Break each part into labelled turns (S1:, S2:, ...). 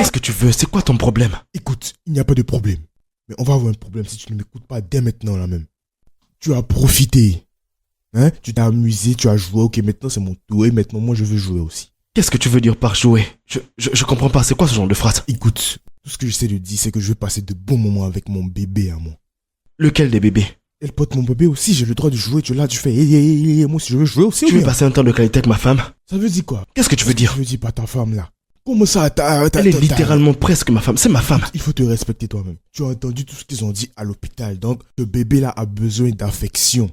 S1: Qu'est-ce que tu veux? C'est quoi ton problème?
S2: Écoute, il n'y a pas de problème. Mais on va avoir un problème si tu ne m'écoutes pas dès maintenant là même. Tu as profité. Hein? Tu t'es amusé, tu as joué. Ok, maintenant c'est mon tour et maintenant moi je veux jouer aussi.
S1: Qu'est-ce que tu veux dire par jouer? Je comprends pas, c'est quoi ce genre de phrase?
S2: Écoute, tout ce que j'essaie de dire c'est que je veux passer de bons moments avec mon bébé à moi.
S1: Lequel des bébés?
S2: Elle porte mon bébé aussi, j'ai le droit de jouer. Tu es là, tu fais moi si je veux jouer aussi.
S1: Tu veux passer un temps de qualité avec ma femme?
S2: Ça veut dire quoi?
S1: Qu'est-ce que tu veux dire?
S2: Je veux dire pas ta femme là. Comment ça
S1: Elle est littéralement presque ma femme, c'est ma femme.
S2: Il faut te respecter toi-même. Tu as entendu tout ce qu'ils ont dit à l'hôpital. Donc, ce bébé-là a besoin d'affection.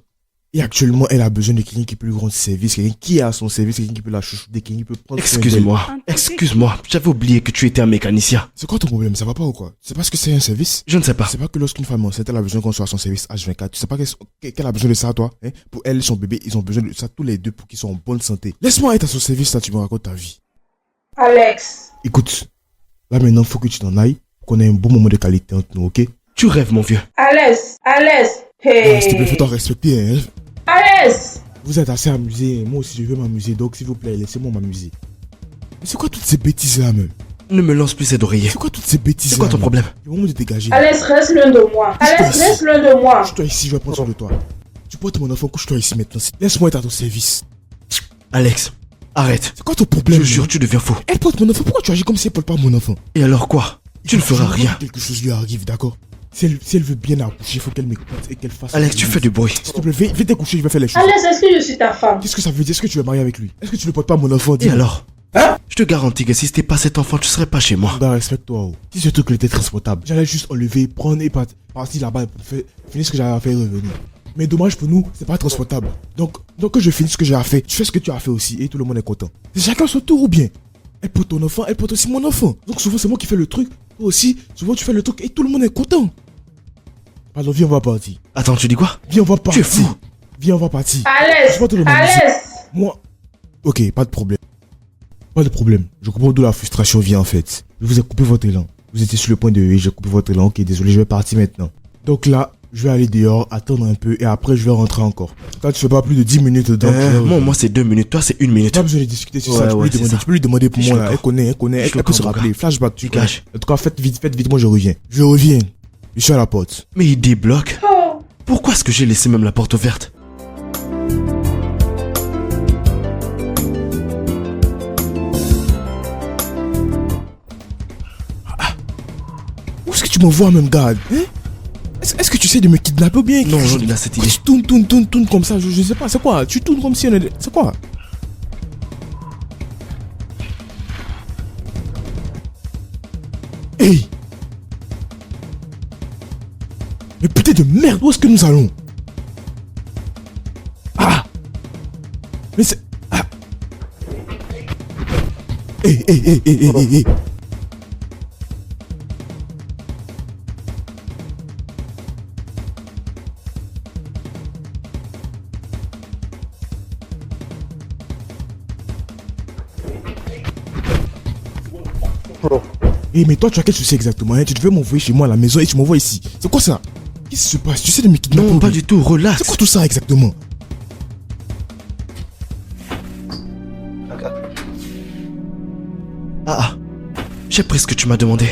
S2: Et actuellement, elle a besoin de quelqu'un qui peut lui rendre service, quelqu'un qui est à son service, quelqu'un qui peut la chouchouter, quelqu'un qui peut prendre soin d'elle.
S1: Excuse-moi, j'avais oublié que tu étais un mécanicien.
S2: C'est quoi ton problème? Ça va pas ou quoi? C'est parce que c'est un service?
S1: Je ne sais pas.
S2: C'est pas que lorsqu'une femme enceinte, elle a besoin qu'on soit à son service H24. Tu sais pas qu'elle a besoin de ça, toi? Hein? Pour elle et son bébé, ils ont besoin de ça tous les deux pour qu'ils soient en bonne santé. Laisse-moi être à son service, là, tu me racontes ta vie.
S3: Alex.
S2: Écoute, là maintenant, faut que tu t'en ailles, qu'on ait un bon moment de qualité entre nous, ok?
S1: Tu rêves, mon vieux.
S3: Alex. Hey.
S2: S'il te plaît, faut t'en respecter, hein?
S3: Alex.
S2: Vous êtes assez amusé, moi aussi je veux m'amuser, donc s'il vous plaît, laissez-moi m'amuser. Mais c'est quoi toutes ces bêtises là même?
S1: Ne me lance plus ces oreillers.
S2: C'est quoi toutes ces bêtises là?
S1: C'est quoi ton problème?
S2: Le moment de dégager.
S3: Alex, reste loin de moi. Alex, reste loin de moi.
S2: Couche-toi ici, je vais prendre soin de toi. Tu portes mon enfant, couche-toi ici maintenant. Laisse-moi être à ton service.
S1: Alex, arrête.
S2: C'est quoi ton problème?
S1: Je jure, tu deviens fou.
S2: Elle porte mon enfant, pourquoi tu agis comme si elle porte pas mon enfant?
S1: Et alors quoi? Tu ne feras rien.
S2: Quelque chose lui arrive, d'accord? Si elle veut bien accoucher, il faut qu'elle m'écoute et qu'elle fasse.
S1: Alex, tu fais du bruit.
S2: S'il te plaît, viens t'accoucher, je vais faire les choses.
S3: Alex, est-ce que je suis ta femme?
S2: Qu'est-ce que ça veut dire? Est-ce que tu es marié avec lui? Est-ce que tu ne portes pas mon enfant?
S1: Et alors? Hein? Je te garantis que si c'était pas cet enfant, tu serais pas chez moi.
S2: Bah, respecte-toi, oh. Si ce truc était transportable, j'allais juste enlever, prendre et partir là-bas pour finir ce que j'avais à faire et revenir. Mais dommage pour nous, c'est pas transportable. Donc que je finisse ce que j'ai à faire, tu fais ce que tu as fait aussi et tout le monde est content. C'est chacun son tour ou bien? Elle porte ton enfant, elle porte aussi mon enfant. Donc souvent c'est moi qui fais le truc, toi aussi, souvent tu fais le truc et tout le monde est content. Alors viens, on va partir.
S1: Attends, tu dis quoi?
S2: Viens, on va partir.
S1: Tu es fou.
S2: Viens, on va partir.
S3: Alex.
S2: Moi. Ok, pas de problème. Pas de problème. Je comprends d'où la frustration vient en fait. Je vous ai coupé votre élan. Vous étiez sur le point de huer, j'ai coupé votre élan. Ok, désolé, je vais partir maintenant. Donc là, je vais aller dehors, attendre un peu et après je vais rentrer encore. Toi, tu fais pas plus de 10 minutes donc.
S1: Moi c'est 2 minutes, toi c'est 1 minute.
S2: Pas besoin de discuter sur ça. Tu peux lui demander pour moi là. Elle connaît. Elle peut se rappeler. Flashback, tu caches. En tout cas, faites vite, moi je reviens. Je reviens. Je suis à la porte.
S1: Mais il débloque. Pourquoi est-ce que j'ai laissé même la porte ouverte?
S2: Où est-ce que tu m'envoies même, gars? Hein? Est-ce que tu sais de me kidnapper ou bien?
S1: Non, il a cette idée.
S2: Tu tournes comme ça, je sais pas, c'est quoi? Tu tournes comme si on est... C'est quoi? Hey! Mais putain de merde, où est-ce que nous allons? Ah! Mais c'est... Ah! Hey! Mais toi tu as quel souci exactement hein? Tu devais m'envoyer chez moi à la maison et tu m'envoies ici. C'est quoi ça? Qu'est-ce qui se passe? Tu sais de me kidnapper?
S1: Non, pas du tout, relax.
S2: C'est quoi tout ça exactement?
S1: J'ai pris ce que tu m'as demandé.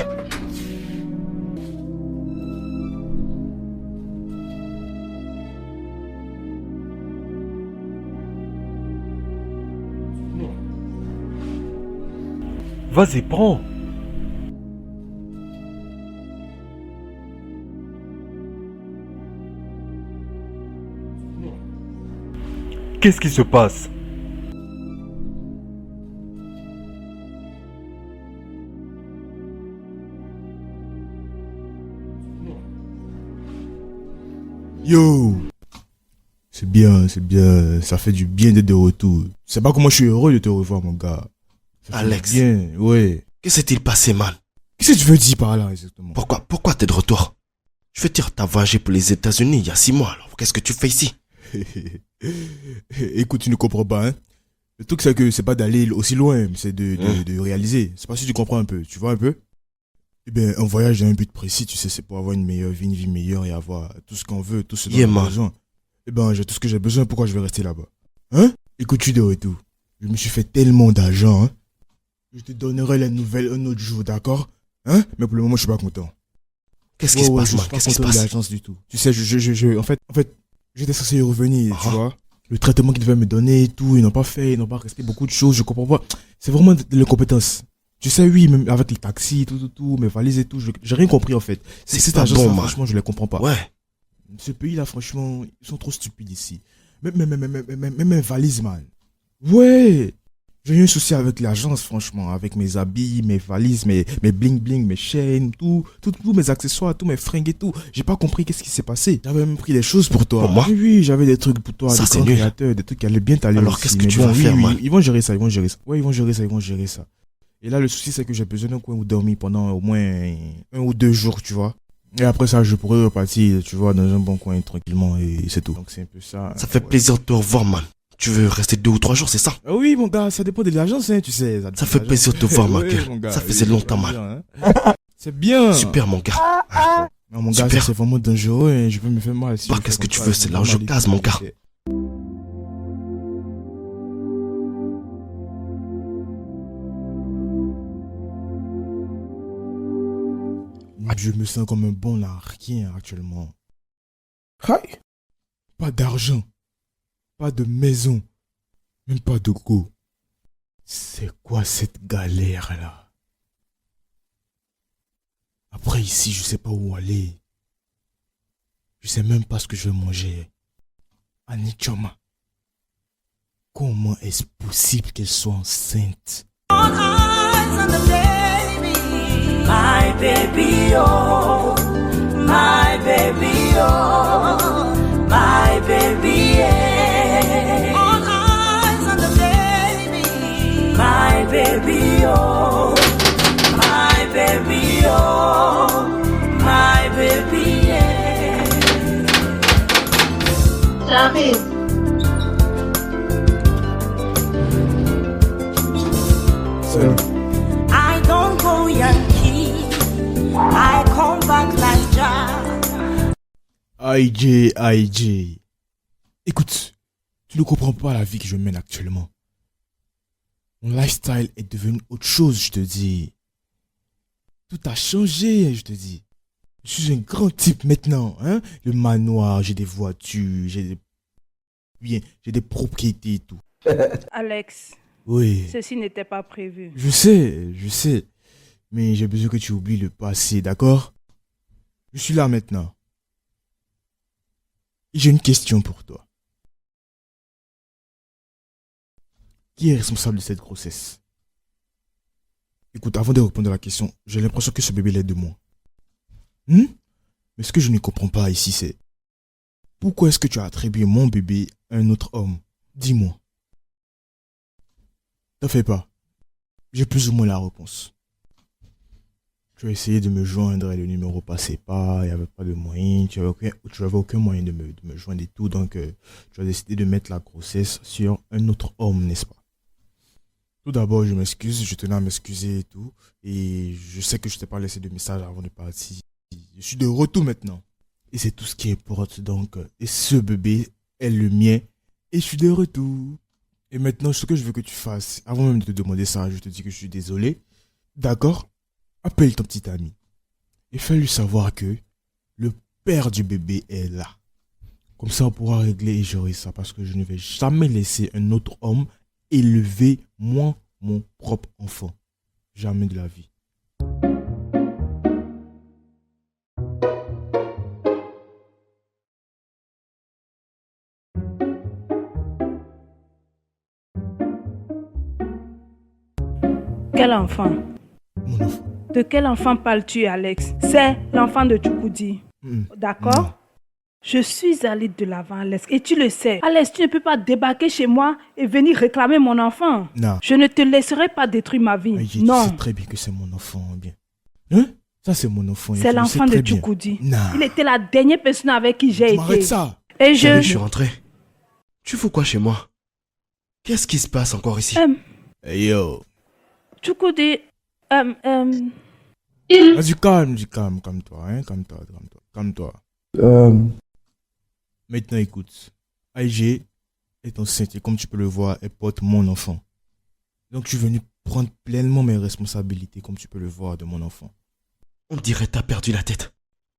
S4: Vas-y, prends. Qu'est-ce qui se passe?
S2: Yo! C'est bien, ça fait du bien d'être de retour. Tu sais pas comment je suis heureux de te revoir, mon gars.
S1: Alex.
S2: Bien, ouais.
S1: Que s'est-il passé, man?
S2: Qu'est-ce que tu veux dire par là, exactement?
S1: Pourquoi t'es de retour? Je veux dire, t'as voyagé pour les États-Unis il y a 6 mois, alors qu'est-ce que tu fais ici?
S2: Écoute, tu ne comprends pas, hein. Le truc, c'est que c'est pas d'aller aussi loin, c'est de réaliser. C'est pas si tu comprends un peu, tu vois un peu? Eh bien, un voyage a un but précis, tu sais, c'est pour avoir une meilleure vie, une vie meilleure et avoir tout ce qu'on veut, tout ce dont on a besoin. Eh ben, j'ai tout ce que j'ai besoin, pourquoi je vais rester là-bas? Hein? Écoute, je suis de retour. Je me suis fait tellement d'argent, hein. Je te donnerai les nouvelles un autre jour, d'accord? Hein? Mais pour le moment, je suis pas content.
S1: Qu'est-ce qui se passe,
S2: je
S1: man?
S2: suis pas
S1: Qu'est-ce qui se
S2: content de
S1: passe?
S2: l'agence du tout. Tu sais, en fait, j'étais censé y revenir, tu
S1: Ah.
S2: vois. Le traitement qu'ils devaient me donner et tout, ils n'ont pas fait, ils n'ont pas respecté beaucoup de choses, je comprends pas. C'est vraiment de l'incompétence. Tu sais, oui, même avec les taxis, tout, mes valises et tout, j'ai rien compris en fait.
S1: C'est
S2: Cette agence-là,
S1: bon, man.
S2: franchement, je les comprends pas.
S1: Ouais.
S2: Ce pays-là, franchement, ils sont trop stupides ici. Même mes valises, man. Ouais. J'ai eu un souci avec l'agence, franchement, avec mes habits, mes valises, mes bling-bling, mes chaînes, tous mes accessoires, tous mes fringues et tout. J'ai pas compris qu'est-ce qui s'est passé. J'avais même pris des choses pour toi.
S1: Pour moi?
S2: Oui, j'avais des trucs pour toi,
S1: Ça,
S2: des
S1: c'est
S2: grands
S1: nul.
S2: créateurs, des trucs qui allaient bien t'aller
S1: Alors,
S2: aussi.
S1: qu'est-ce que
S2: Mais
S1: tu
S2: bon,
S1: vas
S2: oui,
S1: faire,
S2: oui,
S1: man?
S2: ils vont gérer ça. Ouais, ils vont gérer ça. Et là, le souci, c'est que j'ai besoin d'un coin où dormir pendant au moins 1 ou 2 jours, tu vois. Et après ça, je pourrais repartir, tu vois, dans un bon coin tranquillement et c'est tout. Donc c'est un peu ça.
S1: Ça fait
S2: ouais.
S1: plaisir de te revoir, man. Tu veux rester 2 ou 3 jours, c'est ça?
S2: Ah oui, mon gars, ça dépend de l'agence, hein, tu sais.
S1: Ça fait plaisir de te voir, ma
S2: Ouais,
S1: gueule.
S2: mon gars,
S1: Ça faisait
S2: oui,
S1: longtemps,
S2: c'est
S1: man.
S2: bien, hein. C'est bien.
S1: Super, mon gars.
S2: Non, mon gars,
S1: Super.
S2: ça c'est vraiment dangereux et je peux me faire mal. Si
S1: Bah,
S2: je
S1: qu'est-ce
S2: fais
S1: que
S2: comme
S1: tu
S2: ça,
S1: veux,
S2: je
S1: c'est
S2: me
S1: là
S2: fais
S1: où je
S2: mal et
S1: case,
S2: tout,
S1: mon gars.
S2: ok. Je me sens comme un bon larquin actuellement. Hi. Pas d'argent, pas de maison, même pas de go. C'est quoi cette galère là? Après ici, je sais pas où aller. Je sais même pas ce que je vais manger. Annie Choma, comment est-ce possible qu'elle soit enceinte?
S5: My baby, oh, my baby, oh, my baby, yeah. All eyes on the baby, my baby, oh, my baby, oh, my baby, yeah.
S3: J'arrive.
S2: Salut.
S5: I don't go Yankee, I come back Niger.
S2: IJ. Écoute, tu ne comprends pas la vie que je mène actuellement. Mon lifestyle est devenu autre chose, je te dis. Tout a changé, je te dis. Je suis un grand type maintenant, hein. Le manoir, j'ai des voitures, j'ai des biens, j'ai des propriétés et tout.
S6: Alex,
S2: Oui,
S6: ceci n'était pas prévu.
S2: je sais. Mais j'ai besoin que tu oublies le passé, d'accord? Je suis là maintenant. Et j'ai une question pour toi. Qui est responsable de cette grossesse? Écoute, avant de répondre à la question, j'ai l'impression que ce bébé l'est de moi. Mais ce que je ne comprends pas ici, c'est... Pourquoi est-ce que tu as attribué mon bébé à un autre homme? Dis-moi. T'en fais pas. J'ai plus ou moins la réponse. Tu as essayé de me joindre et le numéro passait pas, il n'y avait pas de moyen, tu avais aucun moyen de me joindre et tout, donc tu as décidé de mettre la grossesse sur un autre homme, n'est-ce pas? Tout d'abord, je m'excuse, je tenais à m'excuser et tout, et je sais que je t'ai pas laissé de message avant de partir. Je suis de retour maintenant. Et c'est tout ce qui importe donc, et ce bébé est le mien, et je suis de retour. Et maintenant, ce que je veux que tu fasses, avant même de te demander ça, je te dis que je suis désolé, d'accord? Appelle ton petit ami et fais-lui savoir que le père du bébé est là. Comme ça, on pourra régler et gérer ça parce que je ne vais jamais laisser un autre homme élever moi, mon propre enfant. Jamais de la vie.
S6: Quel enfant?
S2: Mon enfant.
S6: De quel enfant parles-tu, Alex? C'est l'enfant de Tchoukoudi. D'accord?
S2: Non.
S6: Je suis allée de l'avant, Alex, et tu le sais. Alex, tu ne peux pas débarquer chez moi et venir réclamer mon enfant.
S2: Non.
S6: Je ne te laisserai pas détruire ma vie.
S2: Tu
S6: Non.
S2: sais très bien que c'est mon enfant, bien. Hein? Ça, c'est mon enfant. et
S6: C'est
S2: tu le
S6: l'enfant
S2: sais
S6: de
S2: très bien.
S6: Tchoukoudi.
S2: Non.
S6: Il était la dernière personne avec qui j'ai
S2: Tu m'arrêtes
S6: été.
S2: ça.
S6: Et
S1: Salut, je
S6: je...
S1: suis rentré. Tu fous quoi chez moi? Qu'est-ce qui se passe encore ici?
S2: Hey yo.
S6: Tchoukoudi...
S3: Il.
S2: Vas-y, calme-toi, hein. Calme-toi. Maintenant, écoute. AIG est enceinte et comme tu peux le voir, elle porte mon enfant. Donc, je suis venu prendre pleinement mes responsabilités, comme tu peux le voir, de mon enfant.
S1: On dirait t'as perdu la tête.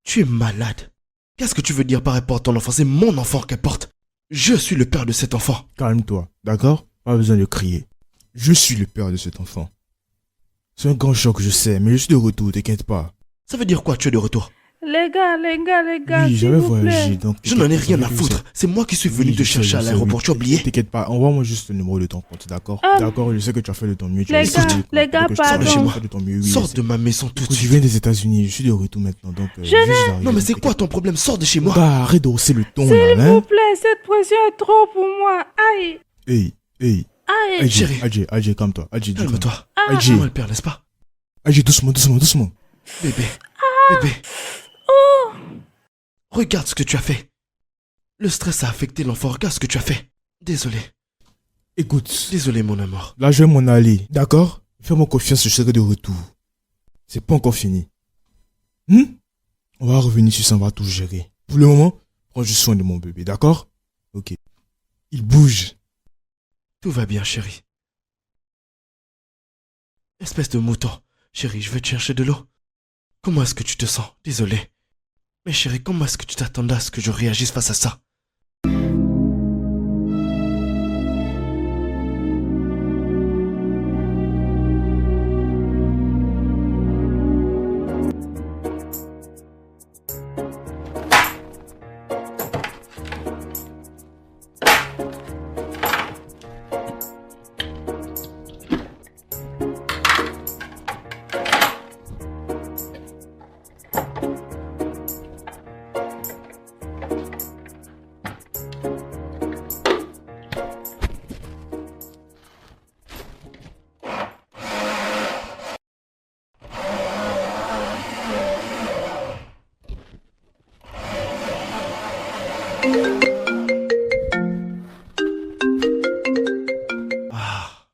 S1: Tu es malade. Qu'est-ce que tu veux dire par rapport à ton enfant? C'est mon enfant qu'elle porte. Je suis le père de cet enfant.
S2: Calme-toi, d'accord? Pas besoin de crier. Je suis le père de cet enfant. C'est un grand choc, je sais, mais je suis de retour, t'inquiète pas.
S1: Ça veut dire quoi, tu es de retour?
S6: Les gars,
S2: Oui,
S6: s'il
S2: j'avais
S6: vous plaît.
S2: voyagé, donc...
S1: Je n'en ai
S2: t'inquiète
S1: rien
S2: pas,
S1: à
S2: je
S1: foutre.
S2: sais.
S1: C'est moi qui suis venu
S2: Oui,
S1: te
S2: je sais,
S1: chercher à
S2: je sais,
S1: l'aéroport.
S2: oui.
S1: Tu as oublié?
S2: T'inquiète pas, envoie-moi juste le numéro de ton compte, d'accord?
S6: Ah.
S2: D'accord, je sais que tu as fait de ton mieux. Tu
S6: Les
S2: as
S6: gars,
S2: essayé,
S6: les gars,
S2: donc je sais que tu as
S6: pardon.
S2: fait de ton mieux, oui,
S1: Sors
S2: je sais.
S1: de ma maison tout de
S2: Écoute, je
S1: suite.
S2: viens des États-Unis, je suis de retour maintenant, donc...
S6: Je
S2: juste d'arriver,
S1: Non mais c'est
S2: t'inquiète
S1: quoi
S2: pas.
S1: ton problème? Sors de chez moi.
S2: Bah, arrête de hausser le ton,
S6: S'il
S2: là,
S6: vous
S2: hein?
S6: plaît, cette pression est trop pour moi. Aïe,
S2: Hey,
S6: aïe.
S2: Adji,
S1: Chérie.
S2: Adji, calme-toi. Adji, dis calme.
S1: Calme-toi.
S2: Adji,
S1: Moi le père, n'est-ce pas?
S2: Adji, doucement.
S1: Bébé. Bébé. Regarde ce que tu as fait. Le stress a affecté l'enfant. Regarde ce que tu as fait. Désolé.
S2: Écoute,
S1: Désolé mon amour.
S2: là, je vais m'en aller, d'accord? Fais-moi confiance, je serai de retour. C'est pas encore fini. On va revenir sur ça, on va tout gérer. Pour le moment, prends juste soin de mon bébé, d'accord? Ok. Il bouge.
S1: Tout va bien, chérie. Espèce de mouton. Chérie, je vais te chercher de l'eau. Comment est-ce que tu te sens? Désolé. Mais chérie, comment est-ce que tu t'attendais à ce que je réagisse face à ça? Ah.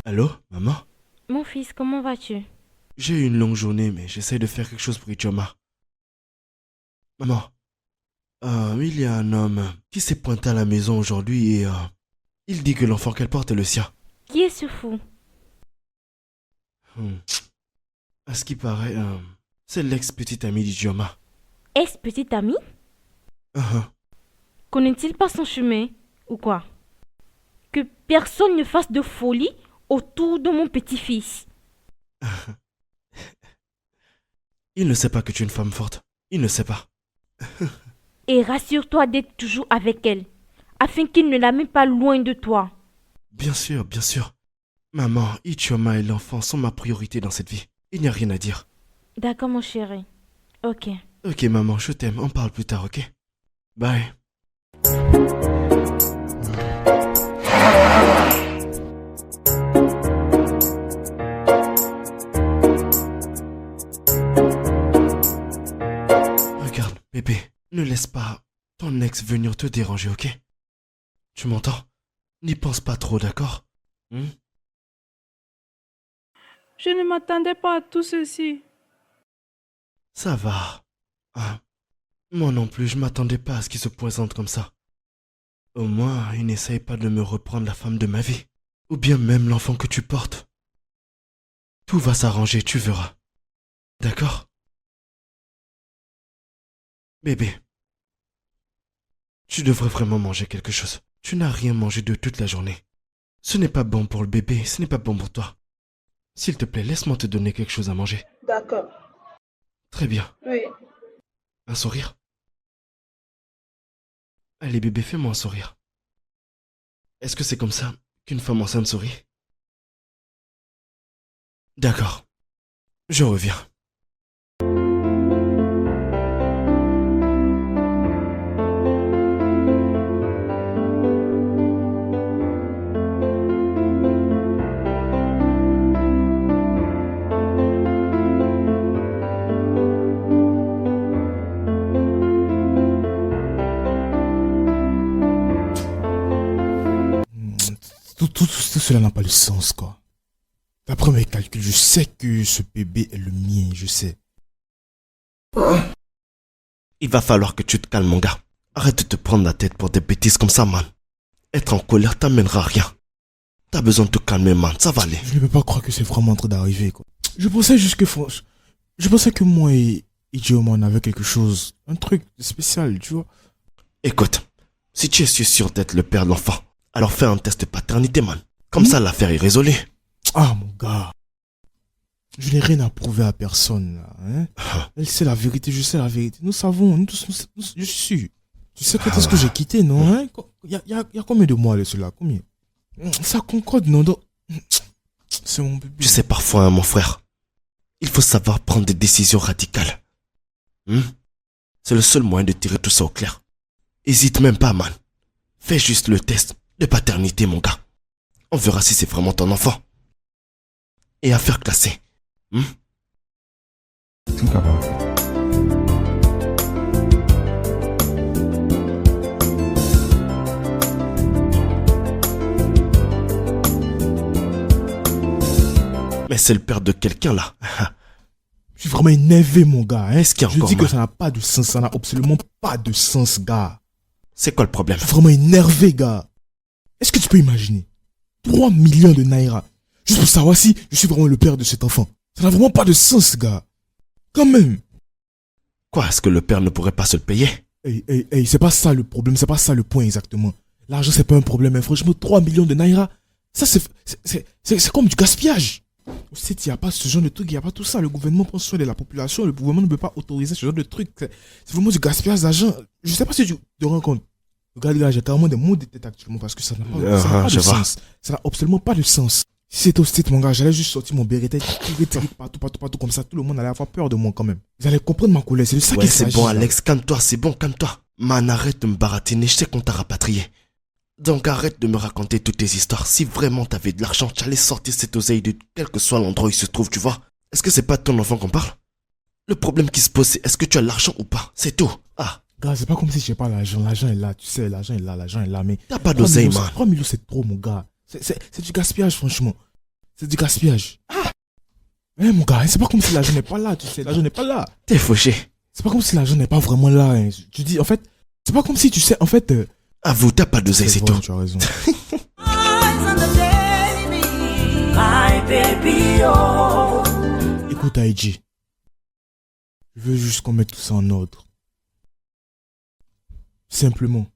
S1: Allô, maman?
S7: Mon fils, comment vas-tu?
S1: J'ai eu une longue journée, mais j'essaie de faire quelque chose pour Idioma. Maman, il y a un homme qui s'est pointé à la maison aujourd'hui et il dit que l'enfant qu'elle porte est le sien.
S7: Qui est ce fou?
S1: À ce qui paraît, c'est l'ex-petite amie d'Idioma.
S7: Est-ce petit ami? Connaît-il pas son chemin? Ou quoi? Que personne ne fasse de folie autour de mon petit-fils.
S1: Il ne sait pas que tu es une femme forte. Il ne sait pas.
S7: Et rassure-toi d'être toujours avec elle, afin qu'il ne la mette pas loin de toi.
S1: Bien sûr, bien sûr. Maman, Idioma et l'enfant sont ma priorité dans cette vie. Il n'y a rien à dire.
S7: D'accord, mon chéri. Ok.
S1: Ok, maman, je t'aime. On parle plus tard, ok? Bye. Regarde, bébé, ne laisse pas ton ex venir te déranger, ok? Tu m'entends? N'y pense pas trop, d'accord?
S6: Je ne m'attendais pas à tout ceci.
S1: Ça va. Moi non plus, je m'attendais pas à ce qu'il se présente comme ça. Au moins, il n'essaye pas de me reprendre la femme de ma vie. Ou bien même l'enfant que tu portes. Tout va s'arranger, tu verras. D'accord? Bébé, tu devrais vraiment manger quelque chose. Tu n'as rien mangé de toute la journée. Ce n'est pas bon pour le bébé, ce n'est pas bon pour toi. S'il te plaît, laisse-moi te donner quelque chose à manger.
S3: D'accord.
S1: Très bien.
S3: Oui.
S1: Un sourire? Allez bébé, fais-moi un sourire. Est-ce que c'est comme ça qu'une femme enceinte sourit? D'accord. Je reviens.
S2: Tout cela n'a pas de sens, quoi. D'après mes calculs, je sais que ce bébé est le mien, je sais.
S1: Il va falloir que tu te calmes, mon gars. Arrête de te prendre la tête pour des bêtises comme ça, man. Être en colère t'amènera à rien. T'as besoin de te calmer, man. Ça va aller.
S2: Je ne peux pas croire que c'est vraiment en train d'arriver, quoi. Je pensais juste que je pensais que moi et Joe, on avait quelque chose, un truc spécial, tu vois.
S1: Écoute, si tu es sûr d'être le père de l'enfant, alors fais un test de paternité, man. Comme ça, l'affaire est résolue.
S2: Ah, mon gars. Je n'ai rien à prouver à personne, là. Hein? Elle sait la vérité, je sais la vérité. Nous savons, nous tous, je suis sûr. Tu sais quand est-ce que j'ai quitté, non? Hein? Il y a combien de mois de cela? Combien? Ça concorde, non? C'est mon bébé.
S1: Tu sais, parfois, hein, mon frère, il faut savoir prendre des décisions radicales. C'est le seul moyen de tirer tout ça au clair. Hésite même pas, man. Fais juste le test de paternité, mon gars. On verra si c'est vraiment ton enfant. Et affaire classée.
S8: Think about it.
S1: Mais c'est le père de quelqu'un, là.
S2: Je suis vraiment énervé, mon gars. Hein?
S1: Est-ce qu'il y a
S2: Je
S1: encore
S2: dis que
S1: mal?
S2: ça n'a pas de sens, ça n'a absolument pas de sens, gars.
S1: C'est quoi le problème?
S2: Je suis vraiment énervé, gars. Est-ce que tu peux imaginer 3 millions de naira juste pour savoir si je suis vraiment le père de cet enfant? Ça n'a vraiment pas de sens, gars. Quand même.
S1: Quoi, est-ce que le père ne pourrait pas se le payer?
S2: Hey, c'est pas ça le problème, c'est pas ça le point exactement. L'argent, c'est pas un problème, hein. Franchement, 3 millions de naira, ça, c'est comme du gaspillage. Au site, il n'y a pas ce genre de truc, il n'y a pas tout ça. Le gouvernement prend soin de la population, le gouvernement ne peut pas autoriser ce genre de truc. C'est vraiment du gaspillage d'argent. Je sais pas si tu te rends compte. Regarde, là, j'ai carrément des mots de tête actuellement parce que ça n'a pas de sens. Ça n'a absolument pas de sens. Si c'était au site, mon gars, j'allais juste sortir mon béret, tirer partout comme ça. Tout le monde allait avoir peur de moi quand même. Ils allaient comprendre ma colère, c'est de ça
S1: Ouais,
S2: qu'il
S1: c'est
S2: s'agit.
S1: bon,
S2: là.
S1: Alex, calme-toi, c'est bon, calme-toi. Man, arrête de me baratiner, je sais qu'on t'a rapatrié. Donc arrête de me raconter toutes tes histoires. Si vraiment t'avais de l'argent, tu allais sortir cette oseille de quel que soit l'endroit où il se trouve, tu vois. Est-ce que c'est pas de ton enfant qu'on parle? Le problème qui se pose, c'est est-ce que tu as l'argent ou pas? C'est tout. Ah,
S2: Gars, c'est pas comme si j'ai pas l'argent. L'argent est là, tu sais, l'argent est là, mais...
S1: t'as pas d'oseille,
S2: 3
S1: man.
S2: 3 millions, c'est trop, mon gars. C'est du gaspillage, franchement. C'est du gaspillage. Mais mon gars, c'est pas comme si l'argent n'est pas là, tu sais. L'argent n'est pas là.
S1: T'es fauché.
S2: C'est pas comme si l'argent n'est pas vraiment là. Hein. Tu dis, en fait, c'est pas comme si tu sais, en fait...
S1: Avoue, t'as pas d'oseille, c'est
S2: vrai,
S1: tout.
S2: tu as raison.
S5: Eyes on the baby, my baby, oh.
S2: Écoute, Aïdji. Je veux juste qu'on mette tout ça en ordre. Simplement.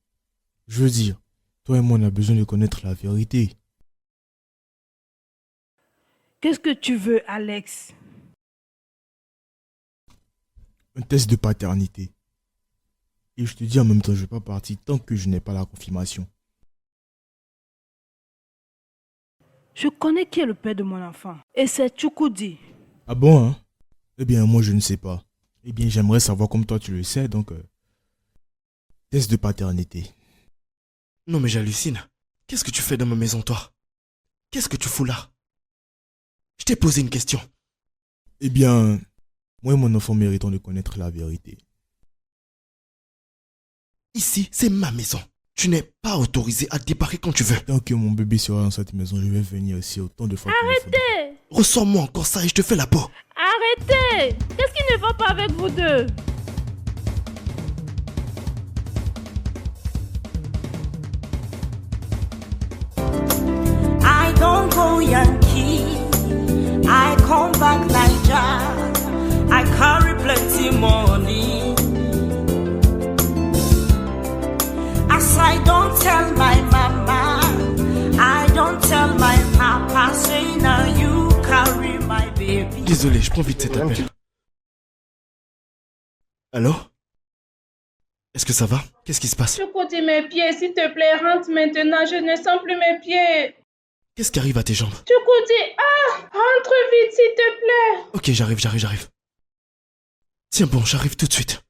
S2: Je veux dire, toi et moi, on a besoin de connaître la vérité.
S6: Qu'est-ce que tu veux, Alex?
S2: Un test de paternité. Et je te dis en même temps, je vais pas partir tant que je n'ai pas la confirmation.
S6: Je connais qui est le père de mon enfant. Et c'est Chukwudi.
S2: Ah bon, hein? Eh bien, moi, je ne sais pas. Eh bien, j'aimerais savoir comme toi, tu le sais, donc... test de paternité.
S1: Non mais j'hallucine. Qu'est-ce que tu fais dans ma maison, toi? Qu'est-ce que tu fous là? Je t'ai posé une question.
S2: Eh bien, moi et mon enfant méritons de connaître la vérité.
S1: Ici, c'est ma maison. Tu n'es pas autorisé à débarquer quand tu veux.
S2: Tant que mon bébé sera dans cette maison, je vais venir ici autant de fois qu'il le faudra.
S6: Arrêtez!
S1: Ressors-moi encore ça et je te fais la peau.
S6: Arrêtez! Qu'est-ce qui ne va pas avec vous deux?
S5: I don't go Yankee, I come back Niger. I carry plenty money. As I don't tell my mama, I don't tell my papa, say now you carry my baby.
S1: Désolé, je prends vite cet appel. Allô? Est-ce que ça va? Qu'est-ce qui se passe?
S3: Chukwudi, mes pieds, s'il te plaît, rentre maintenant. Je ne sens plus mes pieds.
S1: Qu'est-ce qui arrive à tes jambes?
S3: Chukwudi, rentre vite, s'il te plaît.
S1: Ok, j'arrive. Tiens bon, j'arrive tout de suite.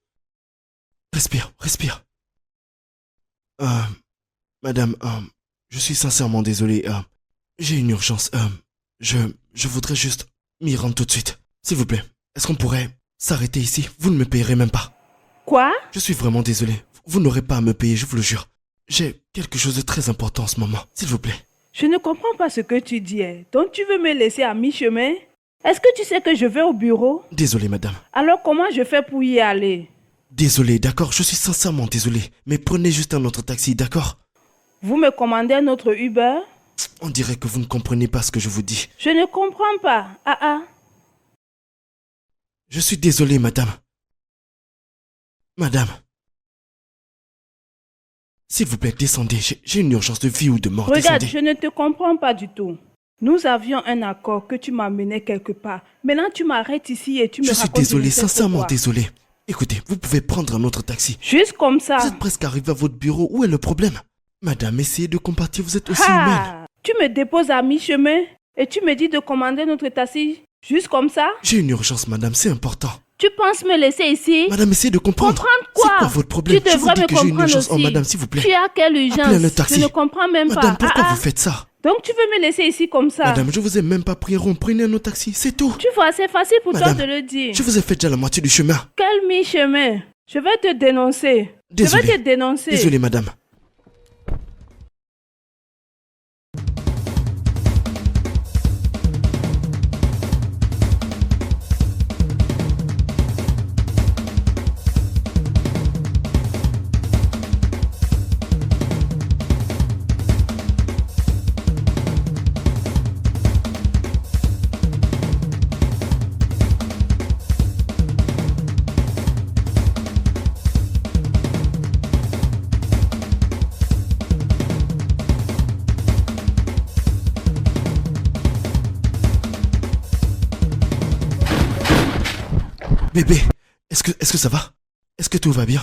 S1: Respire. Madame, je suis sincèrement désolé. J'ai une urgence. Je voudrais juste m'y rendre tout de suite. S'il vous plaît, est-ce qu'on pourrait s'arrêter ici? Vous ne me payerez même pas.
S6: Quoi?
S1: Je suis vraiment désolé. Vous n'aurez pas à me payer, je vous le jure. J'ai quelque chose de très important en ce moment. S'il vous plaît.
S6: Je ne comprends pas ce que tu dis. Donc tu veux me laisser à mi-chemin? Est-ce que tu sais que je vais au bureau?
S1: Désolé, madame.
S6: Alors comment je fais pour y aller?
S1: Désolé, d'accord? Je suis sincèrement désolé. Mais prenez juste un autre taxi, d'accord?
S6: Vous me commandez un autre Uber?
S1: On dirait que vous ne comprenez pas ce que je vous dis.
S6: Je ne comprends pas. Ah ah.
S1: Je suis désolé, madame. Madame. S'il vous plaît, descendez. J'ai une urgence de vie ou de mort.
S6: Regarde,
S1: Descendez.
S6: je ne te comprends pas du tout. Nous avions un accord que tu m'amenais quelque part. Maintenant, tu m'arrêtes ici et tu me
S1: Je suis
S6: racontes
S1: désolé,
S6: du n'importe
S1: sincèrement
S6: quoi.
S1: désolé. Écoutez, vous pouvez prendre un autre taxi.
S6: Juste comme ça.
S1: Vous êtes presque arrivé à votre bureau. Où est le problème? Madame, essayez de compatir. Vous êtes aussi humaine.
S6: Ah, tu me déposes à mi-chemin et tu me dis de commander notre taxi. Juste comme ça.
S1: J'ai une urgence, madame. C'est important.
S6: Tu penses me laisser ici?
S1: Madame, essayez de comprendre.
S6: Comprendre quoi?
S1: C'est quoi votre problème?
S6: Tu
S1: Je vous
S6: devrais
S1: dis
S6: me
S1: que j'ai une
S6: comprendre
S1: urgence. Oh,
S6: aussi.
S1: madame, s'il vous plaît.
S6: Tu as quelle
S1: Appelez
S6: urgence?
S1: un taxi.
S6: Je ne comprends même
S1: Madame,
S6: pas.
S1: pourquoi
S6: Ah,
S1: vous faites ça?
S6: Donc tu veux me laisser ici comme ça?
S1: Madame, je vous ai même pas pris un rond. Prenez un autre taxi. C'est tout.
S6: Tu vois, c'est facile pour
S1: Madame,
S6: toi de le dire.
S1: Je vous ai fait déjà la moitié du chemin.
S6: Quel mi-chemin? Je vais te dénoncer.
S1: Désolé.
S6: Je vais te dénoncer.
S1: Désolé, madame. Bébé, est-ce que ça va? Est-ce que tout va bien?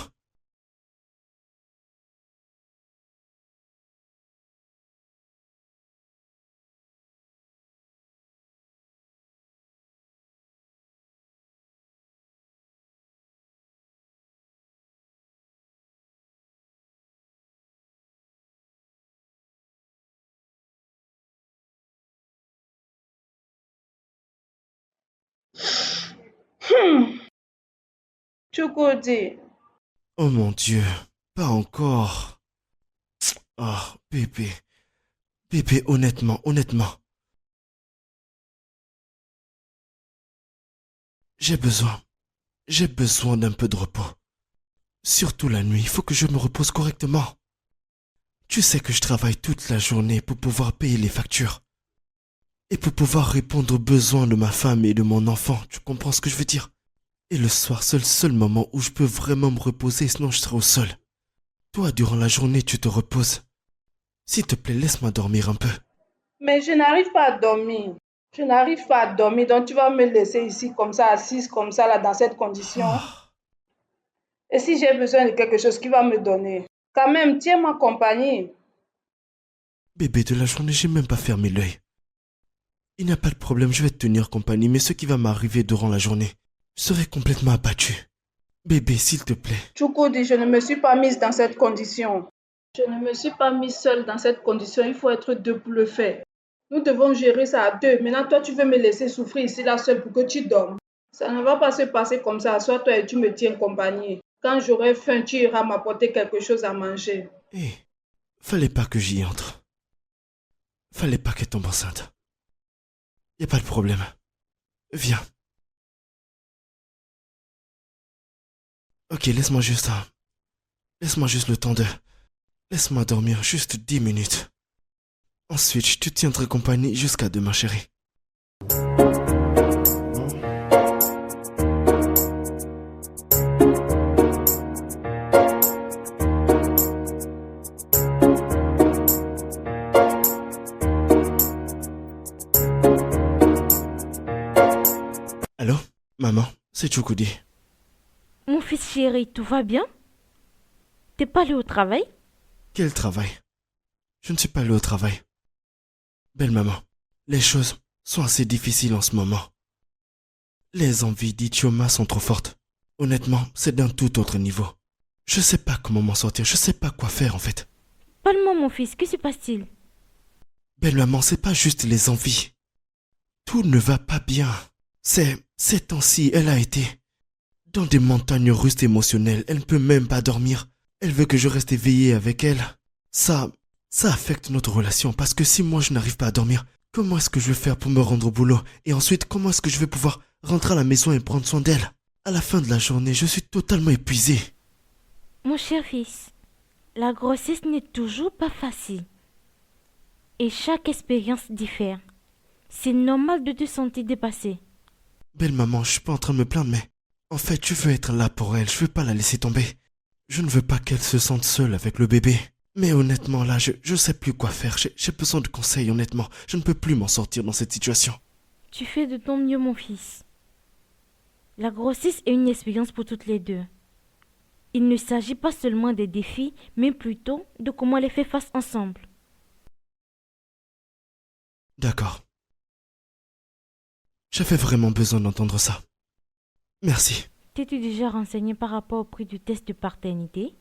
S3: Chukudi,
S1: Oh mon Dieu, pas encore. Oh, bébé. Bébé, honnêtement. J'ai besoin d'un peu de repos. Surtout la nuit, il faut que je me repose correctement. Tu sais que je travaille toute la journée pour pouvoir payer les factures. Et pour pouvoir répondre aux besoins de ma femme et de mon enfant, tu comprends ce que je veux dire? Et le soir, c'est le seul moment où je peux vraiment me reposer, sinon je serai au sol. Toi, durant la journée, tu te reposes. S'il te plaît, laisse-moi dormir un peu.
S3: mais je n'arrive pas à dormir. Je n'arrive pas à dormir, donc tu vas me laisser ici comme ça, assise comme ça, là, dans cette condition.
S1: Ah,
S3: Et si j'ai besoin de quelque chose, qui va me donner? Quand même, tiens ma compagnie.
S1: bébé, de la journée, j'ai même pas fermé l'œil. Il n'y a pas de problème, je vais te tenir compagnie, mais ce qui va m'arriver durant la journée, je serai complètement abattu. Bébé, s'il te plaît.
S3: Chukudi, je ne me suis pas mise dans cette condition. Je ne me suis pas mise seule dans cette condition. Il faut être deux pour le faire. Nous devons gérer ça à deux. Maintenant, toi, tu veux me laisser souffrir ici, là, seule, pour que tu dormes. Ça ne va pas se passer comme ça. Assois-toi et tu me tiens compagnie. Quand j'aurai faim, tu iras m'apporter quelque chose à manger.
S1: Hé, fallait pas que j'y entre. Fallait pas qu'elle tombe enceinte. Y a pas de problème. Viens. Ok, laisse-moi juste le temps de... Laisse-moi dormir juste 10 minutes. Ensuite, je te tiendrai compagnie jusqu'à demain, chérie. Allô, maman, c'est Chukudi.
S7: Mon fils chéri, tout va bien? T'es pas allé au travail?
S1: Quel travail? Je ne suis pas allé au travail. Belle maman, les choses sont assez difficiles en ce moment. Les envies d'Ichioma sont trop fortes. Honnêtement, c'est d'un tout autre niveau. Je sais pas comment m'en sortir, je sais pas quoi faire en fait.
S7: Parle-moi mon fils, que se passe-t-il?
S1: Belle maman, c'est pas juste les envies. Tout ne va pas bien. Ces temps-ci, elle a été dans des montagnes russes émotionnelles. Elle ne peut même pas dormir. Elle veut que je reste éveillé avec elle. Ça affecte notre relation parce que si moi je n'arrive pas à dormir, comment est-ce que je vais faire pour me rendre au boulot? Et ensuite, comment est-ce que je vais pouvoir rentrer à la maison et prendre soin d'elle? À la fin de la journée, je suis totalement épuisé.
S7: Mon cher fils, la grossesse n'est toujours pas facile. Et chaque expérience diffère. C'est normal de te sentir dépassé.
S1: Belle maman, je suis pas en train de me plaindre, mais... En fait, je veux être là pour elle, je veux pas la laisser tomber. Je ne veux pas qu'elle se sente seule avec le bébé. Mais honnêtement, là, je sais plus quoi faire. J'ai besoin de conseils, honnêtement. Je ne peux plus m'en sortir dans cette situation.
S7: Tu fais de ton mieux, mon fils. La grossesse est une expérience pour toutes les deux. Il ne s'agit pas seulement des défis, mais plutôt de comment les faire face ensemble.
S1: D'accord. J'avais vraiment besoin d'entendre ça. Merci.
S7: T'es-tu déjà renseigné par rapport au prix du test de paternité?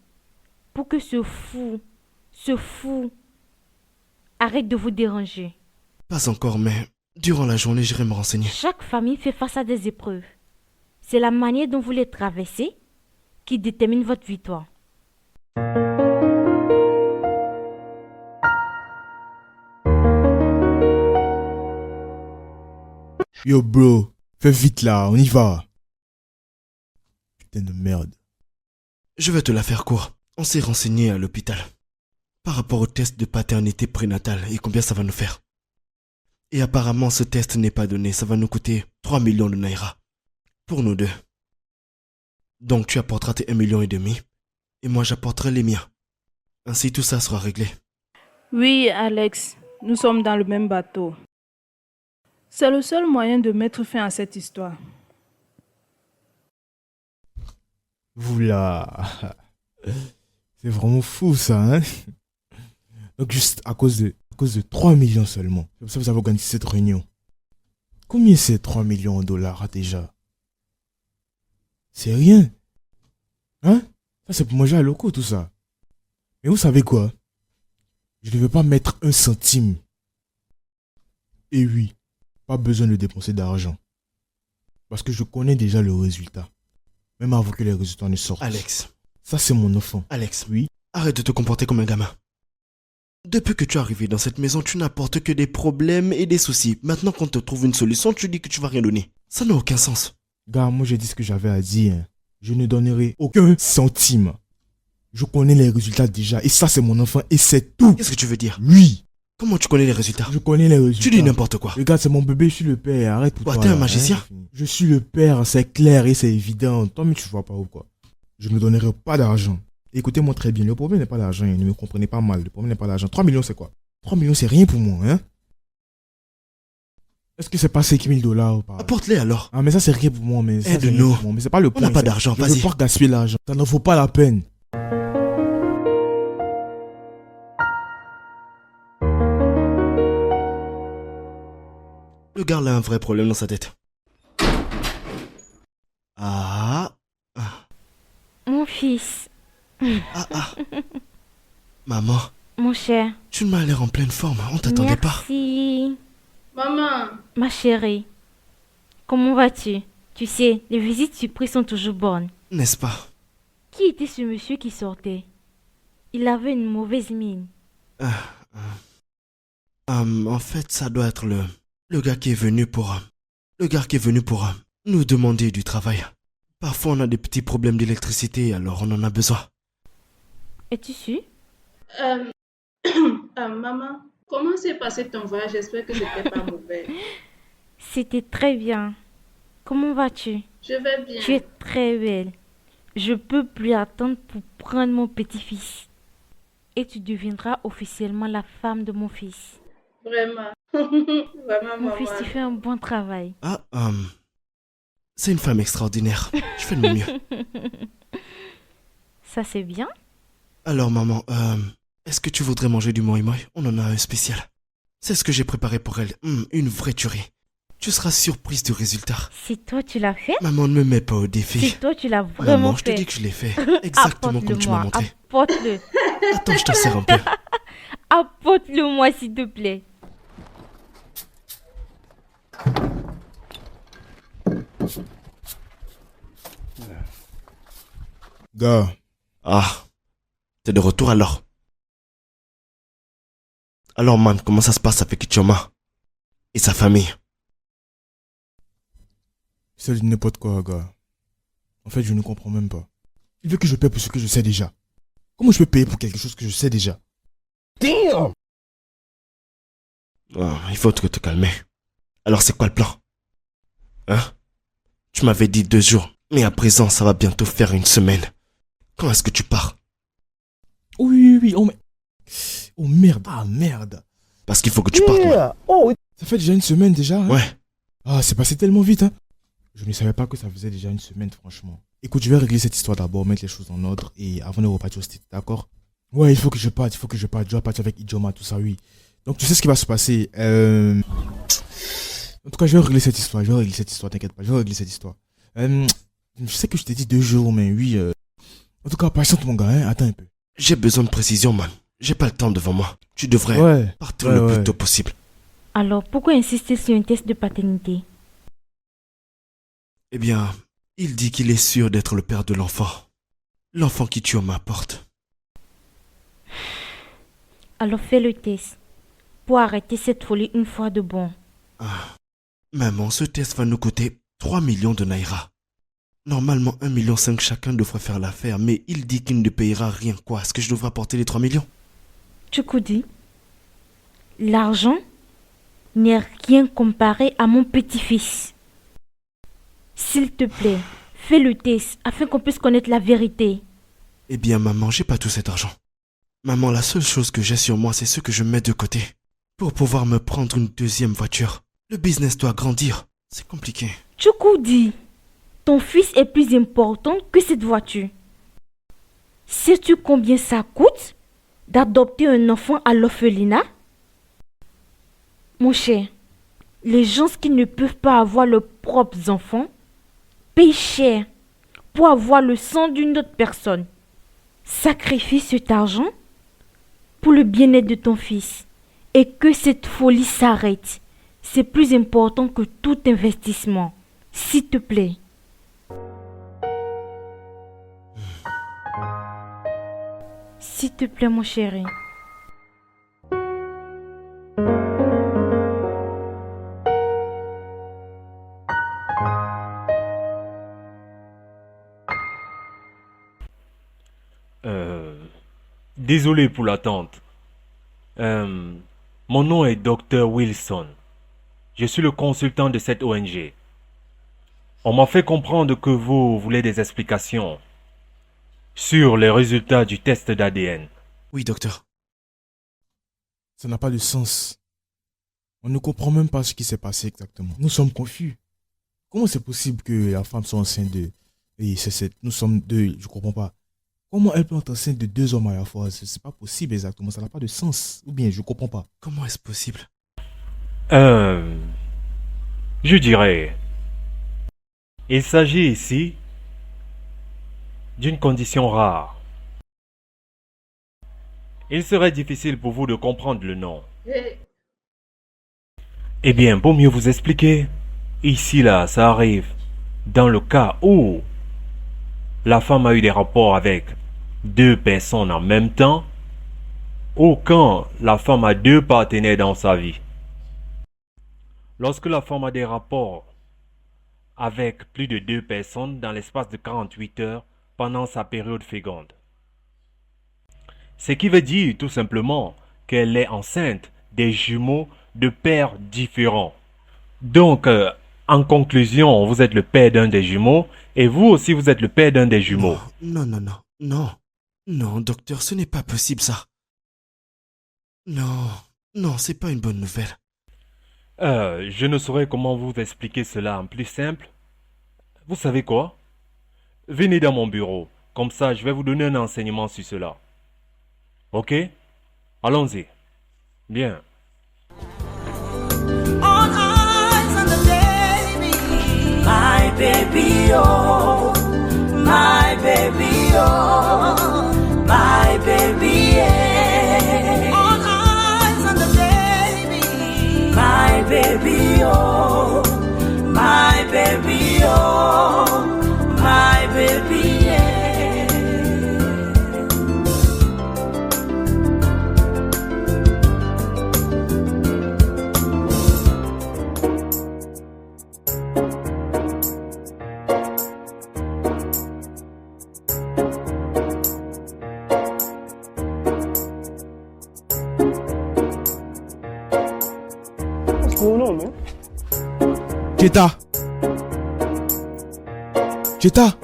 S7: Pour que ce fou, arrête de vous déranger.
S1: Pas encore, mais durant la journée, j'irai me renseigner.
S7: Chaque famille fait face à des épreuves. C'est la manière dont vous les traversez qui détermine votre victoire.
S2: Yo bro, fais vite là, on y va. Putain de merde.
S1: Je vais te la faire court. On s'est renseigné à l'hôpital. Par rapport au test de paternité prénatale et combien ça va nous faire. Et apparemment, ce test n'est pas donné. Ça va nous coûter 3 millions de naira. Pour nous deux. Donc tu apporteras tes 1,5 million et moi j'apporterai les miens. Ainsi tout ça sera réglé.
S6: Oui, Alex, nous sommes dans le même bateau. C'est le seul moyen de mettre fin à cette histoire.
S2: Vous là. C'est vraiment fou ça, hein. Donc juste à cause de 3 millions seulement. C'est pour ça que vous avez organisé cette réunion. Combien c'est 3 millions de dollars déjà? C'est rien. Hein? Ça c'est pour manger à locaux tout ça. Mais vous savez quoi? Je ne veux pas mettre un centime. Et oui, pas besoin de dépenser d'argent. Parce que je connais déjà le résultat. Même avant que les résultats ne sortent.
S1: Alex.
S2: Ça c'est mon enfant.
S1: Alex.
S2: Oui.
S1: Arrête de te comporter comme un gamin. Depuis que tu es arrivé dans cette maison, tu n'apportes que des problèmes et des soucis. Maintenant qu'on te trouve une solution, tu dis que tu vas rien donner. Ça n'a aucun sens.
S2: Gars, moi j'ai dit ce que j'avais à dire. Je ne donnerai aucun centime. Je connais les résultats déjà. Et ça c'est mon enfant et c'est tout.
S1: Qu'est-ce que tu veux dire?
S2: Oui.
S1: Comment tu connais les résultats?
S2: Je connais les résultats.
S1: Tu dis n'importe quoi.
S2: Regarde, c'est mon bébé, je suis le père. Arrête pour
S1: Quoi,
S2: toi.
S1: t'es un
S2: là,
S1: magicien?
S2: hein. Je suis le père, c'est clair et c'est évident. Toi, mais tu vois pas ou quoi? Je ne donnerai pas d'argent. Écoutez-moi très bien. Le problème n'est pas l'argent. Ne me comprenez pas mal. Le problème n'est pas l'argent. 3 millions, c'est quoi? 3 millions, c'est rien pour moi, hein? Est-ce que c'est pas 5 000 dollars ou pas?
S1: Apporte-les alors.
S2: Ah, mais ça, c'est rien pour moi. Mais ça, c'est rien
S1: Aide-nous.
S2: pour moi. Mais c'est pas le
S1: On
S2: point.
S1: n'a pas d'argent,
S2: Je
S1: vas-y.
S2: veux pas gaspiller l'argent. Ça n'en vaut pas la peine.
S1: Le gars a un vrai problème dans sa tête. Ah.
S7: Mon fils,
S1: Ah. Maman,
S7: mon cher,
S1: tu m'as l'air en pleine forme. On t'attendait pas.
S7: merci.
S3: Maman,
S7: Ma chérie, comment vas-tu? Tu sais, les visites surprises sont toujours bonnes.
S1: N'est-ce pas?
S7: Qui était ce monsieur qui sortait? Il avait une mauvaise mine.
S1: En fait, ça doit être le gars qui est venu pour... Le gars qui est venu pour nous demander du travail. Parfois, on a des petits problèmes d'électricité, alors on en a besoin.
S7: Es-tu sûr?
S3: maman, comment s'est passé ton voyage? J'espère que c'était pas mauvais.
S7: C'était très bien. Comment vas-tu?
S3: Je vais bien.
S7: Tu es très belle. Je peux plus attendre pour prendre mon petit-fils. Et tu deviendras officiellement la femme de mon fils.
S3: Vraiment. Vraiment,
S7: Mon
S3: maman.
S7: fils, tu fais un bon travail.
S1: C'est une femme extraordinaire. Je fais de mon mieux.
S7: Ça, c'est bien.
S1: Alors, maman, est-ce que tu voudrais manger du moi? On en a un spécial. C'est ce que j'ai préparé pour elle. Une vraie tuerie. Tu seras surprise du résultat.
S7: C'est toi, tu l'as fait?
S1: Maman, ne me mets pas au défi.
S7: C'est toi, tu l'as vraiment
S1: Maman, je te
S7: fait.
S1: dis que je l'ai fait. Exactement comme tu m'as
S7: Apporte-le-moi,
S1: montré.
S7: apporte-le.
S1: Attends, je t'en sers un peu.
S7: Apporte-le-moi, s'il te plaît.
S2: Gars,
S1: Ah, t'es de retour alors. Alors, man, comment ça se passe avec Ichoma et sa famille?
S2: c'est du n'importe quoi, gars. En fait, je ne comprends même pas. Il veut que je paie pour ce que je sais déjà. Comment je peux payer pour quelque chose que je sais déjà?
S8: Damn!
S1: Il faut te calmer. Alors c'est quoi le plan? Hein? Tu m'avais dit 2 jours, mais à présent ça va bientôt faire 1 semaine. Quand est-ce que tu pars?
S2: Oui. Oh merde. Ah merde.
S1: Parce qu'il faut que tu partes. Moi.
S2: Ça fait déjà 1 semaine déjà. Hein?
S1: Ouais.
S2: Ah, c'est passé tellement vite. Hein? Je ne savais pas que ça faisait déjà 1 semaine, franchement. Écoute, je vais régler cette histoire d'abord, mettre les choses en ordre et avant de repartir au States, d'accord? Ouais, il faut que je parte. Je dois partir avec Ijoma, tout ça, oui. Donc tu sais ce qui va se passer. En tout cas, je vais régler cette histoire. T'inquiète pas, je vais régler cette histoire. Je sais que je t'ai dit 2 jours, mais oui. En tout cas, patiente mon gars, hein. Attends un peu.
S1: J'ai besoin de précision, man. J'ai pas le temps devant moi. Tu devrais partir le plus tôt possible.
S7: Alors, pourquoi insister sur un test de paternité?
S1: Eh bien, il dit qu'il est sûr d'être le père de l'enfant. L'enfant qui tue à ma porte.
S7: Alors fais le test. Pour arrêter cette folie une fois de bon.
S1: Ah, maman, ce test va nous coûter 3 millions de naira. Normalement, 1,5 million chacun devrait faire l'affaire, mais il dit qu'il ne payera rien. Quoi? Est-ce que je devrais apporter les 3 millions?
S7: Tchoukoudi, l'argent n'est rien comparé à mon petit-fils. S'il te plaît, fais le test afin qu'on puisse connaître la vérité.
S1: Eh bien, maman, j'ai pas tout cet argent. Maman, la seule chose que j'ai sur moi, c'est ce que je mets de côté. Pour pouvoir me prendre une 2e voiture. Le business doit grandir. C'est compliqué.
S7: Tchoukoudi, ton fils est plus important que cette voiture. Sais-tu combien ça coûte d'adopter un enfant à l'orphelinat? Mon cher, les gens qui ne peuvent pas avoir leurs propres enfants payent cher pour avoir le sang d'une autre personne. Sacrifie cet argent pour le bien-être de ton fils et que cette folie s'arrête. C'est plus important que tout investissement. S'il te plaît. S'il te plaît, mon chéri.
S4: Désolé pour l'attente. Mon nom est Dr. Wilson. Je suis le consultant de cette ONG. On m'a fait comprendre que vous voulez des explications sur les résultats du test d'ADN.
S1: Oui, docteur.
S2: Ça n'a pas de sens. On ne comprend même pas ce qui s'est passé exactement. Nous sommes confus. Comment c'est possible que la femme soit enceinte de... Et nous sommes 2, je comprends pas. Comment elle peut être enceinte de 2 hommes à la fois? C'est pas possible exactement, ça n'a pas de sens. Ou bien, je comprends pas.
S1: Comment est-ce possible?
S4: Je dirais... Il s'agit ici d'une condition rare. Il serait difficile pour vous de comprendre le nom. Eh bien, pour mieux vous expliquer, ici là, ça arrive dans le cas où la femme a eu des rapports avec 2 personnes en même temps, ou quand la femme a 2 partenaires dans sa vie. Lorsque la femme a des rapports avec plus de 2 personnes dans l'espace de 48 heures pendant sa période féconde. Ce qui veut dire tout simplement qu'elle est enceinte des jumeaux de pères différents. Donc, en conclusion, vous êtes le père d'un des jumeaux et vous aussi vous êtes le père d'un des jumeaux.
S1: Non, docteur, ce n'est pas possible ça. Non, c'est pas une bonne nouvelle.
S4: Je ne saurais comment vous expliquer cela en plus simple. Vous savez quoi? Venez dans mon bureau. Comme ça, je vais vous donner un enseignement sur cela. Ok? Allons-y. Bien.
S5: All eyes on the baby, my baby, oh, my baby, oh, my baby, yeah. All eyes on the baby, my baby, oh, my baby, oh, my baby, yeah.
S2: Cheta. Cheta.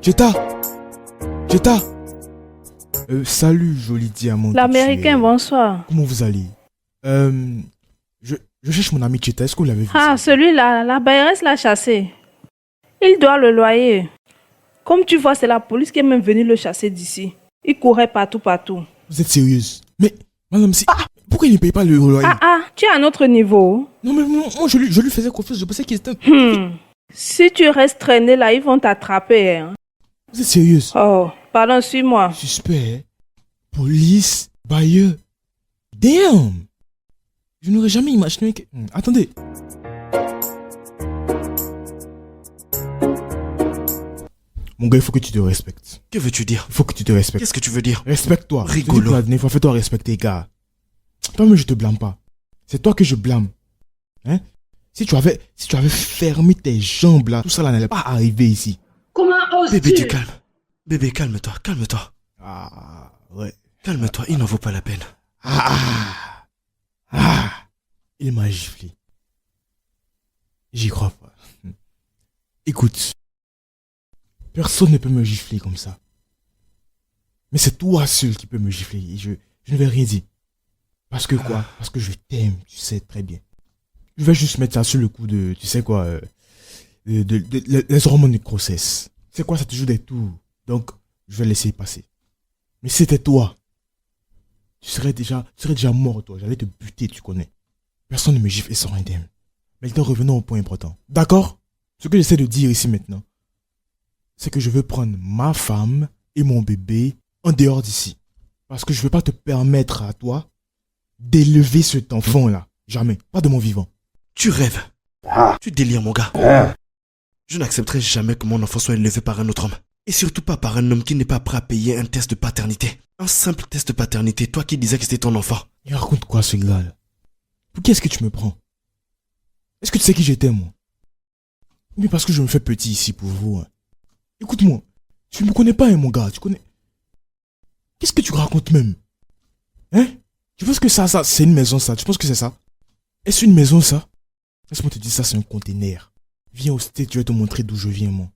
S2: Cheta. Cheta. Salut, joli diamant.
S6: L'Américain, bonsoir.
S2: Comment vous allez? Je cherche mon ami Cheta. Est-ce que vous l'avez vu?
S6: Ah, celui-là, la bailleresse l'a chassé. Il doit le loyer. Comme tu vois, c'est la police qui est même venue le chasser d'ici. Il courait partout.
S2: Vous êtes sérieuse? Mais, madame, si... pourquoi il ne paye pas le loyer?
S6: Tu es à un autre niveau.
S2: Non, mais moi, je lui faisais confiance. Je pensais qu'il était...
S6: Si tu restes traîné là, ils vont t'attraper. Hein.
S2: Vous êtes sérieuse?
S6: Oh, pardon, suis-moi.
S2: Suspect, police, bailleur. Damn! Je n'aurais jamais imaginé que... Attendez. Mon gars, il faut que tu te respectes.
S1: Que veux-tu dire?
S2: Il faut que tu te respectes.
S1: Qu'est-ce que tu veux dire?
S2: Respecte-toi.
S1: Rigolo.
S2: Fais-toi respecter, gars. Toi-même, je te blâme pas. C'est toi que je blâme. Hein? Si tu avais fermé tes jambes là, tout ça là n'allait pas arriver ici.
S3: Comment oses-tu?
S1: Bébé, tu calmes. Bébé, calme-toi.
S2: Ah, ouais.
S1: Calme-toi, il n'en vaut pas la peine.
S2: Il m'a giflé. J'y crois pas. Écoute. Personne ne peut me gifler comme ça. Mais c'est toi seul qui peux me gifler. Et je ne vais rien dire. Parce que quoi? Parce que je t'aime, tu sais très bien. Je vais juste mettre ça sur le coup de, tu sais quoi, les hormones de grossesse. C'est quoi, ça te joue des tours. Donc, je vais laisser passer. Mais si c'était toi, tu serais déjà mort, toi. J'allais te buter, tu connais. Personne ne me gifle et sort indemne. Maintenant, revenons au point important. D'accord? Ce que j'essaie de dire ici maintenant, c'est que je veux prendre ma femme et mon bébé en dehors d'ici. Parce que je ne veux pas te permettre à toi d'élever cet enfant-là. Jamais. Pas de mon vivant.
S1: Tu rêves. Tu délires, mon gars. Je n'accepterai jamais que mon enfant soit élevé par un autre homme. Et surtout pas par un homme qui n'est pas prêt à payer un test de paternité. Un simple test de paternité, toi qui disais que c'était ton enfant.
S2: Il raconte quoi ce gars-là? Pour qui est-ce que tu me prends? Est-ce que tu sais qui j'étais, moi? Mais parce que je me fais petit ici pour vous. Hein. Écoute-moi. Tu me connais pas, hein, mon gars. Tu connais... Qu'est-ce que tu racontes même? Hein? Tu penses que ça, c'est une maison, ça? Tu penses que c'est ça? Est-ce une maison, ça? Laisse-moi te dire, ça, c'est un conteneur. Viens au state, je vais te montrer d'où je viens, moi.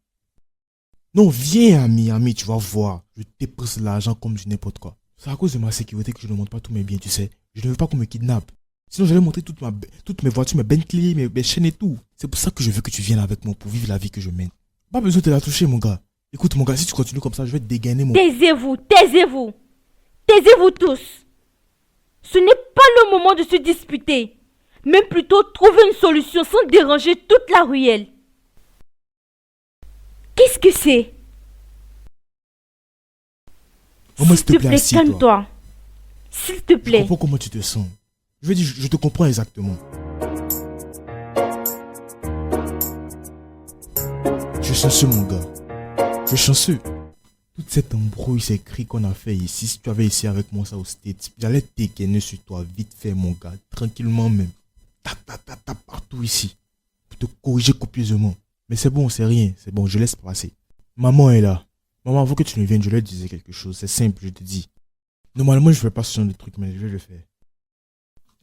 S2: Non, viens à Miami, tu vas voir. Je dépense l'argent comme du n'importe quoi. C'est à cause de ma sécurité que je ne montre pas tous mes biens, tu sais. Je ne veux pas qu'on me kidnappe. Sinon, j'allais montrer toutes mes voitures, mes Bentley, mes chaînes et tout. C'est pour ça que je veux que tu viennes avec moi pour vivre la vie que je mène. Pas besoin de la toucher, mon gars. Écoute, mon gars, si tu continues comme ça, je vais te dégainer, mon...
S7: Taisez-vous tous. Ce n'est pas le moment de se disputer. Mais plutôt trouver une solution sans déranger toute la ruelle. Qu'est-ce que c'est?
S2: Maman, s'il te plaît, assieds-toi.
S7: calme-toi. S'il te plaît.
S2: Je comprends comment tu te sens. Je veux dire, je te comprends exactement. Je suis chanceux, mon gars. Je suis chanceux. Toute cette embrouille, ces cris qu'on a fait ici, si tu avais essayé avec moi ça au States, j'allais te dégainer sur toi, vite fait, mon gars, tranquillement même. Tap, partout ici. Pour te corriger copieusement. Mais c'est bon, c'est rien. C'est bon, je laisse passer. Maman est là. Maman, avant que tu ne viennes, je lui disais quelque chose. C'est simple, je te dis. Normalement, je ne fais pas ce genre de truc, mais je vais le faire.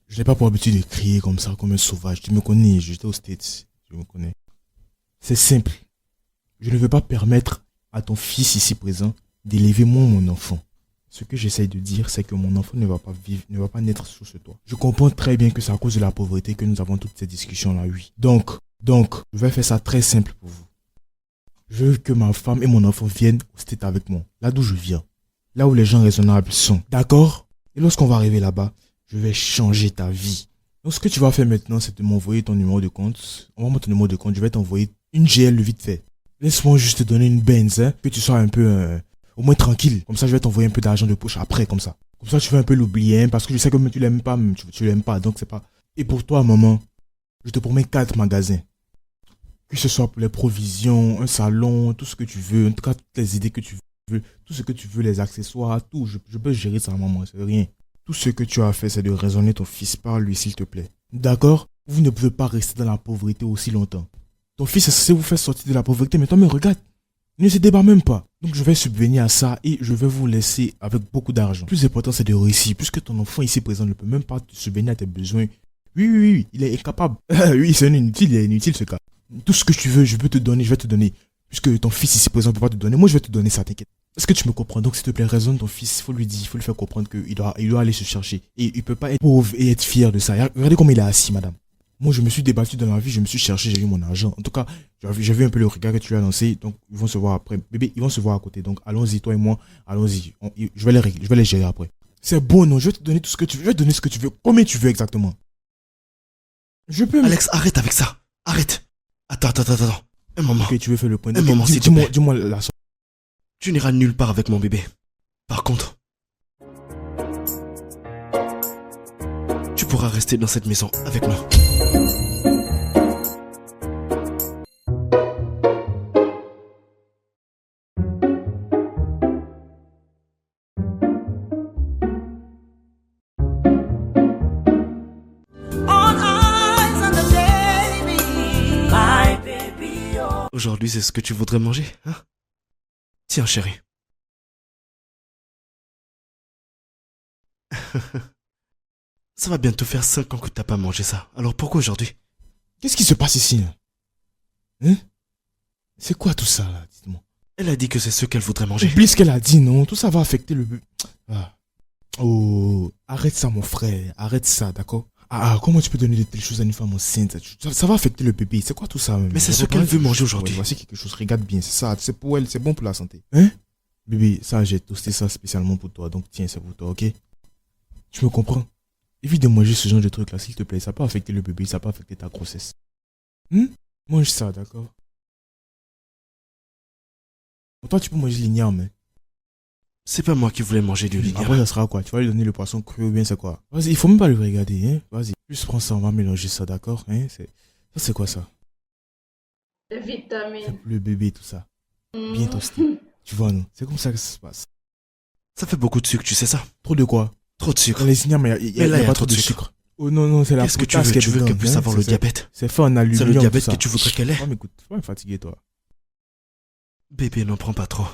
S2: Je n'ai pas pour habitude de crier comme ça, comme un sauvage. Tu me connais, j'étais aux States. Je me connais. C'est simple. Je ne veux pas permettre à ton fils ici présent d'élever mon enfant. Ce que j'essaye de dire, c'est que mon enfant ne va pas vivre, ne va pas naître sous ce toit. Je comprends très bien que c'est à cause de la pauvreté que nous avons toutes ces discussions-là, oui. Donc, je vais faire ça très simple pour vous. Je veux que ma femme et mon enfant viennent au States avec moi, là d'où je viens. Là où les gens raisonnables sont. D'accord? Et lorsqu'on va arriver là-bas, je vais changer ta vie. Donc, ce que tu vas faire maintenant, c'est de m'envoyer ton numéro de compte. Envoie-moi ton numéro de compte, je vais t'envoyer une GL vite fait. Laisse-moi juste te donner une Benz, hein, que tu sois un peu... au moins tranquille. Comme ça, je vais t'envoyer un peu d'argent de poche après, comme ça. Comme ça, tu vas un peu l'oublier, hein, parce que je sais que tu l'aimes pas, tu l'aimes pas, donc c'est pas... Et pour toi, maman, je te promets 4 magasins. Que ce soit pour les provisions, un salon, tout ce que tu veux, en tout cas, toutes les idées que tu veux, tout ce que tu veux, les accessoires, tout, je peux gérer ça, maman, c'est rien. Tout ce que tu as fait, c'est de raisonner ton fils par lui, s'il te plaît. D'accord? Vous ne pouvez pas rester dans la pauvreté aussi longtemps. Ton fils est censé vous faire sortir de la pauvreté, mais toi, mais regarde. Il ne se débat même pas. Donc je vais subvenir à ça et je vais vous laisser avec beaucoup d'argent. Le plus important, c'est de réussir. Puisque ton enfant ici présent ne peut même pas subvenir à tes besoins Oui, il est incapable. Oui, c'est un inutile, il est inutile ce gars. Tout ce que tu veux, je peux te donner, je vais te donner. Puisque ton fils ici présent ne peut pas te donner, moi je vais te donner ça, t'inquiète. Est-ce que tu me comprends? Donc s'il te plaît, raisonne ton fils, il faut lui dire, il faut lui faire comprendre qu'il doit aller se chercher. Et il peut pas être pauvre et être fier de ça. Regardez comment il est assis, madame. Moi je me suis débattu dans la vie, je me suis cherché, j'ai eu mon argent. En tout cas, j'ai vu un peu le regard que tu lui as lancé, donc ils vont se voir après. Bébé, ils vont se voir à côté, donc allons-y, toi et moi, allons-y. Je vais les régler, je vais les gérer après. C'est bon, non, je vais te donner tout ce que tu veux, je vais te donner ce que tu veux, combien tu veux exactement. Je peux...
S1: Alex, arrête avec ça. Arrête. Attends. Un moment.
S2: Ok, tu veux faire le point.
S1: Un moment, s'il te plaît.
S2: Dis-moi la somme.
S1: Tu n'iras nulle part avec mon bébé. Par contre, tu pourras rester dans cette maison avec nous.
S5: All eyes on the baby, my baby. Oh.
S1: Aujourd'hui, c'est ce que tu voudrais manger, hein? Tiens, chérie. Ça va bientôt faire 5 ans que t'as pas mangé ça. Alors pourquoi aujourd'hui?
S2: Qu'est-ce qui se passe ici là? Hein? C'est quoi tout ça là? Dites-moi.
S1: Elle a dit que c'est ce qu'elle voudrait manger.
S2: Oublie ce qu'elle a dit, non? Tout ça va affecter le... Ah. Oh, arrête ça mon frère. Arrête ça, d'accord? Comment tu peux donner de telles choses à une femme enceinte? Ça va affecter le bébé. C'est quoi tout ça même?
S1: Mais c'est ce qu'elle veut manger aujourd'hui.
S2: Ouais, voici quelque chose. Regarde bien, c'est ça. C'est pour elle, c'est bon pour la santé. Hein? Bébé, ça, j'ai toasté ça spécialement pour toi. Donc tiens, c'est pour toi, ok? Tu me comprends? Évite de manger ce genre de truc là, s'il te plaît. Ça peut affecter le bébé, ça peut affecter ta grossesse. Mange ça, d'accord? Pour toi, tu peux manger l'igname, hein?
S1: C'est pas moi qui voulais manger du ligname.
S2: Après, ça sera quoi? Tu vas lui donner le poisson cru ou bien c'est quoi? Vas-y, il faut même pas le regarder, hein? Vas-y, juste prends ça, on va mélanger ça, d'accord? Hein? Ça, c'est quoi ça?
S3: Les vitamines.
S2: Le bébé, tout ça. Bien toasté. Tu vois, non? C'est comme ça que ça se passe.
S1: Ça fait beaucoup de sucre, tu sais ça?
S2: Trop de quoi?
S1: Trop de sucre.
S2: Dans les ignames, il y a pas trop de sucre. Oh non, c'est la
S1: Qu'est-ce que tu
S2: potasse
S1: veux?
S2: qui est
S1: Tu veux
S2: dedans,
S1: qu'elle puisse
S2: hein?
S1: avoir le diabète?
S2: C'est fait en aluminium.
S1: C'est le diabète
S2: tout ça.
S1: que tu voudrais qu'elle ait?
S2: Oh, mais écoute, faut pas me fatiguer, toi.
S1: Bébé, n'en prends pas trop.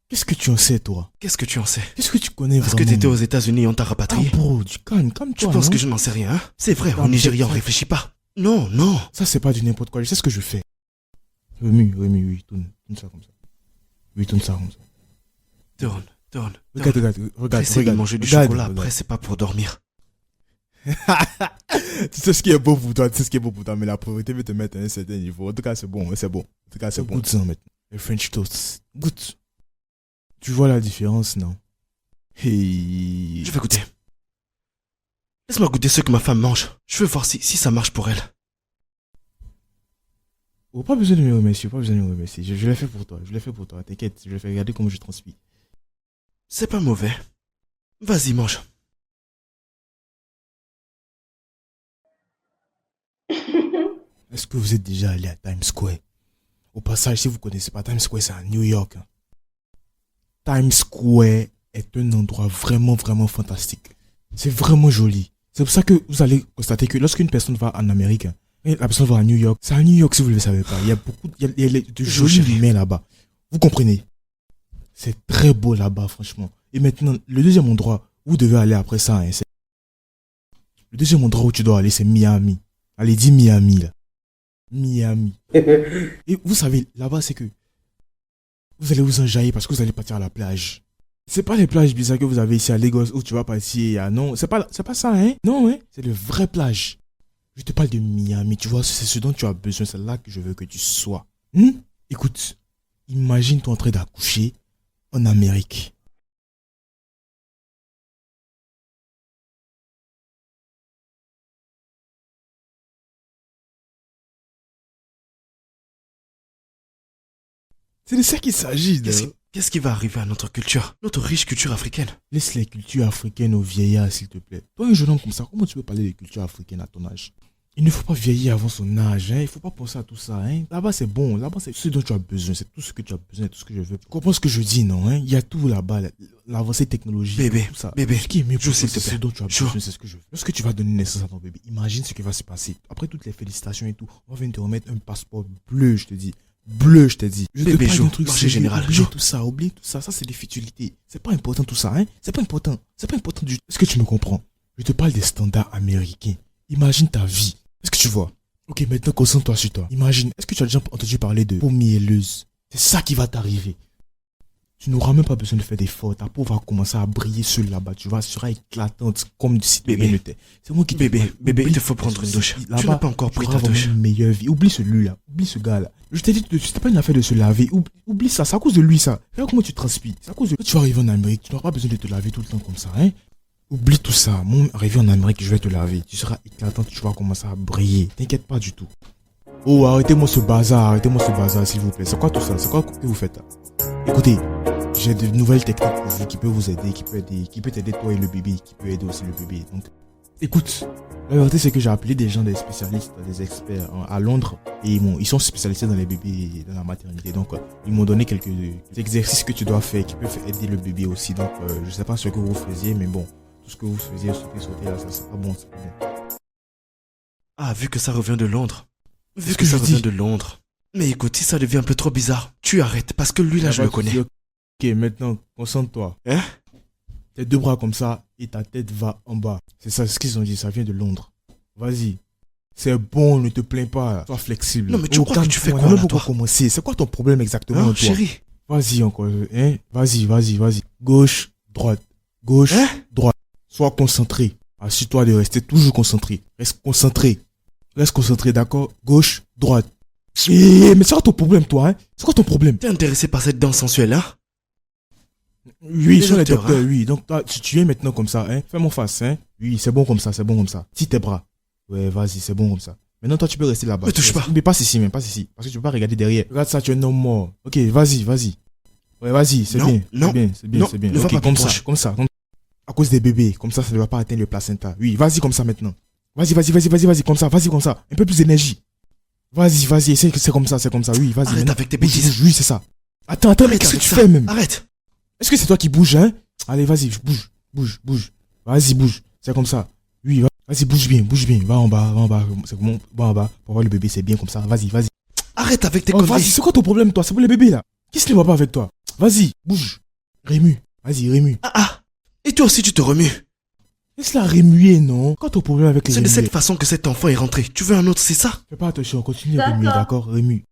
S2: Qu'est-ce que tu en sais, toi?
S1: Qu'est-ce que tu en sais?
S2: Qu'est-ce que tu connais
S1: Parce
S2: vraiment?
S1: que t'étais aux États-Unis et on t'a rapatrié.
S2: Bro, tu calme-toi.
S1: Tu penses que je n'en sais rien, hein? C'est vrai, au Nigeria, on réfléchit pas. Non.
S2: Ça, c'est pas du n'importe quoi. Je sais ce que je fais. Oui, tourne ça comme ça. Oui, tourne ça comme ça.
S1: Tourne.
S2: Regarde.
S1: Essaye de manger du chocolat, après c'est pas pour dormir.
S2: Tu sais ce qui est beau pour toi, mais la pauvreté veut te mettre à un certain niveau. En tout cas, c'est bon. En tout cas, c'est bon. Goûte ça maintenant. Le French toast. Goûte. Tu vois la différence, non? Hey.
S1: Je vais goûter. Laisse-moi goûter ce que ma femme mange. Je veux voir si ça marche pour elle.
S2: Oh, pas besoin de me remercier, Je l'ai fait pour toi, t'inquiète. Je vais faire regarder comment je transpire.
S1: C'est pas mauvais. Vas-y, mange.
S2: Est-ce que vous êtes déjà allé à Times Square? Au passage, si vous connaissez pas Times Square, c'est à New York. Times Square est un endroit vraiment fantastique. C'est vraiment joli. C'est pour ça que vous allez constater que lorsqu'une personne va en Amérique, et la personne va à New York, c'est à New York si vous ne le savez pas. Il y a de jolis humains là-bas. Vous comprenez? C'est très beau là-bas, franchement. Et maintenant, le deuxième endroit où vous devez aller après ça, hein, le deuxième endroit où tu dois aller, c'est Miami. Allez, dis Miami, là. Miami. Et vous savez, là-bas, c'est que vous allez vous enjailler parce que vous allez partir à la plage. C'est pas les plages bizarres que vous avez ici à Lagos où tu vas partir à... Non, c'est pas ça, hein. Non, hein. C'est les vraies plages. Je te parle de Miami, tu vois, c'est ce dont tu as besoin. C'est là que je veux que tu sois. Écoute, imagine-toi en train d'accoucher en Amérique. C'est de ça qu'il s'agit.
S1: Qu'est-ce qui va arriver à notre culture? Notre riche culture africaine?
S2: Laisse les cultures africaines aux vieillards, s'il te plaît. Toi, un jeune homme comme ça, comment tu peux parler des cultures africaines à ton âge? Il ne faut pas vieillir avant son âge, hein. Il ne faut pas penser à tout ça, hein. Là-bas, c'est bon. Là-bas, c'est ce dont tu as besoin. C'est tout ce que tu as besoin, tout ce que je veux. Tu comprends ce que je dis, non, hein? Il y a tout là-bas. L'avancée technologique,
S1: bébé,
S2: tout ça.
S1: Bébé,
S2: ce qui est mieux pour toi, c'est
S1: te
S2: ce dont tu as besoin, c'est ce que je veux. Lorsque tu vas donner naissance à ton bébé, imagine ce qui va se passer. Après toutes les félicitations et tout, on va venir te remettre un passeport bleu, je te dis. Bleu, je te dis. Je
S1: bébé,
S2: te parle d'un truc
S1: marché général.
S2: Oublie tout ça. Ça, c'est des futilités. C'est pas important tout ça, hein. C'est pas important du tout. Est-ce que tu me comprends? Je te parle des standards américains. Imagine ta vie. Est-ce que tu vois? Ok, maintenant concentre-toi sur toi. Imagine, est-ce que tu as déjà entendu parler de peau mielleuse? C'est ça qui va t'arriver. Tu n'auras même pas besoin de faire d'efforts. Ta peau va commencer à briller seule là-bas. Tu vois, elle sera éclatante comme si de rien n'était. C'est moi qui te
S1: Bébé, il te faut prendre une douche. Tu n'as pas encore pris ta douche.
S2: Une meilleure vie. Oublie celui-là. Oublie ce gars-là. Je t'ai dit, c'était pas une affaire de se laver. Oublie ça. C'est à cause de lui, ça. Regarde comment tu transpires. C'est à cause de lui. Tu vas arriver en Amérique. Tu n'auras pas besoin de te laver tout le temps comme ça, hein. Oublie tout ça. Moi, arrivé en Amérique, je vais te laver. Tu seras éclatant. Tu vas commencer à briller. T'inquiète pas du tout. Oh, arrêtez-moi ce bazar, s'il vous plaît. C'est quoi tout ça? C'est quoi que vous faites là? Écoutez, j'ai de nouvelles techniques pour vous qui peuvent vous aider, qui peut t'aider toi et le bébé, qui peut aider aussi le bébé. Donc, écoute, la vérité c'est que j'ai appelé des gens, des spécialistes, des experts à Londres et ils sont spécialisés dans les bébés et dans la maternité. Donc, ils m'ont donné quelques exercices que tu dois faire qui peuvent aider le bébé aussi. Donc, je sais pas ce que vous faisiez, mais bon, tout ce que vous faisiez, sauter là, ça c'est pas bon, c'est pas bien.
S1: Ah, vu que ça revient de Londres.
S2: Vu que ça revient
S1: de Londres. Mais écoute, si ça devient un peu trop bizarre, tu arrêtes parce que lui là, je le connais.
S2: Ok, maintenant, concentre-toi.
S1: Hein?
S2: Tes deux bras comme ça et ta tête va en bas. C'est ça ce qu'ils ont dit, ça vient de Londres. Vas-y. C'est bon, ne te plains pas. Sois flexible.
S1: Non, mais tu crois que tu fais quoi là, toi?
S2: Commencer. C'est quoi ton problème exactement,
S1: Hein,
S2: toi?
S1: chérie?
S2: Vas-y encore, hein? Vas-y. Gauche, droite. Gauche,
S1: Hein?
S2: droite. Sois concentré. Assure-toi de rester toujours concentré. Reste concentré, d'accord? Gauche, droite. Mais c'est quoi ton problème, toi, hein? C'est quoi ton problème?
S1: T'es intéressé par cette danse sensuelle, hein?
S2: Oui, ils sont les
S1: docteurs,
S2: docteurs,
S1: hein?
S2: oui. Donc, toi, tu es maintenant comme ça, hein? Fais mon face, hein? Oui, c'est bon comme ça. Tire tes bras. Ouais, vas-y, c'est bon comme ça. Maintenant, toi, tu peux rester là-bas.
S1: Me touche pas.
S2: Mais passe ici. Parce que tu peux pas regarder derrière. Regarde ça, tu es un homme mort. Ok, vas-y. Ouais, vas-y, c'est
S1: Non,
S2: bien.
S1: non,
S2: C'est bien.
S1: ne va
S2: Ok,
S1: pas
S2: comme
S1: plus
S2: ça,
S1: proche.
S2: comme ça. À cause des bébés, comme ça ne va pas atteindre le placenta. Oui, vas-y comme ça maintenant. Vas-y, comme ça. Un peu plus d'énergie. Vas-y, c'est comme ça. Oui, vas-y.
S1: Arrête
S2: maintenant.
S1: avec tes
S2: Bouge,
S1: bêtises.
S2: oui, c'est ça. Attends, mais
S1: Arrête
S2: qu'est-ce que
S1: avec
S2: tu
S1: ça.
S2: fais même?
S1: Arrête.
S2: Est-ce que c'est toi qui bouges, hein? Allez, vas-y, bouge. Vas-y, bouge. C'est comme ça. Oui, vas-y, bouge bien. Va en bas. C'est bon, va en bas. Pour voir le bébé, c'est bien comme ça. Vas-y.
S1: Arrête avec tes
S2: Oh, vas-y,
S1: conneries.
S2: c'est quoi ton problème, toi? C'est pour le bébé, là. Qu'est-ce qui ne va pas avec toi? Vas-y, bouge. Remue. Vas-y, remue.
S1: Ah. Et toi aussi, tu te remues.
S2: Laisse-la remuer, non? Quoi ton problème avec les
S1: C'est de
S2: remuer?
S1: cette façon que cet enfant est rentré. Tu veux un autre, c'est ça?
S2: Fais pas attention, continue à remuer, d'accord? Remue.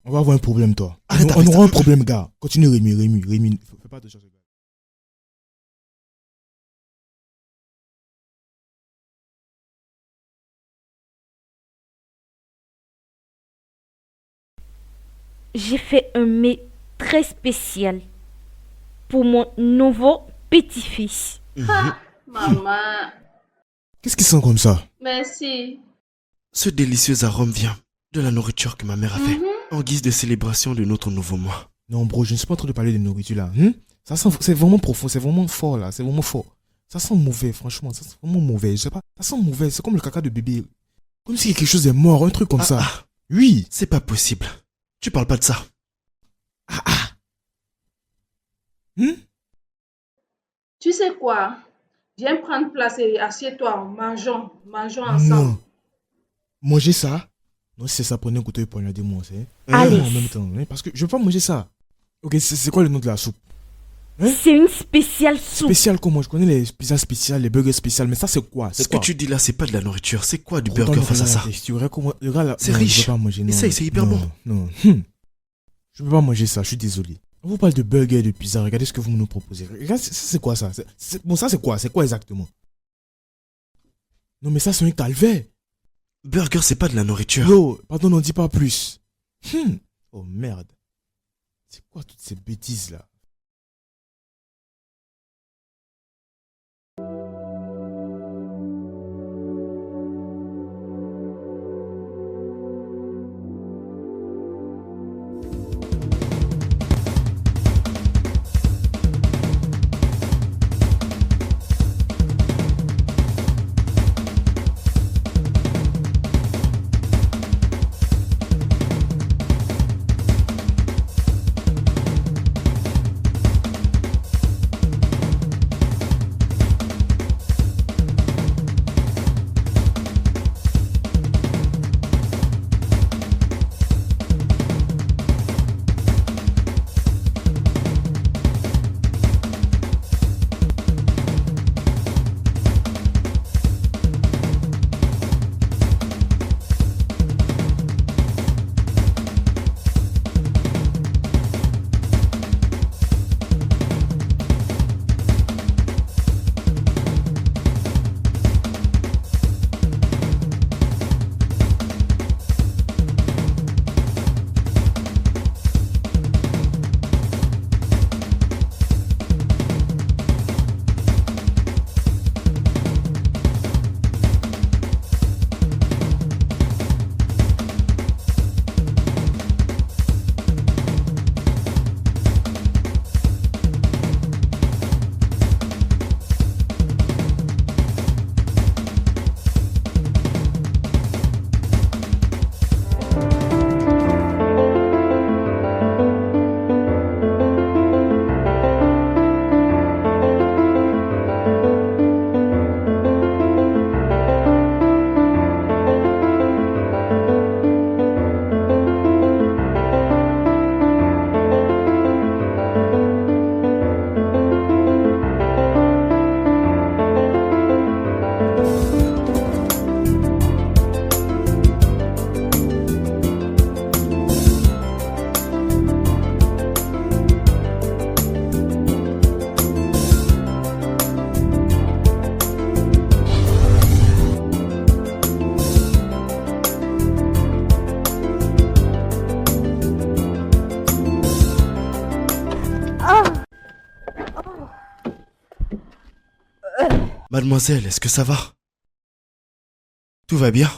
S2: On va avoir un problème, toi.
S1: Arrête
S2: On
S1: avec
S2: aura
S1: ça.
S2: un problème, gars. Continue à remuer. Fais pas attention, gars.
S7: J'ai fait un mets très spécial pour mon nouveau petit-fils.
S3: Maman,
S2: Qu'est-ce qui sent comme ça?
S3: merci.
S1: Ce délicieux arôme vient de la nourriture que ma mère a fait en guise de célébration de notre nouveau mois.
S2: Non, bro, je ne suis pas en train de parler de nourriture, là. Ça sent, c'est vraiment profond, c'est vraiment fort, là. C'est vraiment fort. Ça sent mauvais, franchement. Ça sent vraiment mauvais. Je sais pas. Ça sent mauvais. C'est comme le caca de bébé. Comme si quelque chose est mort, un truc comme ça. Oui.
S1: C'est pas possible. Tu parles pas de ça.
S3: Tu sais quoi? Viens prendre place et assieds-toi. Mangeons ensemble.
S2: Non. Manger ça? Non, si c'est ça, prenez un couteau et poignardez-moi, c'est.
S7: Allez.
S2: En même temps, hein, parce que je veux pas manger ça. Ok, c'est quoi le nom de la soupe? Hein?
S7: C'est une spéciale soupe.
S2: Spécial comment? Je connais les pizzas spéciales, les burgers spéciales, mais ça c'est quoi?
S1: Ce
S2: C'est
S1: que
S2: quoi?
S1: tu dis là, c'est pas de la nourriture. C'est quoi du
S2: Regarde
S1: burger face à ça?
S2: Le gars là,
S1: C'est
S2: non,
S1: riche.
S2: Je peux pas manger, non.
S1: Essaye, c'est hyper
S2: Non,
S1: bon.
S2: Non. Je peux pas manger ça, je suis désolé. On vous parle de burger, de pizza, regardez ce que vous nous proposez. Regarde, c'est quoi ça? Bon, ça c'est quoi? C'est quoi exactement? Non mais ça c'est un calvaire.
S1: Burger, c'est pas de la nourriture.
S2: Yo, pardon, n'en dis pas plus. Oh merde. C'est quoi toutes ces bêtises là?
S1: Mademoiselle, est-ce que ça va? Tout va bien?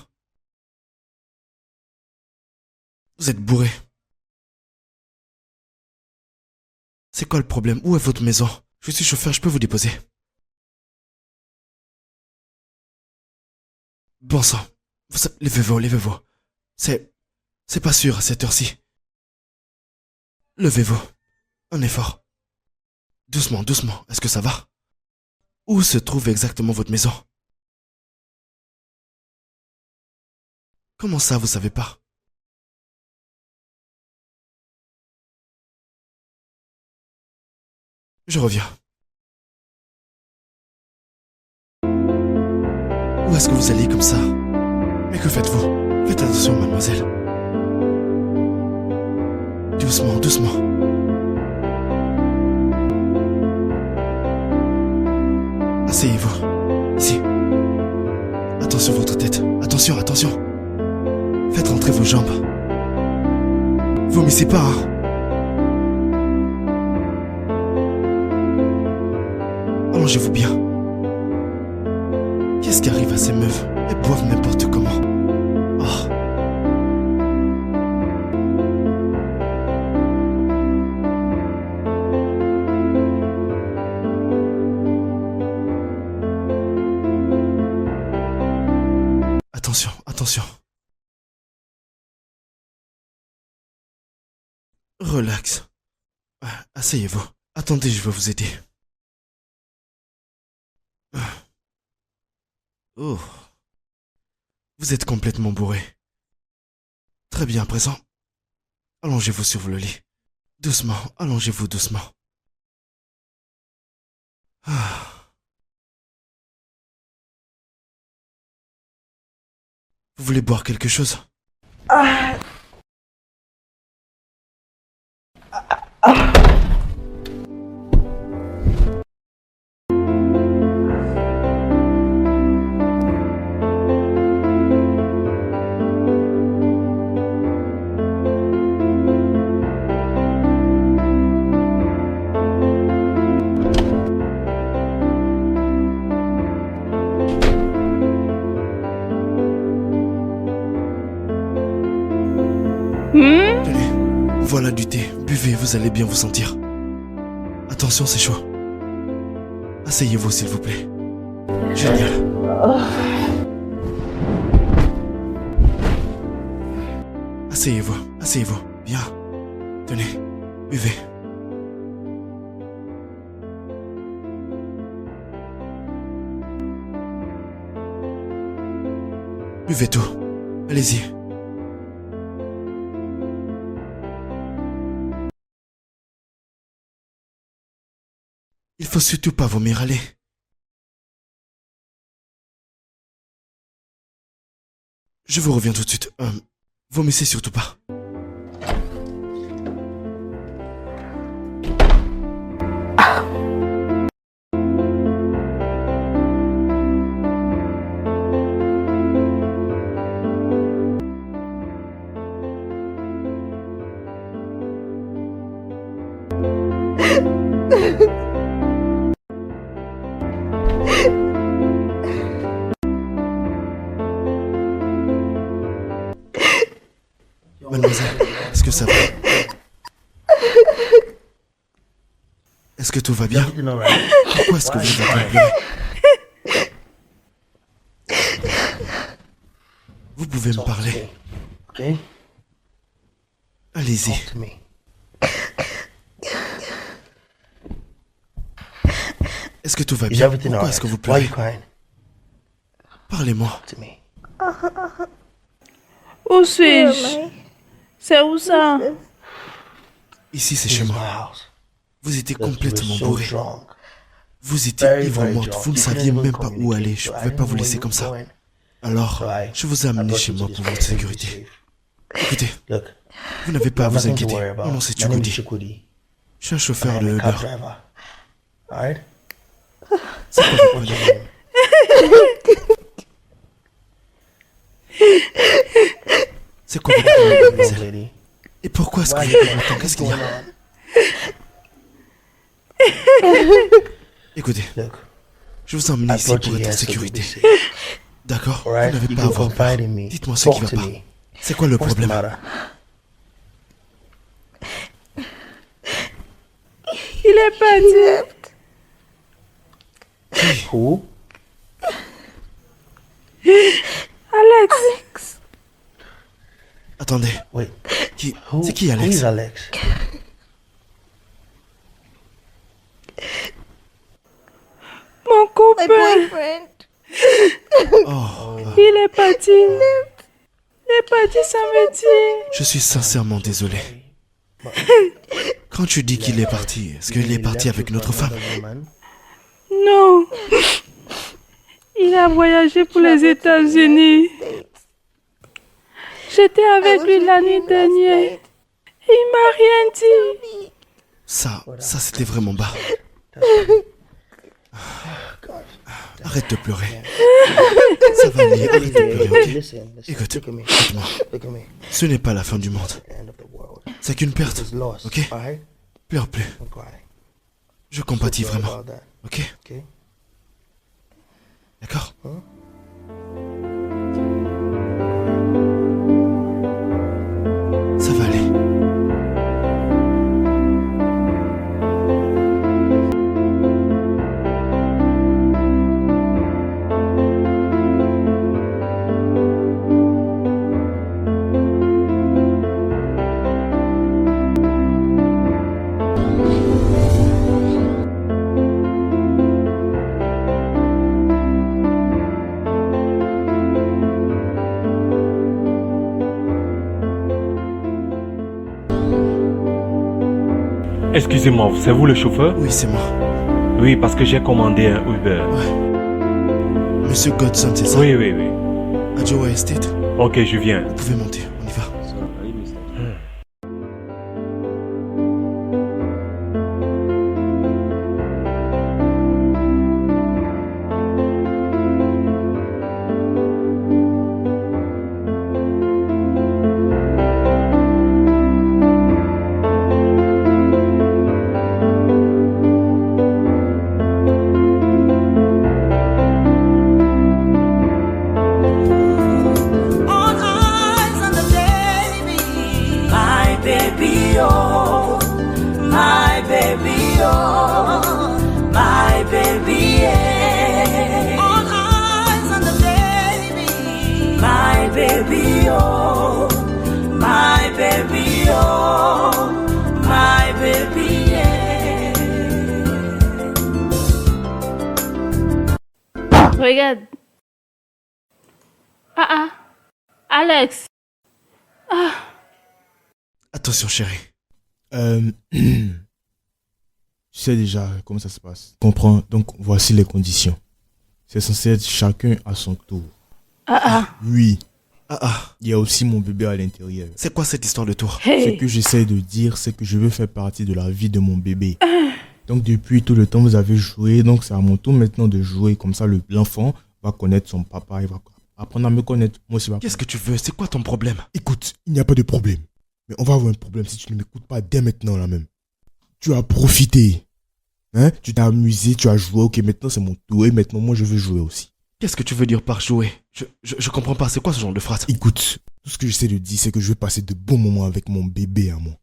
S1: Vous êtes bourré. C'est quoi le problème? Où est votre maison? Je suis chauffeur, je peux vous déposer. Bon sang. Levez-vous, levez-vous. C'est pas sûr à cette heure-ci. Levez-vous. Un effort. Doucement, doucement. Est-ce que ça va? Où se trouve exactement votre maison? Comment ça, vous savez pas? Je reviens. Où est-ce que vous allez comme ça? Mais que faites-vous? Faites attention, mademoiselle. Doucement, doucement. Asseyez-vous. Ici. Attention votre tête. Attention, attention. Faites rentrer vos jambes. Vomissez pas, hein. Allongez-vous bien. Qu'est-ce qui arrive à ces meufs? Elles boivent n'importe comment. Oh. Attention, attention. Relax. Asseyez-vous. Attendez, je vais vous aider. Oh. Vous êtes complètement bourré. Très bien, à présent. Allongez-vous sur le lit. Doucement, allongez-vous doucement. Ah. Vous voulez boire quelque chose? Tenez, voilà du thé. Buvez, vous allez bien vous sentir. Attention, c'est chaud. Asseyez-vous, s'il vous plaît. Génial. Asseyez-vous, asseyez-vous. Bien. Tenez, buvez. Buvez tout. Allez-y. Il faut surtout pas vomir, allez. Je vous reviens tout de suite. Vomissez surtout pas. Mademoiselle, est-ce que ça va? Est-ce que tout va bien? Pourquoi est-ce que vous êtes en train de pleurer? Vous pouvez me parler. Allez-y. Est-ce que tout va bien? Pourquoi est-ce que vous pleurez? Parlez-moi.
S6: Où suis-je? C'est où ça?
S1: Ici, c'est chez moi. Vous étiez complètement bourré. Vous étiez ivre morte. Vous ne saviez même pas où aller. Je ne pouvais pas vous laisser comme ça. Alors, je vous ai amené chez moi pour votre sécurité. Écoutez, vous n'avez pas à vous inquiéter. Mon nom, c'est Chukwudi. Je suis un chauffeur de Uber. C'est quoi votre problème? C'est quoi votre problème, mademoiselle? Et pourquoi est-ce que vous pleurez autant? Qu'est-ce qu'il y a? Écoutez, Je vous ai emmené
S9: I
S1: ici
S9: brought
S1: pour
S9: you
S1: être en
S9: here so you'll be
S1: sécurité.
S9: safe.
S1: D'accord?
S9: All right?
S1: Vous n'avez
S9: You
S1: pas à
S9: can
S1: avoir peur.
S9: confide in me.
S1: Dites-moi ce qui
S9: Talk
S1: va
S9: to
S1: pas.
S9: me.
S1: C'est quoi le
S9: What's the
S1: problème?
S9: matter?
S6: Il est parti.
S9: Who?
S6: Alex.
S1: Attendez.
S9: Wait.
S1: C'est qui
S9: Who
S1: Alex?
S9: is Alex?
S6: Mon copain.
S1: Oh,
S6: Il est parti. Il est parti samedi.
S1: je suis sincèrement désolé. Quand tu dis qu'il est parti, est-ce qu'il est parti avec une autre femme?
S6: Non. Il a voyagé pour les États-Unis. J'étais avec lui l'année dernière. Il m'a rien dit.
S1: Ça c'était vraiment bas. Arrête de pleurer. Ça va aller, arrête de pleurer, ok?
S9: Listen.
S1: Écoute,
S9: Look at me.
S1: écoute-moi.
S9: Look at me.
S1: Ce n'est pas la fin du monde.
S9: End of the world.
S1: C'est qu'une perte,
S9: It's lost.
S1: ok?
S9: All right?
S1: Pleure plus.
S9: Don't cry.
S1: Je compatis
S9: Sorry
S1: vraiment,
S9: about that.
S1: ok?
S9: Okay?
S1: D'accord? Ça va aller.
S4: Excusez-moi, c'est vous le chauffeur?
S1: Oui, c'est moi.
S4: Oui, parce que j'ai commandé un Uber.
S1: Monsieur Godson, c'est ça?
S4: Oui, oui, oui.
S1: À Joe Estate.
S4: Ok, je viens.
S1: Vous pouvez monter, on y va.
S5: All eyes on the baby, my baby, oh, my baby, oh, my baby, yeah. All eyes on the baby, my baby, oh, my baby, oh, my baby, yeah.
S6: Regarde. Ah. Alex.
S1: Attention, chérie.
S2: Tu sais déjà comment ça se passe. Comprends. Donc, voici les conditions. C'est censé être chacun à son tour. Oui. Il y a aussi mon bébé à l'intérieur.
S1: C'est quoi cette histoire de tour?
S2: Ce que j'essaie de dire, c'est que je veux faire partie de la vie de mon bébé. Donc, depuis tout le temps, vous avez joué. Donc, c'est à mon tour maintenant de jouer. Comme ça, l'enfant va connaître son papa. Il va apprendre à me connaître. Moi aussi,
S1: Qu'est-ce que tu veux? C'est quoi ton problème?
S2: Écoute, il n'y a pas de problème. Mais on va avoir un problème si tu ne m'écoutes pas dès maintenant là même. Tu as profité. Hein? Tu t'es amusé, tu as joué. Ok, maintenant c'est mon tour et maintenant moi je veux jouer aussi.
S1: Qu'est-ce que tu veux dire par jouer? Je comprends pas, c'est quoi ce genre de phrase?
S2: Écoute, tout ce que j'essaie de dire c'est que je veux passer de bons moments avec mon bébé à moi.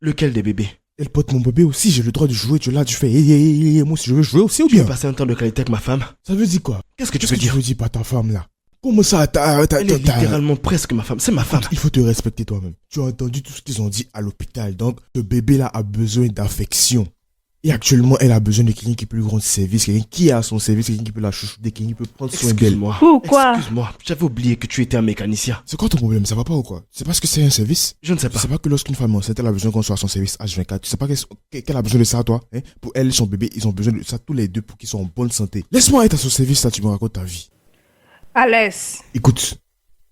S1: Lequel des bébés?
S2: Elle porte mon bébé aussi, j'ai le droit de jouer. Tu es là, tu fais hey, moi si je veux jouer aussi ou
S1: Tu
S2: bien?
S1: veux passer un temps de qualité avec ma femme?
S2: Ça veut dire quoi?
S1: Qu'est-ce que tu veux dire?
S2: Tu veux dire pas ta femme là? Comment ça
S1: Elle est littéralement presque ma femme, c'est ma femme.
S2: Il faut te respecter toi-même. Tu as entendu tout ce qu'ils ont dit à l'hôpital. Donc, ce bébé-là a besoin d'affection. Et actuellement, elle a besoin de quelqu'un qui peut lui rendre service, quelqu'un qui est à son service, quelqu'un qui peut la chouchouter, quelqu'un qui peut prendre soin d'elle.
S1: Excuse-moi.
S6: Pourquoi?
S1: Excuse-moi, j'avais oublié que tu étais un mécanicien.
S2: C'est quoi ton problème? Ça va pas ou quoi? C'est parce que c'est un service?
S1: Je ne sais
S2: Tu
S1: pas.
S2: sais pas que lorsqu'une femme est enceinte, elle a besoin qu'on soit à son service H24. Tu sais pas qu'elle a besoin de ça, toi? Hein? Pour elle et son bébé, ils ont besoin de ça tous les deux pour qu'ils soient en bonne santé. Laisse-moi être à son service, là, tu me racontes ta vie.
S6: Alex.
S2: Écoute,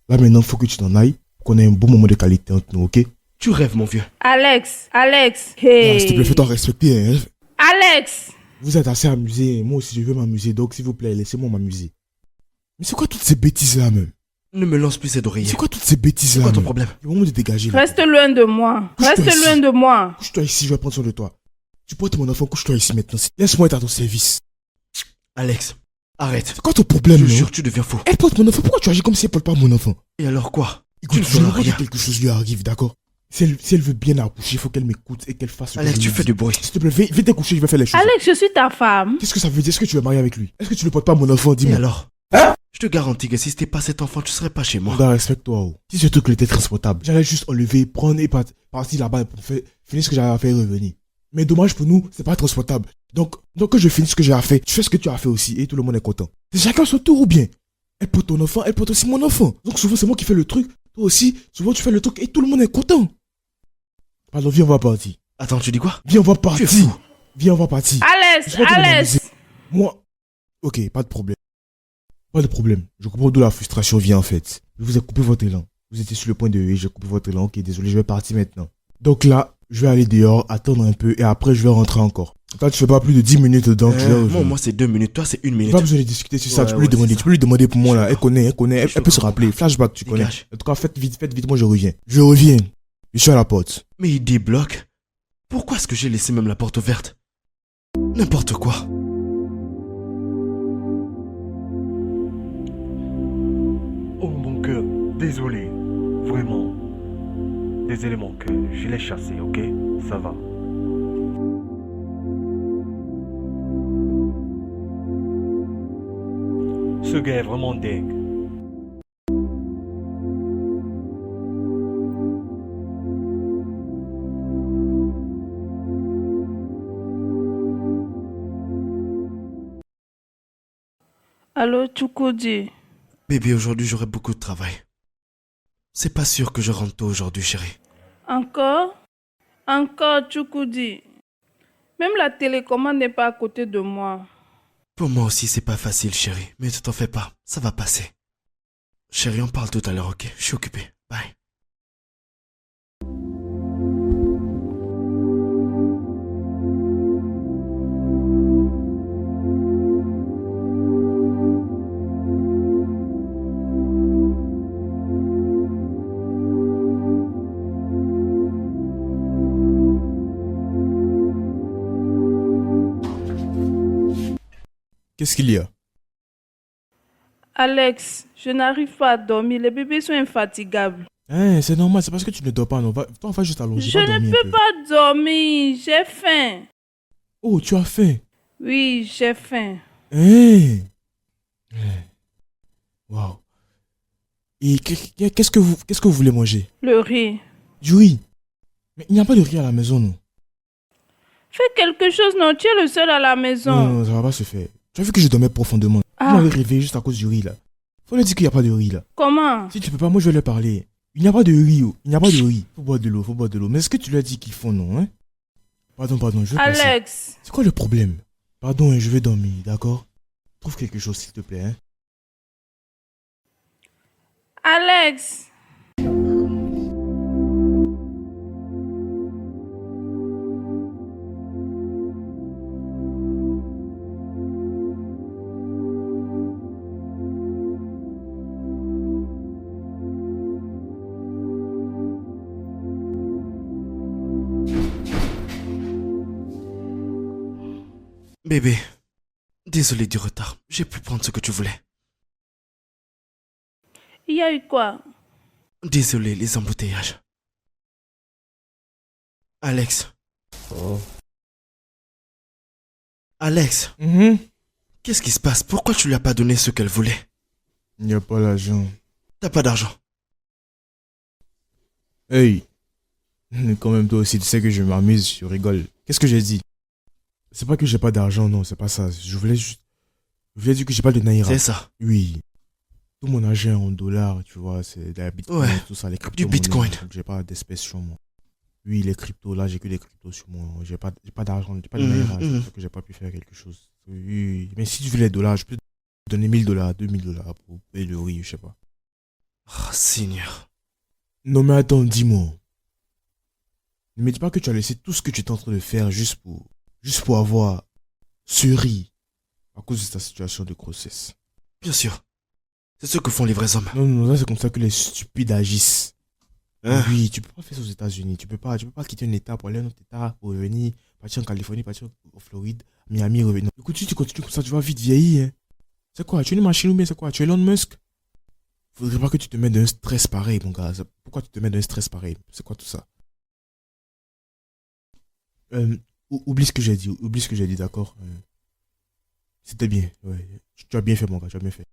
S2: là maintenant, faut que tu t'en ailles, qu'on ait un bon moment de qualité entre nous, ok?
S1: Tu rêves, mon vieux.
S6: Alex.
S2: Ah, s'il te plaît, fais-toi respecter, hein?
S6: Alex.
S2: Vous êtes assez amusé, moi aussi je veux m'amuser, donc s'il vous plaît, laissez-moi m'amuser. Mais c'est quoi toutes ces bêtises-là, même?
S1: Ne me lance plus ces oreillers.
S2: C'est quoi toutes ces bêtises-là?
S1: C'est quoi ton
S2: même?
S1: problème?
S2: Il est moment de dégager. là.
S6: Reste loin de moi.
S2: Couche-toi
S6: Reste
S2: ici.
S6: loin de moi.
S2: Couche-toi ici, je vais prendre soin de toi. Tu portes mon enfant, couche-toi ici maintenant. Laisse-moi être à ton service.
S1: Alex, Arrête.
S2: C'est quoi ton problème,
S1: Je
S2: non?
S1: jure, tu deviens fou.
S2: Elle porte mon enfant. Pourquoi tu agis comme si elle porte pas mon enfant?
S1: Et alors quoi?
S2: Écoute,
S1: ne
S2: je
S1: feras
S2: veux
S1: rien.
S2: que quelque chose lui arrive, d'accord? Si elle veut bien accoucher, il faut qu'elle m'écoute et qu'elle fasse ce que
S1: Alex,
S2: je
S1: tu
S2: lui
S1: fais
S2: dis.
S1: du bruit.
S2: S'il te plaît, viens t'accoucher, je vais faire les choses.
S6: Alex, je suis ta femme.
S2: Qu'est-ce que ça veut dire? Est-ce que tu veux marier avec lui? Est-ce que tu ne portes pas mon enfant?
S1: Et
S2: Dis-moi.
S1: alors? Je te garantis que si c'était pas cet enfant, tu serais pas chez moi.
S2: Gars, respecte-toi. Oh. Si ce truc était transportable, j'allais juste enlever, prendre et partir là-bas pour finir ce que j'avais à faire et revenir. Mais dommage pour nous, c'est pas transportable. Donc que je finisse ce que j'ai à faire, tu fais ce que tu as fait aussi et tout le monde est content. C'est chacun son tour ou bien? Elle porte ton enfant, elle porte aussi mon enfant. Donc souvent c'est moi qui fais le truc, toi aussi, souvent tu fais le truc et tout le monde est content. Pardon, viens on va partir.
S1: Attends, tu dis quoi?
S2: Viens on va
S1: Tu es
S2: partir.
S1: fou.
S2: Viens on va partir.
S6: Alex,
S2: Je vais te
S6: Alex.
S2: demander. Moi, ok, pas de problème. Pas de problème. Je comprends d'où la frustration vient en fait. Je vous ai coupé votre élan. Vous étiez sur le point de huer, j'ai coupé votre élan. Ok, désolé, je vais partir maintenant. Donc là, je vais aller dehors, attendre un peu et après je vais rentrer encore. Toi, tu fais pas plus de 10 minutes dedans. tu vas revenir.
S1: Moi c'est 2 minutes, toi c'est 1 minute.
S2: Pas besoin de discuter sur ça,
S1: Ouais,
S2: tu peux lui
S1: ouais,
S2: demander,
S1: c'est
S2: tu peux lui demander pour moi là. Elle connaît, elle
S1: Je
S2: peut se
S1: comprends.
S2: rappeler. Flashback, tu connais.
S1: Dégage.
S2: En tout cas, faites vite, moi je reviens. Je reviens. Je suis à la porte.
S1: Mais il débloque. Pourquoi est-ce que j'ai laissé même la porte ouverte? N'importe quoi.
S4: Oh mon cœur, désolé, vraiment. Désolé mon cœur, je l'ai chassé, ok? Ça va. Ce gars est vraiment dingue.
S6: Allô, Chukudi.
S1: Bébé, aujourd'hui j'aurai beaucoup de travail. C'est pas sûr que je rentre tôt aujourd'hui, chérie.
S6: Encore? Encore, Chukudi. Même la télécommande n'est pas à côté de moi.
S1: Pour moi aussi c'est pas facile, chérie. Mais ne t'en fais pas, ça va passer. Chérie, on parle tout à l'heure, ok? Je suis occupé. Bye.
S2: Qu'est-ce qu'il y a?
S6: Alex, je n'arrive pas à dormir. Les bébés sont infatigables.
S2: Hein, c'est normal, c'est parce que tu ne dors pas, non. Toi, on va juste allonger.
S6: Je
S2: va dormir
S6: ne
S2: un
S6: peux
S2: peu.
S6: pas dormir. J'ai faim.
S2: Oh, tu as faim.
S6: Oui, j'ai faim.
S2: Hein? Waouh. Et qu'est-ce que vous voulez manger?
S6: Le riz.
S2: Du riz. Mais il n'y a pas de riz à la maison, non?
S6: Fais quelque chose, non? Tu es le seul à la maison.
S2: Non, ça va pas se faire. Tu as vu que je dormais profondément.
S6: Ah.
S2: Vous m'avez réveillé juste à cause du riz, là. Faut leur dire qu'il n'y a pas de riz, là.
S6: Comment?
S2: Si tu peux pas, moi je vais leur parler. Il n'y a pas de riz, oh. Il n'y a pas de riz. Faut boire de l'eau. Mais est-ce que tu leur dis qu'ils font, non, hein? Pardon, je vais passer.
S6: Alex.
S2: C'est quoi le problème? Pardon, hein, je vais dormir, d'accord? Trouve quelque chose, s'il te plaît, hein?
S6: Alex.
S1: Bébé, désolé du retard. J'ai pu prendre ce que tu voulais.
S6: Il y a eu quoi?
S1: Désolé, les embouteillages. Alex.
S8: Oh.
S1: Alex, qu'est-ce qui se passe? Pourquoi tu lui as pas donné ce qu'elle voulait?
S2: Il n'y a pas l'argent.
S1: T'as pas d'argent.
S2: Hey! Quand même, toi aussi, tu sais que je m'amuse, je rigole. Qu'est-ce que j'ai dit? C'est pas que j'ai pas d'argent, non, c'est pas ça. Je voulais dire que j'ai pas de naira.
S1: C'est ça.
S2: Oui. Tout mon argent est en dollars, tu vois, c'est de la bitcoin,
S1: Ouais,
S2: tout ça, les cryptos.
S1: du bitcoin.
S2: Donc j'ai pas d'espèces sur moi. Oui, les cryptos, là, j'ai que des cryptos sur moi. J'ai pas d'argent, j'ai pas de naira. C'est pour ça que j'ai pas pu faire quelque chose. Oui, mais si tu veux les dollars, je peux te donner $1000, $2000 pour payer le riz, je sais pas.
S1: Oh, Seigneur.
S2: Non, mais attends, dis-moi. Ne me dis pas que tu as laissé tout ce que tu es en train de faire juste pour avoir ce riz à cause de ta situation de grossesse.
S1: Bien sûr. C'est ce que font les vrais hommes.
S2: Non, là, c'est comme ça que les stupides agissent.
S1: Hein?
S2: Oui, tu peux pas faire ça aux États-Unis. Tu peux pas quitter un État pour aller à un autre État, pour revenir, partir en Californie, partir en Floride, Miami, revenir. Écoute, si tu continues comme ça, tu vas vite vieillir, hein. C'est quoi? Tu es une machine ou bien c'est quoi? Tu es Elon Musk? Faudrait pas que tu te mettes d'un stress pareil, mon gars. Pourquoi tu te mets d'un stress pareil? C'est quoi tout ça? Oublie ce que j'ai dit. Oublie ce que j'ai dit, d'accord? C'était bien. Ouais. Tu as bien fait, mon gars. Tu as bien fait.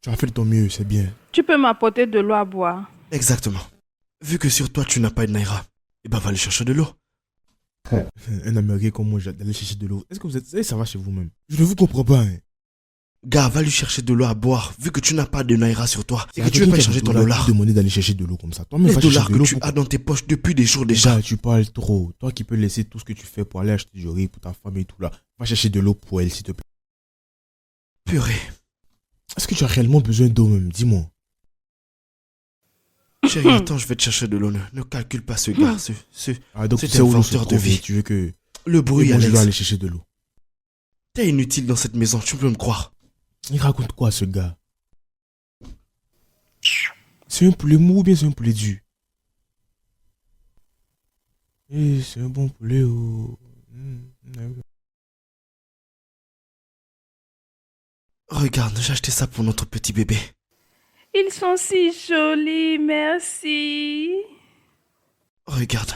S2: Tu as fait de ton mieux, c'est bien.
S6: Tu peux m'apporter de l'eau à boire.
S1: Exactement. Vu que sur toi, tu n'as pas de Naira, eh ben va aller chercher de l'eau.
S2: Un Américain comme moi, d'aller chercher de l'eau. Est-ce que vous êtes... ça va chez vous-même? Je ne vous comprends pas, hein.
S1: Gars, va lui chercher de l'eau à boire, vu que tu n'as pas de Naira sur toi. Et que tu veux pas changer ton dollar.
S2: Tu demander d'aller chercher de l'eau comme ça. Toi-même,
S1: Les
S2: va chercher
S1: dollars
S2: de
S1: que
S2: l'eau.
S1: tu as dans tes poches depuis des jours déjà.
S2: Gars, tu parles trop. Toi qui peux laisser tout ce que tu fais pour aller acheter du riz pour ta femme et tout là. Va chercher de l'eau pour elle, s'il te plaît.
S1: Purée.
S2: Est-ce que tu as réellement besoin d'eau même? Dis-moi.
S1: Chérie, attends, je vais te chercher de l'eau. Ne calcule pas ce gars.
S2: Donc
S1: c'est
S2: tu sais où l'eau se
S1: inventeur de
S2: trouve et
S1: vie.
S2: tu veux que...
S1: Le bruit,
S2: moi, je
S1: Alex.
S2: dois aller chercher de l'eau.
S1: T'es inutile dans cette maison, tu peux me croire.
S2: Il raconte quoi, ce gars? C'est un poulet mou ou bien c'est un poulet dur? Eh, c'est un bon poulet, oh.
S1: Regarde, j'ai acheté ça pour notre petit bébé.
S6: Ils sont si jolis, merci.
S1: Regarde,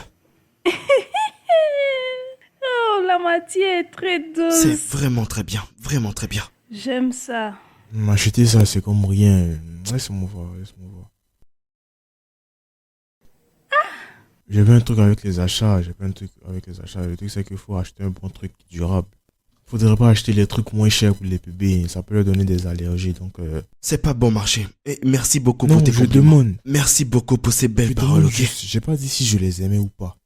S6: Oh, la matière est très
S1: c'est
S6: douce.
S1: vraiment très bien, vraiment très bien.
S6: J'aime ça.
S2: M'acheter ça, c'est comme rien. Laisse-moi voir, laisse-moi voir. J'avais un truc avec les achats, Le truc, c'est qu'il faut acheter un bon truc durable. Faudrait pas acheter les trucs moins chers pour les bébés, ça peut leur donner des allergies, donc...
S1: C'est pas bon marché. Et merci beaucoup
S2: Non,
S1: pour tes
S2: je
S1: compliments.
S2: demande.
S1: Merci beaucoup pour ces
S2: Je
S1: belles
S2: demande
S1: paroles, ok?
S2: juste, j'ai pas dit si je les aimais ou pas.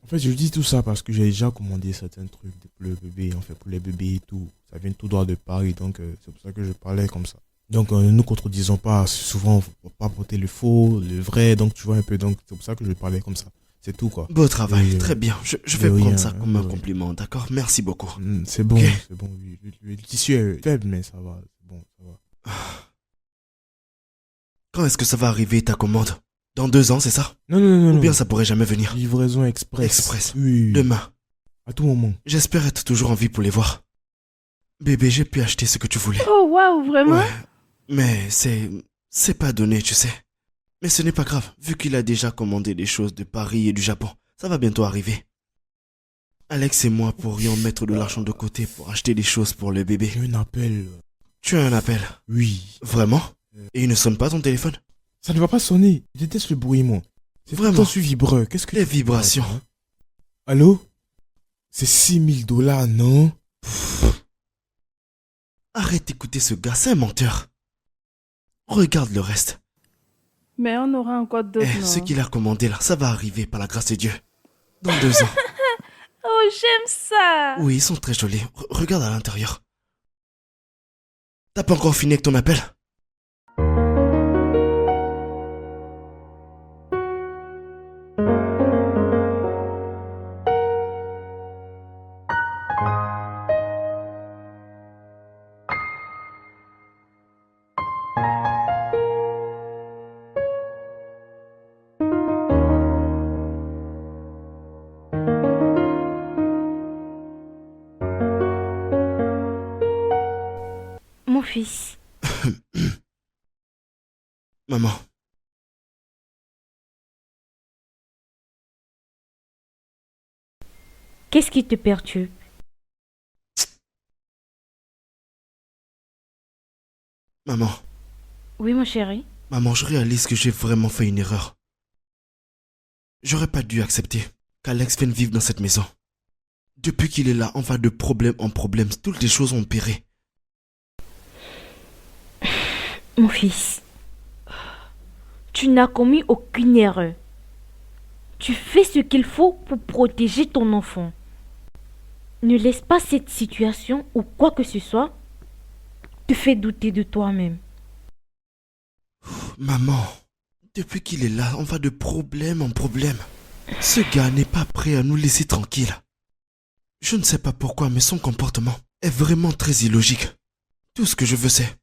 S2: En fait, je dis tout ça parce que j'ai déjà commandé certains trucs pour le bébé, en fait, pour les bébés et tout. Ça vient tout droit de Paris, donc c'est pour ça que je parlais comme ça. Donc, ne nous contredisons pas, souvent, faut pas porter le faux, le vrai, donc tu vois un peu, donc c'est pour ça que je parlais comme ça. C'est tout, quoi.
S1: Beau travail,
S2: Et,
S1: très bien. Je vais
S2: de
S1: prendre
S2: rien,
S1: ça comme un
S2: de rien.
S1: compliment, d'accord? Merci beaucoup.
S2: C'est bon,
S1: Ok.
S2: c'est bon, oui. Le tissu est faible, mais ça va, c'est bon, ça va.
S1: Quand est-ce que ça va arriver ta commande? Dans 2 ans, c'est ça?
S2: Non,
S1: Ou bien ça pourrait jamais venir?
S2: Livraison express.
S1: Express.
S2: Oui.
S1: Demain.
S2: À tout moment.
S1: J'espère être toujours en vie pour les voir. Bébé, j'ai pu acheter ce que tu voulais.
S6: Oh, waouh, vraiment?
S1: Ouais. Mais c'est pas donné, tu sais. Mais ce n'est pas grave, vu qu'il a déjà commandé des choses de Paris et du Japon. Ça va bientôt arriver. Alex et moi pourrions mettre de l'argent de côté pour acheter des choses pour le bébé.
S2: J'ai un appel.
S1: Tu as un appel?
S2: Oui.
S1: Vraiment? Et il ne sonne pas ton téléphone?
S2: Ça ne va pas sonner. Je déteste le bruit, moi. C'est
S1: Vraiment?
S2: vraiment sur vibreur. Qu'est-ce que
S1: Les
S2: tu fais,
S1: vibrations.
S2: hein? Allô? C'est 6 000 $, non?
S1: Arrête d'écouter ce gars, c'est un menteur. Regarde le reste.
S6: Mais on aura encore d'autres, non?
S1: Ce qu'il a commandé là, ça va arriver par la grâce de Dieu. Dans 2 ans.
S6: Oh, j'aime ça.
S1: Oui, ils sont très jolis. Regarde à l'intérieur. T'as pas encore fini avec ton appel?
S7: Mon fils,
S1: Maman,
S7: qu'est-ce qui te perturbe?
S1: maman,
S7: Oui, mon chéri.
S1: maman, je réalise que j'ai vraiment fait une erreur. J'aurais pas dû accepter qu'Alex vienne vivre dans cette maison. Depuis qu'il est là, on va de problème en problème. Toutes les choses ont empiré.
S7: Mon fils, tu n'as commis aucune erreur. Tu fais ce qu'il faut pour protéger ton enfant. Ne laisse pas cette situation ou quoi que ce soit te faire douter de toi-même.
S1: Maman, depuis qu'il est là, on va de problème en problème. Ce gars n'est pas prêt à nous laisser tranquilles. Je ne sais pas pourquoi, mais son comportement est vraiment très illogique. Tout ce que je veux, c'est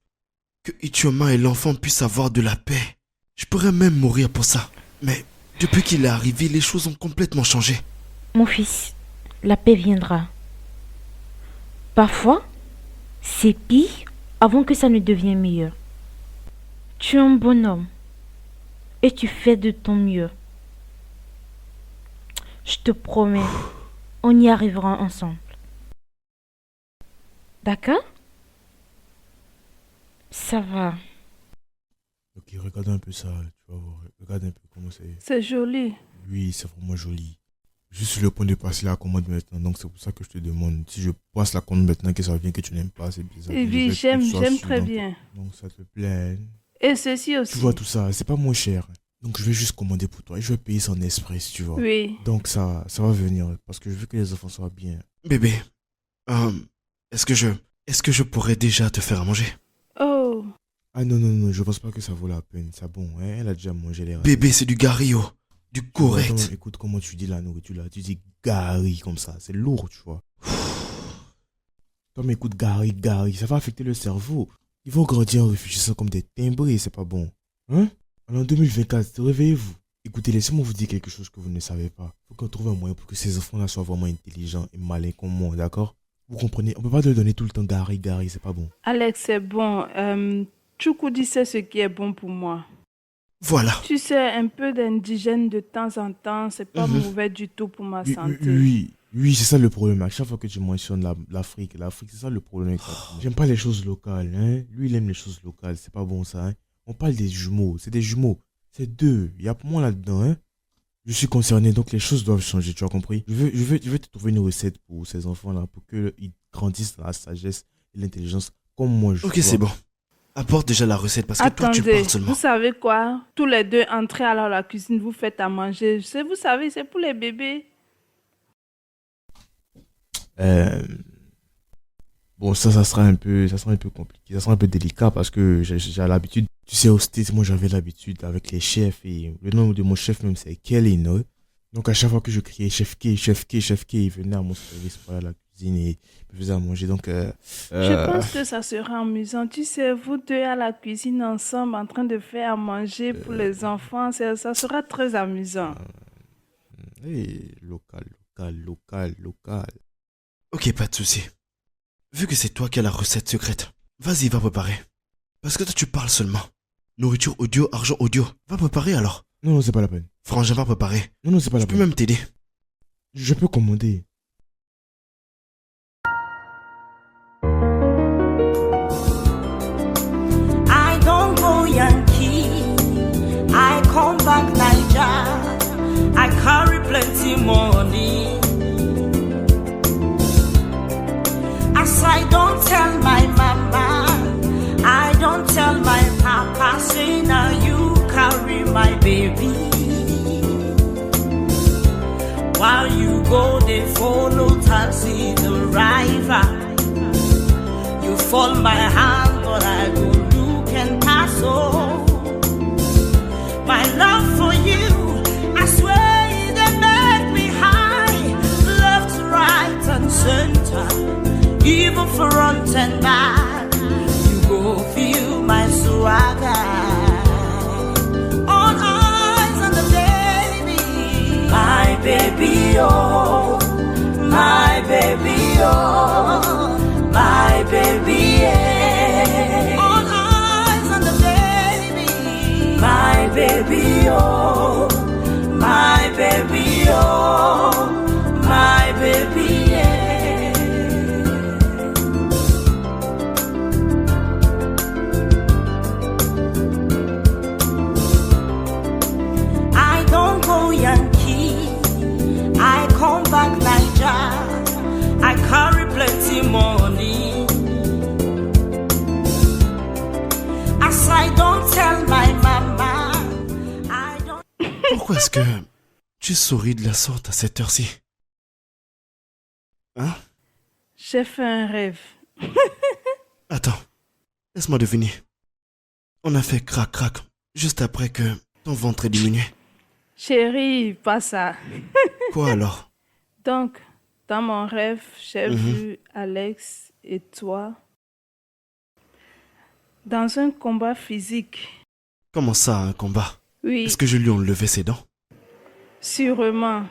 S1: que Ichioma et l'enfant puissent avoir de la paix. Je pourrais même mourir pour ça. Mais depuis qu'il est arrivé, les choses ont complètement changé.
S7: Mon fils, la paix viendra. Parfois, c'est pire avant que ça ne devienne meilleur. Tu es un bonhomme et tu fais de ton mieux. Je te promets, on y arrivera ensemble. D'accord? Ça va.
S2: Ok, regarde un peu ça, tu vas voir. Regarde un peu comment c'est.
S6: C'est joli.
S2: Oui, c'est vraiment joli. Je suis sur le point de passer la commande maintenant, donc c'est pour ça que je te demande. Si je passe la commande maintenant, que ça vient que tu n'aimes pas, c'est bizarre.
S6: Et oui, j'aime très bien.
S2: Donc ça te plaît.
S6: Et ceci
S2: Tu
S6: aussi.
S2: vois tout ça, c'est pas moins cher. Donc je vais juste commander pour toi et je vais payer son express, tu vois.
S6: Oui.
S2: Donc ça va venir parce que je veux que les enfants soient bien.
S1: Bébé, est-ce que je pourrais déjà te faire à manger?
S6: Oh,
S2: Ah non, je pense pas que ça vaut la peine. C'est bon, hein, elle a déjà mangé les restes.
S1: Bébé, c'est du gario. Du correct.
S2: Attends, écoute comment tu dis la nourriture là. Tu dis gari comme ça. C'est lourd, tu vois. Tom, écoute, gari, ça va affecter le cerveau. Ils vont grandir en réfléchissant comme des timbrés, c'est pas bon. Hein? Alors en 2024, réveillez-vous. Écoutez, laissez-moi vous dire quelque chose que vous ne savez pas. Faut qu'on trouve un moyen pour que ces enfants-là soient vraiment intelligents et malins comme moi, d'accord? Vous comprenez? On peut pas leur donner tout le temps gari, c'est pas bon.
S6: Alex, c'est bon. Choukoudi sait ce qui est bon pour moi.
S1: Voilà.
S6: Tu sais, un peu d'indigène de temps en temps, c'est pas mauvais du tout pour ma santé.
S2: Oui, c'est ça le problème. À chaque fois que tu mentionnes l'Afrique, c'est ça le problème. J'aime pas les choses locales, hein. Lui, il aime les choses locales, c'est pas bon ça, hein. On parle des jumeaux, c'est des jumeaux. C'est deux, il y a moins là-dedans, hein. Je suis concerné, donc les choses doivent changer, tu as compris? Je veux te trouver une recette pour ces enfants-là, pour qu'ils grandissent dans la sagesse et l'intelligence comme moi je
S1: Ok, c'est bon. Apporte déjà la recette parce que toi, tu
S6: Attendez,
S1: parles seulement.
S6: vous savez quoi? Tous les deux, entrez alors à la cuisine, vous faites à manger. Vous savez, c'est pour les bébés.
S2: Bon, ça sera un peu compliqué, ça sera un peu délicat parce que j'ai l'habitude, tu sais, au States, moi j'avais l'habitude avec les chefs et le nom de mon chef même c'est Kelly, non? Donc à chaque fois que je criais chef K, il venait à mon service pour aller à la cuisine et me faisait à manger. Donc,
S6: Je pense que ça sera amusant. Tu sais, vous deux à la cuisine ensemble en train de faire à manger pour les enfants, ça sera très amusant.
S2: Local.
S1: Ok, pas de souci. Vu que c'est toi qui as la recette secrète, vas-y, va préparer. Parce que toi, tu parles seulement. Nourriture audio, argent audio. Va préparer alors.
S2: Non, c'est pas la peine.
S1: Frangin, va préparer.
S2: Non, c'est pas la
S1: Je peux
S2: peine.
S1: même t'aider.
S2: Je peux commander.
S5: I don't go Yankee, I come back Niger. I carry plenty money. As I don't tell my mama, I don't tell my papa, say now you carry my baby. While you go, they follow taxi the driver. You fold my hand, but I go look and pass. Oh, my love for you, I swear they make me high, left, right, and center, even front and back. You go feel my swagger. All eyes on the baby, my baby, oh, my baby, oh. My baby, yeah. All eyes on the baby. My baby, oh. My baby, oh. My baby, yeah. I don't go Yankee, I come back Niger. I carry plenty money. As I don't tell my mama, I don't.
S1: Pourquoi est-ce que tu souris de la sorte à cette heure-ci? Hein?
S6: J'ai fait un rêve.
S1: Attends, laisse-moi deviner. On a fait crac-crac juste après que ton ventre est diminué.
S6: Chérie, pas ça.
S1: Quoi alors?
S6: Donc, dans mon rêve, j'ai vu Alex et toi dans un combat physique.
S1: Comment ça, un combat?
S6: Oui,
S1: Est-ce que je lui ai enlevé ses dents?
S6: sûrement.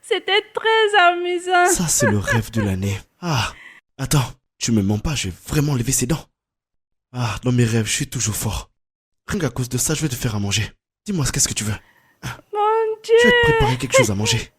S6: C'était très amusant.
S1: Ça, c'est le rêve de l'année. Ah, attends, Tu me mens pas, je vais vraiment lever ses dents. Ah, dans mes rêves, je suis toujours fort. Rien qu'à cause de ça, je vais te faire à manger. Dis-moi, qu'est-ce que tu veux?
S6: Mon
S1: Je vais
S6: Dieu!
S1: te préparer quelque chose à manger.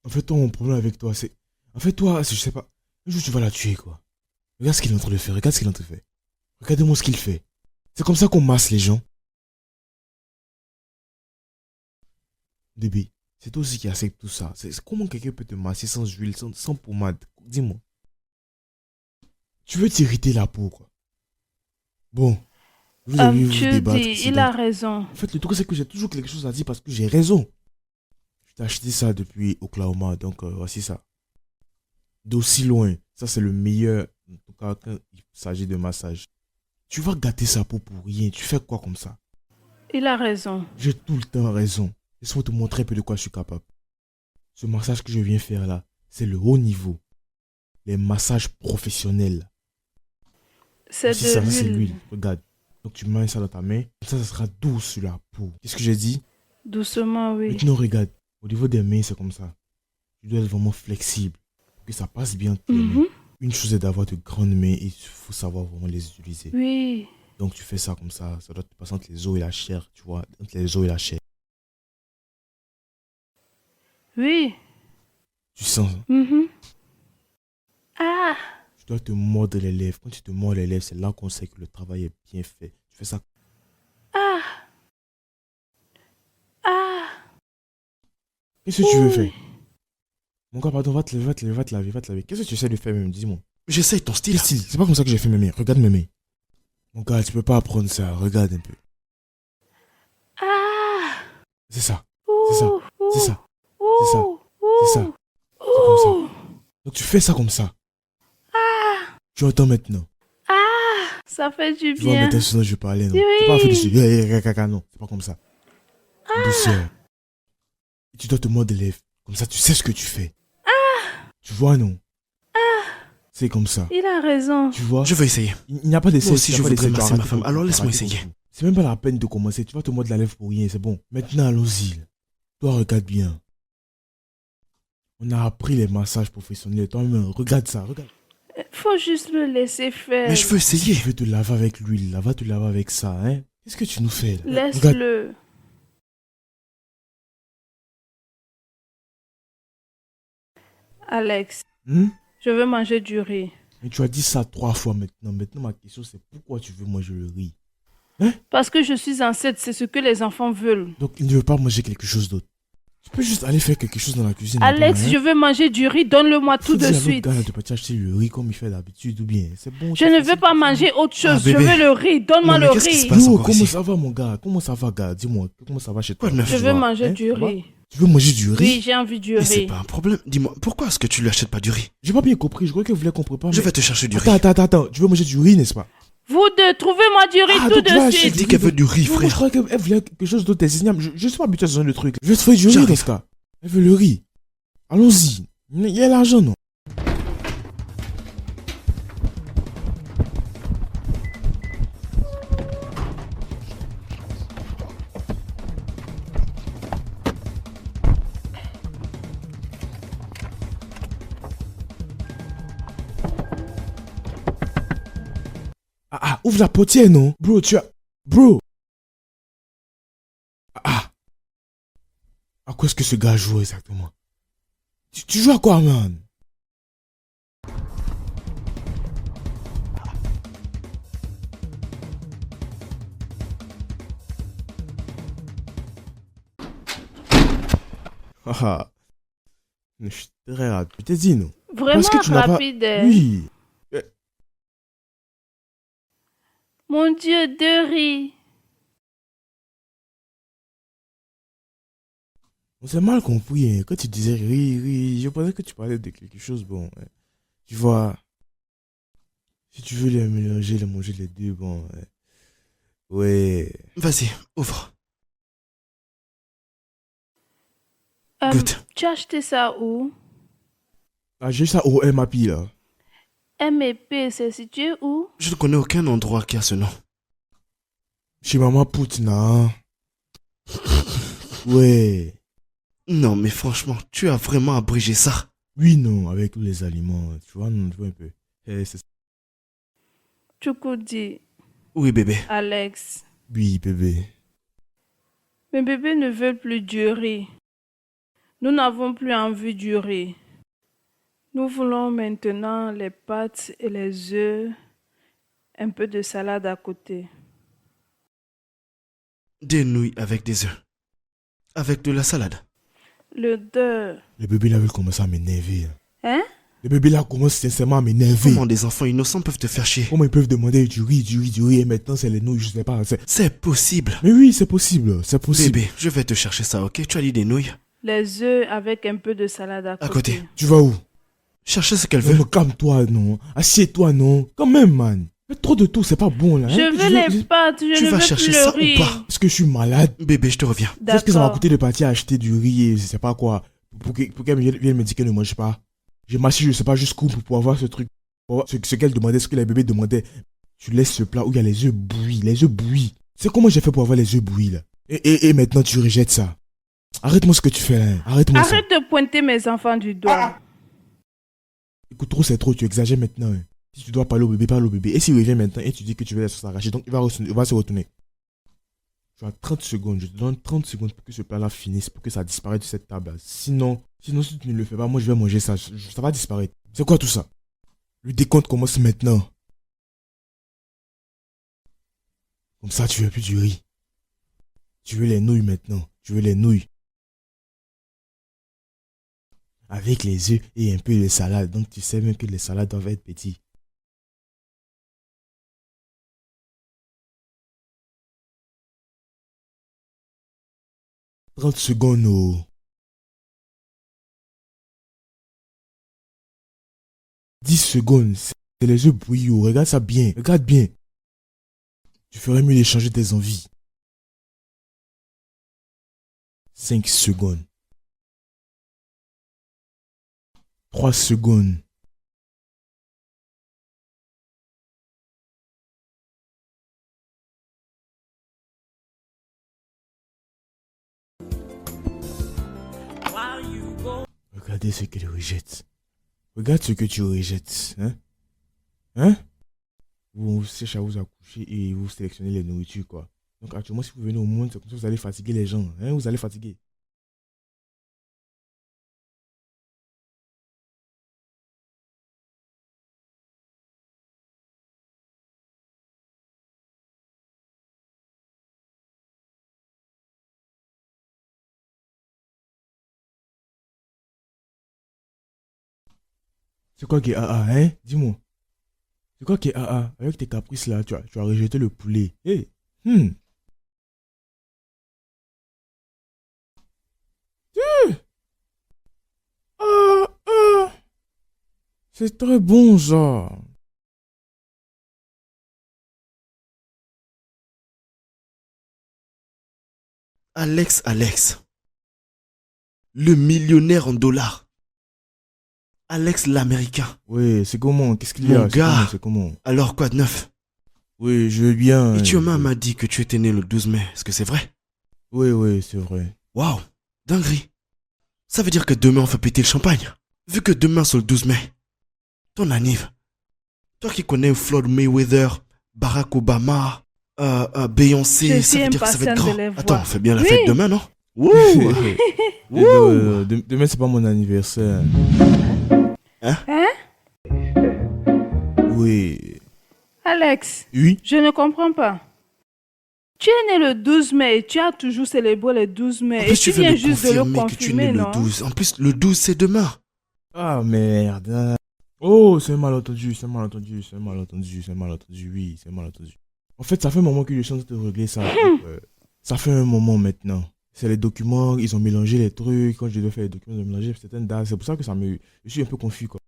S2: En fait, toi, mon problème avec toi, c'est... En fait, toi, je sais pas. Un jour, tu vas la tuer, quoi. Regarde ce qu'il est en train de faire. Regarde ce qu'il est en train de faire. Regardez-moi ce qu'il fait. C'est comme ça qu'on masse les gens. Bébé, c'est toi aussi qui accepte tout ça. Comment quelqu'un peut te masser sans huile, sans pommade? Dis-moi. Tu veux t'irriter la peau, quoi. Bon. Vous avez vu
S6: Tu
S2: débattre.
S6: dis, il a raison.
S2: En fait, le truc, c'est que j'ai toujours quelque chose à dire parce que j'ai raison. Je t'ai acheté ça depuis Oklahoma, donc voici ça. D'aussi loin, ça c'est le meilleur, en tout cas quand il s'agit de massage. Tu vas gâter sa peau pour rien, tu fais quoi comme ça?
S6: Il a raison.
S2: J'ai tout le temps raison. Laisse-moi te montrer un peu de quoi je suis capable. Ce massage que je viens faire là, c'est le haut niveau. Les massages professionnels.
S6: C'est
S2: C'est ça,
S6: de
S2: c'est
S6: l'huile.
S2: l'huile, regarde. Donc tu mets ça dans ta main, comme ça sera doux sur la peau. Qu'est-ce que j'ai dit?
S6: Doucement, oui.
S2: Maintenant regarde, au niveau des mains c'est comme ça. Tu dois être vraiment flexible, pour que ça passe bien tes mains.
S6: Mhm.
S2: Une chose est d'avoir de grandes mains et il faut savoir vraiment les utiliser.
S6: Oui.
S2: Donc tu fais ça comme ça doit te passer entre les os et la chair, tu vois, entre les os et la chair.
S6: Oui.
S2: Tu sens,
S6: Mhm. Ah,
S2: tu dois te mordre les lèvres. Quand tu te mords les lèvres, c'est là qu'on sait que le travail est bien fait. Tu fais ça.
S6: ah, ah.
S2: Qu'est-ce que tu veux
S6: Oui.
S2: faire? Mon gars, pardon, va te laver, va te laver, va te laver, va te laver. Qu'est-ce que tu essaies de faire même? Dis-moi.
S1: J'essaye ton style.
S2: Quel style? C'est pas comme ça que j'ai fait mes mains. Regarde mes mains. Mon gars, tu peux pas apprendre ça. Regarde un peu.
S6: Ah.
S2: C'est ça.
S6: Ouh,
S2: C'est ça.
S6: ouh,
S2: C'est ça. C'est ça.
S6: ouh,
S2: C'est ça.
S6: ouh,
S2: C'est comme ça.
S6: ouh.
S2: Donc tu fais ça comme ça. Tu entends maintenant.
S6: Ah, ça fait du
S2: Tu vois
S6: bien.
S2: maintenant ce dont je parlais, non?
S6: Oui.
S2: C'est pas un fait de non. C'est pas comme ça. Douceur. Et tu dois te mordre les lèvres. Comme ça, tu sais ce que tu fais. Tu vois, non? C'est comme ça.
S6: Il a raison.
S2: Tu vois?
S1: Je vais essayer.
S2: Il n'y a pas d'essai.
S1: Moi aussi,
S2: il n'y a
S1: je
S2: pas
S1: voudrais
S2: d'essai, tu
S1: masser
S2: as
S1: ma
S2: raté
S1: femme.
S2: ton
S1: Alors
S2: coup,
S1: laisse-moi
S2: tu as raté ton
S1: essayer.
S2: coup. C'est même pas la peine de commencer. Tu vas te mordre la lèvre pour rien, c'est bon. Maintenant, allons-y. Toi, regarde bien. On a appris les massages professionnels. Toi-même, regarde ça, regarde.
S6: Faut juste le laisser faire.
S1: Mais je veux
S2: Si
S1: essayer.
S2: tu veux te laver avec l'huile, là, va te laver avec ça, hein. Qu'est-ce que tu nous fais, là? Regarde.
S6: Laisse-le. Alex,
S2: Hmm?
S6: je veux manger du riz.
S2: Mais tu as dit ça 3 fois maintenant. Maintenant, ma question, c'est pourquoi tu veux manger le riz?
S6: Parce que je suis enceinte, c'est ce que les enfants veulent.
S2: Donc, il ne veut pas manger quelque chose d'autre. Tu peux juste aller faire quelque chose dans la cuisine.
S6: Alex,
S2: là-bas, hein.
S6: je veux manger du riz, donne-le-moi tout
S2: Faut
S6: de
S2: dire à l'autre
S6: suite.
S2: gars, de pas acheter le riz comme il fait d'habitude ou bien. C'est bon.
S6: Je ne veux pas manger autre chose, je
S1: bébé.
S6: veux le riz, donne-moi
S1: Non, mais
S6: le
S1: qu'est-ce qui se
S6: riz.
S1: passe
S2: Yo,
S1: encore
S2: comment
S1: ici?
S2: ça va, mon gars? Comment ça va, gars? Dis-moi, comment ça va chez toi?
S1: Quoi de neuf?
S6: Je veux manger du
S2: Ça va?
S6: riz.
S2: Tu veux manger du riz?
S6: Oui, j'ai envie du
S1: Mais c'est
S6: riz.
S1: pas un problème. Dis-moi, pourquoi est-ce que tu lui achètes pas du riz?
S2: J'ai pas bien compris. Je croyais que vous voulez qu'on prépare.
S1: Je
S2: mais-
S1: vais te chercher du riz.
S2: Attends. Tu veux manger du riz, n'est-ce pas?
S6: Vous deux, trouvez-moi du riz tout
S2: donc tu vas
S6: de
S2: acheter
S1: Elle
S6: suite.
S1: dit qu'elle veut du riz,
S2: Non, moi, je
S1: frère.
S2: croyais qu'elle voulait quelque chose d'autre. Je suis pas habitué à ce genre de truc. Je vais te faire du riz
S1: J'arrive.
S2: dans ce cas. Elle veut le riz. Allons-y. Il y a l'argent, non? Ouvre la portière, non? Bro, tu as... Bro! À quoi est-ce que ce gars joue exactement? Tu joues à quoi, man? Je suis très rapide. Je t'ai dit, non?
S6: Vraiment
S2: Parce que tu n'as pas...
S6: rapide.
S2: Oui.
S6: Mon Dieu, de riz.
S2: On s'est mal compris, hein. Quand tu disais riz, je pensais que tu parlais de quelque chose, bon. Tu vois, Si tu veux les mélanger, les manger les deux, bon. Ouais.
S1: Vas-y, ouvre. Goûte.
S6: Tu as acheté ça où?
S2: Ah, j'ai ça au MAP là.
S6: M&P, c'est situé où?
S1: Je ne connais aucun endroit qui a ce nom.
S2: Chez Maman Poutna. Ouais.
S1: Non, mais franchement, tu as vraiment abrégé ça.
S2: Oui, non, avec tous les aliments. Tu vois, non, tu vois un peu. C'est ça.
S6: Chukwudi,
S1: Oui, bébé.
S6: Alex.
S2: Oui, bébé.
S6: Mes bébés ne veulent plus du riz. Nous n'avons plus envie du riz. Nous voulons maintenant les pâtes et les œufs, un peu de salade à côté.
S1: Des nouilles avec des œufs. Avec de la salade.
S6: L'odeur.
S2: Le bébé là veut commencer à m'énerver.
S6: Hein?
S2: Le bébé là commence sincèrement à m'énerver.
S1: Comment des enfants innocents peuvent te faire chier?
S2: Comment ils peuvent demander du riz, et maintenant c'est les nouilles, je sais pas.
S1: C'est possible.
S2: Mais oui, c'est possible, c'est possible.
S1: Bébé, je vais te chercher ça, ok? Tu as dit des nouilles?
S6: Les œufs avec un peu de salade à côté.
S1: À côté.
S2: Tu vas où?
S1: Chercher ce qu'elle
S2: Non,
S1: veut.
S2: mais calme-toi, non. Assieds-toi, non. Quand même, man. Mais trop de tout, c'est pas bon, là. hein.
S6: Je veux les pâtes, je
S1: Tu
S6: ne
S1: vas
S6: veux
S1: chercher
S6: plus le
S1: ça
S6: riz.
S1: ou pas?
S2: Est-ce que je suis malade?
S1: Bébé, je te reviens.
S2: Est-ce que ça m'a
S6: D'accord.
S2: coûté de partir acheter du riz et je sais pas quoi pour qu'elle vienne me dire qu'elle ne mange pas? J'ai marché, je sais pas jusqu'où pour avoir ce truc. Pour avoir ce qu'elle demandait, ce que les bébés demandaient. Tu laisses ce plat où il y a les œufs bouillis. Les œufs bouillis. C'est comment j'ai fait pour avoir les œufs bouillis, là? Et maintenant, tu rejettes ça. Arrête-moi ce que tu fais, là. Arrête-moi ça.
S6: Arrête de pointer mes enfants du doigt.
S2: Écoute, trop c'est trop, tu exagères maintenant. hein. Si tu dois parler au bébé, parle au bébé. Et s'il revient maintenant et tu dis que tu veux la sauce arrachée, donc il va se retourner. Tu as 30 secondes, je te donne 30 secondes pour que ce plat-là finisse, pour que ça disparaisse de cette table. Sinon, si tu ne le fais pas, moi je vais manger ça. Ça va disparaître. C'est quoi tout ça? Le décompte commence maintenant. Comme ça, tu veux plus du riz. Tu veux les nouilles maintenant. Tu veux les nouilles. Avec les œufs et un peu de salade. Donc tu sais même que les salades doivent être petites. « 30 secondes, oh. 10 secondes, c'est les œufs bouillis, oh. Regarde ça bien, regarde bien. Tu ferais mieux d'échanger tes envies. 5 secondes. 3 secondes. Regardez ce qu'elle rejette. Regarde ce que tu rejettes. Hein? Hein? Vous cherchez à vous accoucher et vous sélectionnez les nourritures, quoi. Donc actuellement, si vous venez au monde, c'est comme ça que vous allez fatiguer les gens. Hein? Vous allez fatiguer. C'est quoi qui est AA, hein? Dis-moi. C'est quoi qui est AA? Avec tes caprices là, tu as rejeté le poulet. Hé! Ah, ah. C'est très bon ça.
S1: Alex. Le millionnaire en dollars. Alex l'américain.
S2: Oui, c'est comment? Qu'est-ce qu'il y a?
S1: Mon gars.
S2: C'est comment?
S1: Alors quoi de neuf?
S2: Oui, je veux bien.
S1: Et Chioma m'a dit que tu étais né le 12 mai. Est-ce que c'est vrai?
S2: Oui, c'est vrai.
S1: Waouh, dinguerie. Ça veut dire que demain on fait péter le champagne. Vu que demain c'est le 12 mai. Ton anniv. Toi qui connais Floyd Mayweather, Barack Obama, Beyoncé,
S6: Je
S1: ça
S6: suis
S1: veut dire que ça va être
S6: impatiente
S1: grand.
S6: de les voir.
S1: Attends, on fait bien la
S6: Oui.
S1: fête demain, non? Wouh.
S2: Demain, c'est pas mon anniversaire.
S6: Hein?
S2: Oui.
S6: Alex,
S2: Oui?
S6: je ne comprends pas. Tu es né le 12 mai et tu as toujours célébré le 12
S1: En
S6: mai. Et
S1: plus,
S6: tu
S1: tu viens
S6: viens
S1: de
S6: juste de le
S1: confirmer que tu es né
S6: confirmer,
S1: le
S6: non?
S1: 12. En plus, le 12 c'est demain.
S2: Ah merde. Oh, c'est un malentendu, oui, c'est un malentendu. En fait, ça fait un moment que je suis en train de régler ça. Donc, ça fait un moment maintenant. C'est les documents, ils ont mélangé les trucs. Quand je devais faire les documents, ils ont mélangé certaines dates. C'est pour ça que je suis un peu confus, quoi.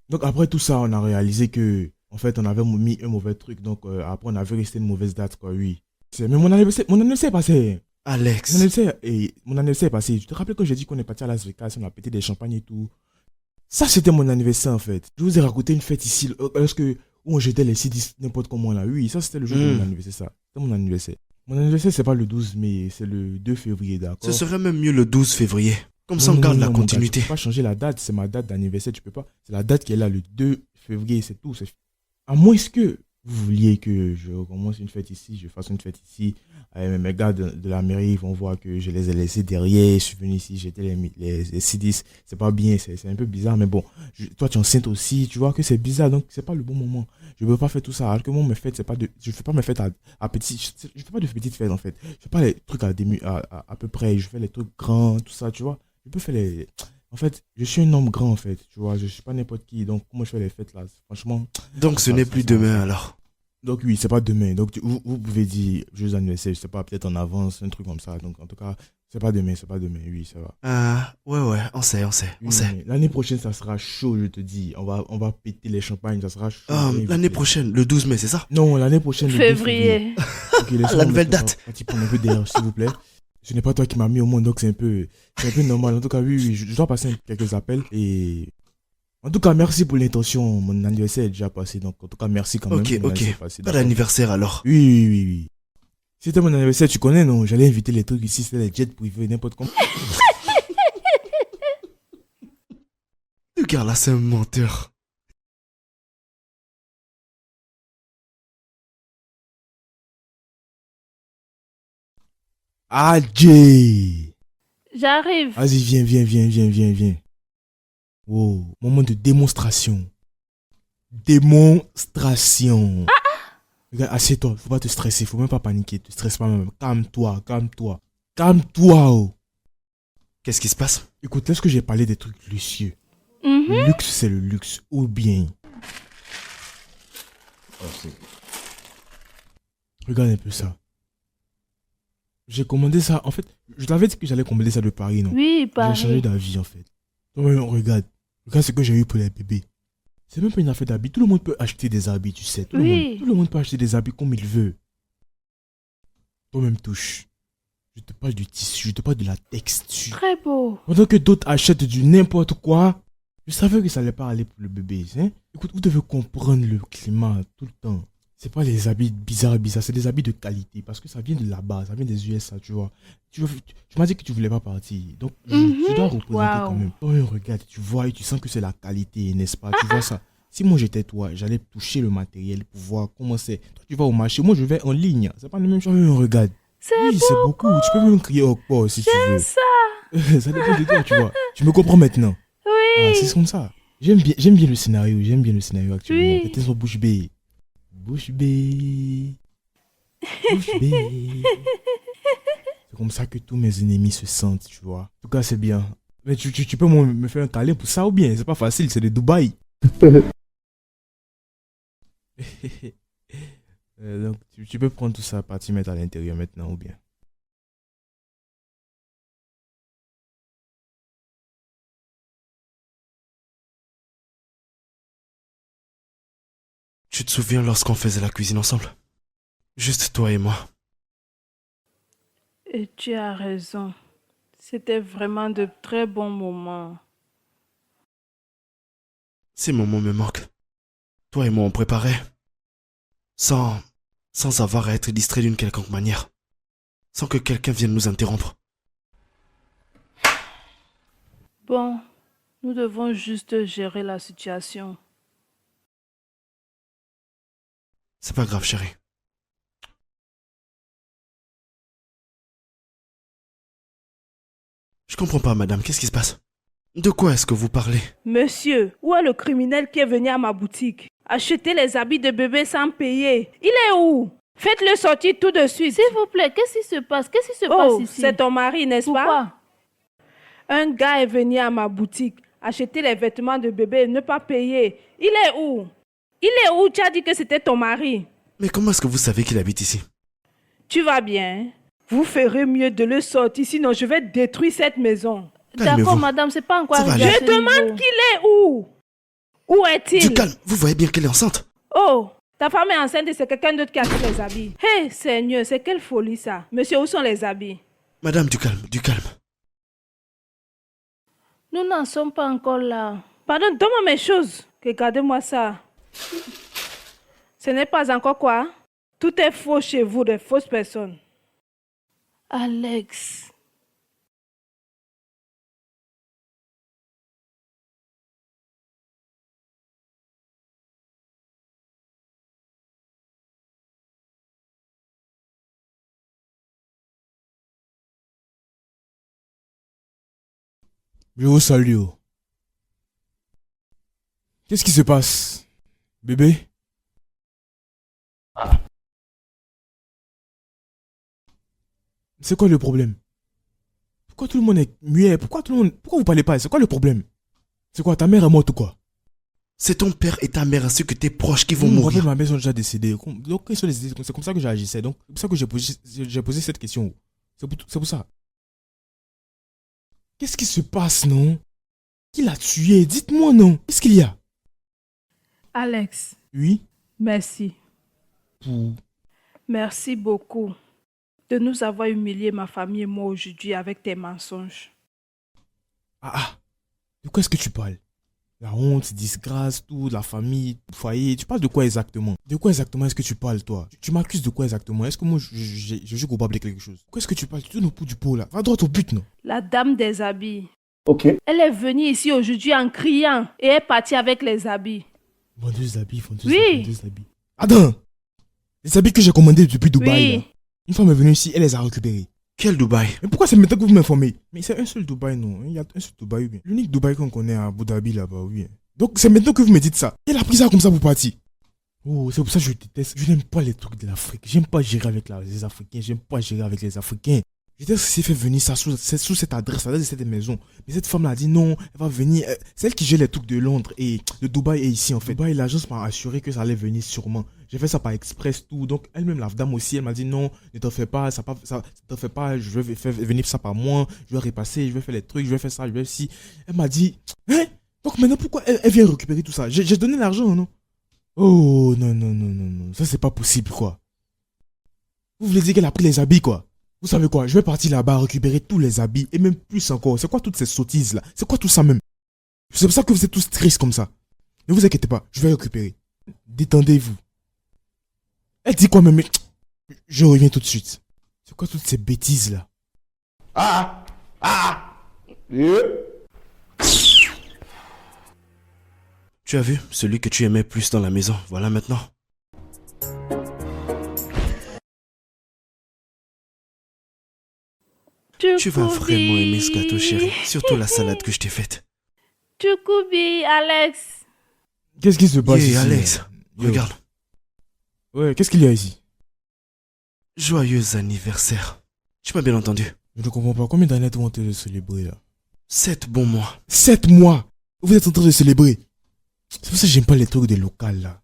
S2: Donc après tout ça, on a réalisé que En fait, on avait mis un mauvais truc, donc après, on avait resté une mauvaise date, quoi, oui. Mais mon anniversaire est passé.
S1: Alex.
S2: Mon anniversaire est passé. Tu te rappelles quand j'ai dit qu'on est parti à Las Vegas, on a pété des champagnes et tout. Ça, c'était mon anniversaire, en fait. Je vous ai raconté une fête ici, où on jetait les CD n'importe comment, là. Oui, ça, c'était le jour de mon anniversaire, ça. C'était mon anniversaire. Mon anniversaire, c'est pas le 12 mai, c'est le 2 février, d'accord?
S1: Ce serait même mieux le 12 février. Comme ça, on garde la continuité.
S2: Tu peux pas changer la date, c'est ma date d'anniversaire, tu peux pas. C'est la date qui est là, le 2 février, c'est tout. À moins que vous vouliez que je commence une fête ici, je fasse une fête ici. Mes gars de la mairie vont voir que je les ai laissés derrière. Je suis venu ici, j'étais les C10. C'est pas bien, c'est un peu bizarre, mais bon. Toi, tu es enceinte aussi, tu vois que c'est bizarre, donc c'est pas le bon moment. Je veux pas faire tout ça. Alors que moi, mes fêtes, c'est pas de. Je fais pas mes fêtes à petites. Je fais pas de petites fêtes en fait. Je fais pas les trucs à peu près. Je fais les trucs grands, tout ça, tu vois. Je peux faire les. En fait, je suis un homme grand en fait, tu vois. Je suis pas n'importe qui, donc comment je fais les fêtes là, franchement.
S1: Donc ce n'est plus demain alors.
S2: Donc oui, c'est pas demain. Donc vous pouvez dire joyeux anniversaire, je sais pas, peut-être en avance, un truc comme ça. Donc en tout cas, c'est pas demain, oui, ça va.
S1: Ouais, on sait.
S2: L'année prochaine, ça sera chaud, je te dis. On va péter les champagnes, ça sera chaud.
S1: L'année prochaine, le 12 mai, c'est ça?
S2: Non, l'année prochaine, le 2
S6: Février.
S2: Okay,
S1: La nouvelle date.
S2: Un peu derrière, s'il vous plaît. Ce n'est pas toi qui m'as mis au monde, donc c'est un peu normal. En tout cas, oui, je dois passer quelques appels et... En tout cas, merci pour l'intention. Mon anniversaire est déjà passé, donc en tout cas, merci quand même.
S1: Ok. Pas d'anniversaire alors.
S2: Oui. C'était mon anniversaire, tu connais, non? J'allais inviter les trucs ici, c'était les jets privés, n'importe comment.
S1: Le gars là, c'est un menteur.
S2: Ah, Jay!
S6: J'arrive.
S2: Vas-y, viens. Wow, moment de démonstration. Regarde, assieds-toi, faut pas te stresser, faut même pas paniquer, te stresse pas même. Calme-toi. Oh.
S1: Qu'est-ce qui se passe?
S2: Écoute, lorsque j'ai parlé des trucs luxueux,
S6: Mhm.
S2: le luxe c'est le luxe, ou bien. Regarde un peu ça. J'ai commandé ça, en fait, je t'avais dit que j'allais commander ça de Paris, non?
S6: Oui,
S2: J'ai changé
S6: Paris.
S2: d'avis en fait. Non, regarde ce que j'ai eu pour les bébés. C'est même pas une affaire d'habits. Tout le monde peut acheter des habits, tu sais. Tout le monde peut acheter des habits comme il veut. Toi-même touche. Je te parle du tissu, je te parle de la texture.
S6: Très beau.
S2: Pendant que d'autres achètent du n'importe quoi, je savais que ça allait pas aller pour le bébé. Hein? Écoute, vous devez comprendre le climat tout le temps. C'est pas les habits bizarres, c'est des habits de qualité. Parce que ça vient de là-bas, ça vient des USA, tu vois. Tu m'as dit que tu voulais pas partir. Donc, je dois représenter quand même. Oh, regarde, tu vois et tu sens que c'est la qualité, n'est-ce pas? Tu vois ça. Si moi j'étais toi, j'allais toucher le matériel pour voir comment c'est. Toi, tu vas au marché, moi je vais en ligne. C'est pas la même chose. Oh, regarde.
S6: C'est
S2: beaucoup. Tu peux même crier au port si tu veux.
S6: ça.
S2: Ça dépend de toi, tu vois. Tu me comprends maintenant?
S6: Oui.
S2: Ah, c'est comme ça. J'aime bien le scénario. Actuellement.
S6: Oui.
S2: T'es sur bouche bée. Bouche bée. C'est comme ça que tous mes ennemis se sentent, tu vois. En tout cas, c'est bien. Mais tu peux me faire un câlin pour ça ou bien? C'est pas facile, c'est de Dubaï. Donc, tu peux prendre tout ça, partir mettre à l'intérieur maintenant ou bien?
S1: Tu te souviens lorsqu'on faisait la cuisine ensemble? Juste toi et moi.
S6: Et tu as raison. C'était vraiment de très bons moments.
S1: Ces moments me manquent. Toi et moi on préparait. Sans avoir à être distrait d'une quelconque manière. Sans que quelqu'un vienne nous interrompre.
S6: Bon, nous devons juste gérer la situation.
S1: C'est pas grave, chérie. Je comprends pas, madame. Qu'est-ce qui se passe? De quoi est-ce que vous parlez?
S6: Monsieur, où est le criminel qui est venu à ma boutique? Acheter les habits de bébé sans payer. Il est où? Faites-le sortir tout de suite.
S7: S'il vous plaît, qu'est-ce qui se passe? Qu'est-ce qui se passe ici?
S6: C'est ton mari, n'est-ce pas?
S7: Pourquoi?
S6: Un gars est venu à ma boutique acheter les vêtements de bébé, ne pas payer. Il est où? Tu as dit que c'était ton mari.
S1: Mais comment est-ce que vous savez qu'il habite ici?
S6: Tu vas bien? Vous ferez mieux de le sortir, sinon je vais détruire cette maison.
S1: Calmez-vous.
S7: D'accord, madame, c'est pas encore
S1: Ça va
S7: arrivé à
S1: aller.
S6: Je
S7: ce
S6: demande
S7: niveau.
S6: qu'il est où? Où est-il?
S1: Du calme, vous voyez bien qu'elle est enceinte.
S6: Oh, ta femme est enceinte et c'est quelqu'un d'autre qui a fait les habits. Hé, Seigneur, c'est quelle folie ça. Monsieur, où sont les habits?
S1: Madame, du calme, du calme.
S6: Nous n'en sommes pas encore là. Pardon, donne-moi mes choses. Regardez-moi ça. Ce n'est pas encore quoi? Tout est faux chez vous, de fausses personnes. Alex.
S2: Je vous salue. Oh. Qu'est-ce qui se passe? Bébé? C'est quoi le problème? Pourquoi tout le monde est muet? Pourquoi vous parlez pas? C'est quoi le problème? C'est quoi, ta mère est morte ou quoi?
S1: C'est ton père et ta mère ainsi que tes proches qui vont
S2: En fait,
S1: mourir.
S2: ma mère sont déjà décédés. Donc, c'est comme ça que j'agissais. Donc, c'est pour ça que j'ai posé cette question. C'est pour ça. Qu'est-ce qui se passe, non? Qui l'a tué? Dites-moi, non? Qu'est-ce qu'il y a?
S6: Alex,
S2: Oui?
S6: merci.
S2: Pour...
S6: Merci beaucoup de nous avoir humilié, ma famille et moi, aujourd'hui avec tes mensonges.
S2: Ah, de quoi est-ce que tu parles? La honte, disgrâce, tout, la famille, le foyer. Tu parles de quoi exactement? De quoi exactement est-ce que tu parles, toi? Tu m'accuses de quoi exactement? Est-ce que moi, je suis coupable de quelque chose? Qu'est-ce que tu parles? Tu tournes au bout du pot, là. Va droit au but, non?
S6: La dame des habits.
S8: Ok.
S6: Elle est venue ici aujourd'hui en criant et est partie avec les habits.
S2: Vendeuse d'habits,
S6: Oui.
S2: vendeuse d'habits. Attends! Les habits que j'ai commandés depuis Dubaï,
S6: Oui.
S2: là. Une femme est venue ici, elle les a récupérés.
S1: Quel Dubaï?
S2: Mais pourquoi c'est maintenant que vous m'informez? Mais c'est un seul Dubaï, non? Il y a un seul Dubaï, oui. L'unique Dubaï qu'on connaît à Abu Dhabi, là-bas, oui. Donc c'est maintenant que vous me dites ça. Elle a pris ça comme ça pour partir. Oh, c'est pour ça que je déteste. Je n'aime pas les trucs de l'Afrique. J'aime pas gérer avec les Africains. J'aime pas gérer avec les Africains. Je déteste que c'est fait venir ça sous cette adresse, l'adresse de cette maison. Mais cette femme-là a dit non, elle va venir. C'est elle qui gère les trucs de Londres et de Dubaï et ici en fait. Dubaï, l'agence m'a assuré que ça allait venir sûrement. J'ai fait ça par express tout. Donc elle-même, la dame aussi, elle m'a dit non, ne t'en fais pas, ça t'en fais pas, je vais faire venir ça par moi, je vais repasser, je vais faire les trucs, je vais faire ça, je vais si. Elle m'a dit, hein? Donc maintenant pourquoi elle vient récupérer tout ça? J'ai donné l'argent, non? Oh non, non, non, non, non. Ça c'est pas possible quoi. Vous voulez dire qu'elle a pris les habits quoi? Vous savez quoi? Je vais partir là-bas récupérer tous les habits et même plus encore. C'est quoi toutes ces sottises là? C'est quoi tout ça même? C'est pour ça que vous êtes tous tristes comme ça. Ne vous inquiétez pas, je vais récupérer. Détendez-vous. Elle dit quoi même? Je reviens tout de suite. C'est quoi toutes ces bêtises là?
S1: Tu as vu, celui que tu aimais plus dans la maison, voilà maintenant. Tu vas vraiment aimer ce gâteau, chéri. Surtout la salade que je t'ai faite.
S6: Tchoukoubi, Alex.
S2: Qu'est-ce qui se passe
S1: Hey,
S2: ici?
S1: Alex,
S2: Yo.
S1: regarde.
S2: Ouais, qu'est-ce qu'il y a ici?
S1: Joyeux anniversaire. Tu m'as bien entendu.
S2: Je ne comprends pas. Combien d'années vont te célébrer là?
S1: 7 bons mois.
S2: 7 mois. Vous êtes en train de célébrer. C'est pour ça que j'aime pas les trucs des locales là.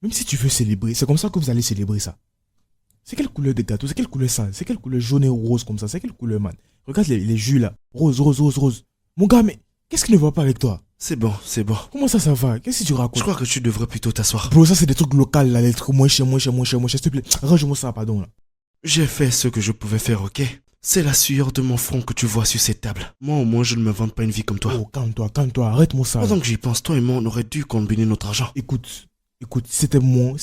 S2: Même si tu veux célébrer, c'est comme ça que vous allez célébrer ça. C'est quelle couleur de gâteau? C'est quelle couleur ça? C'est quelle couleur jaune et rose comme ça? C'est quelle couleur, man? Regarde les jus là. Rose, rose, rose, rose. Mon gars, mais qu'est-ce qui ne va pas avec toi?
S1: C'est bon, c'est bon.
S2: Comment ça va? Qu'est-ce que tu racontes?
S1: Je crois que tu devrais plutôt t'asseoir.
S2: Bro, ça c'est des trucs locaux là. Les trucs moins chers, moins chers, moins chers, moins chers. S'il te plaît, range-moi ça, pardon là.
S1: J'ai fait ce que je pouvais faire, ok? C'est la sueur de mon front que tu vois sur cette table. Moi au moins je ne me vante pas une vie comme toi.
S2: Oh, calme-toi, arrête-moi ça.
S1: Pendant que j'y pense, toi et moi on aurait dû combiner notre argent.
S2: Écoute, c'était moi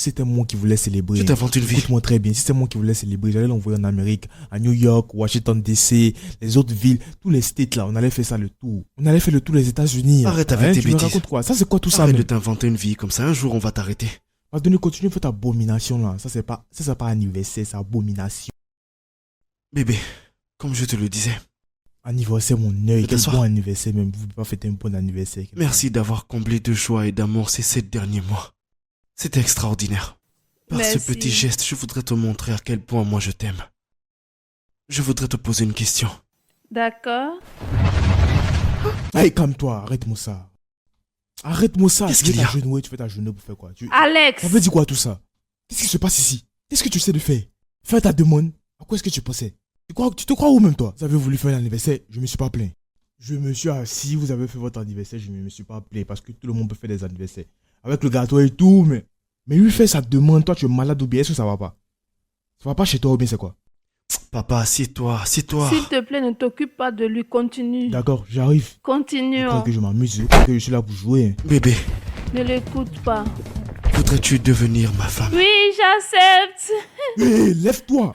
S2: qui voulais célébrer.
S1: Je t'invente une vie.
S2: Écoute-moi très bien, si c'était moi qui voulais célébrer, j'allais l'envoyer en Amérique, à New York, Washington DC, les autres villes, tous les states là, on allait faire ça le tour. On allait faire le tour des États-Unis.
S1: Arrête avec tes
S2: tu me
S1: bêtises.
S2: racontes quoi? Ça c'est quoi tout ça,
S1: Arrête de
S2: même?
S1: t'inventer une vie comme ça, un jour on va t'arrêter.
S2: Pardonne, continue de faire ta abomination là. Ça c'est pas anniversaire, c'est abomination.
S1: Bébé, comme je te le disais,
S2: Anniversaire, mon œil, quel
S1: t'asseoir.
S2: bon anniversaire même. Vous ne pouvez pas fêter un bon anniversaire.
S1: merci d'avoir comblé de joie et d'amour ces 7 derniers mois. C'était extraordinaire. Par ce
S6: Merci.
S1: petit geste, je voudrais te montrer à quel point moi je t'aime. Je voudrais te poser une question.
S6: D'accord.
S2: Hey, calme-toi, arrête-moi ça. Arrête-moi ça.
S1: Qu'est-ce
S2: Tu
S1: qu'il
S2: fais
S1: y
S2: ta
S1: a?
S2: genouille, tu fais ta genouille pour faire quoi?
S6: Alex.
S2: Ça veut dire quoi tout ça? Qu'est-ce qui se passe ici? Qu'est-ce que tu essaies de faire? Fais ta demande. À quoi est-ce que tu pensais? Tu te crois où même toi? Vous avez voulu faire l'anniversaire, je me suis pas plaint. Je me suis assis, vous avez fait votre anniversaire, je ne me suis pas plaint parce que tout le monde peut faire des anniversaires. avec le gâteau et tout, mais lui fait sa demande, toi tu es malade ou bien, est-ce que ça va pas? Ça va pas chez toi ou bien c'est quoi?
S1: Papa, assieds-toi, assieds-toi.
S6: S'il te plaît, ne t'occupe pas de lui. Continue.
S2: D'accord, j'arrive. Je crois
S6: Continuons.
S2: que je m'amuse, je crois que je suis là pour jouer.
S1: Bébé,
S6: Ne l'écoute pas.
S1: voudrais-tu devenir ma femme?
S6: Oui, j'accepte.
S2: Hé, lève-toi!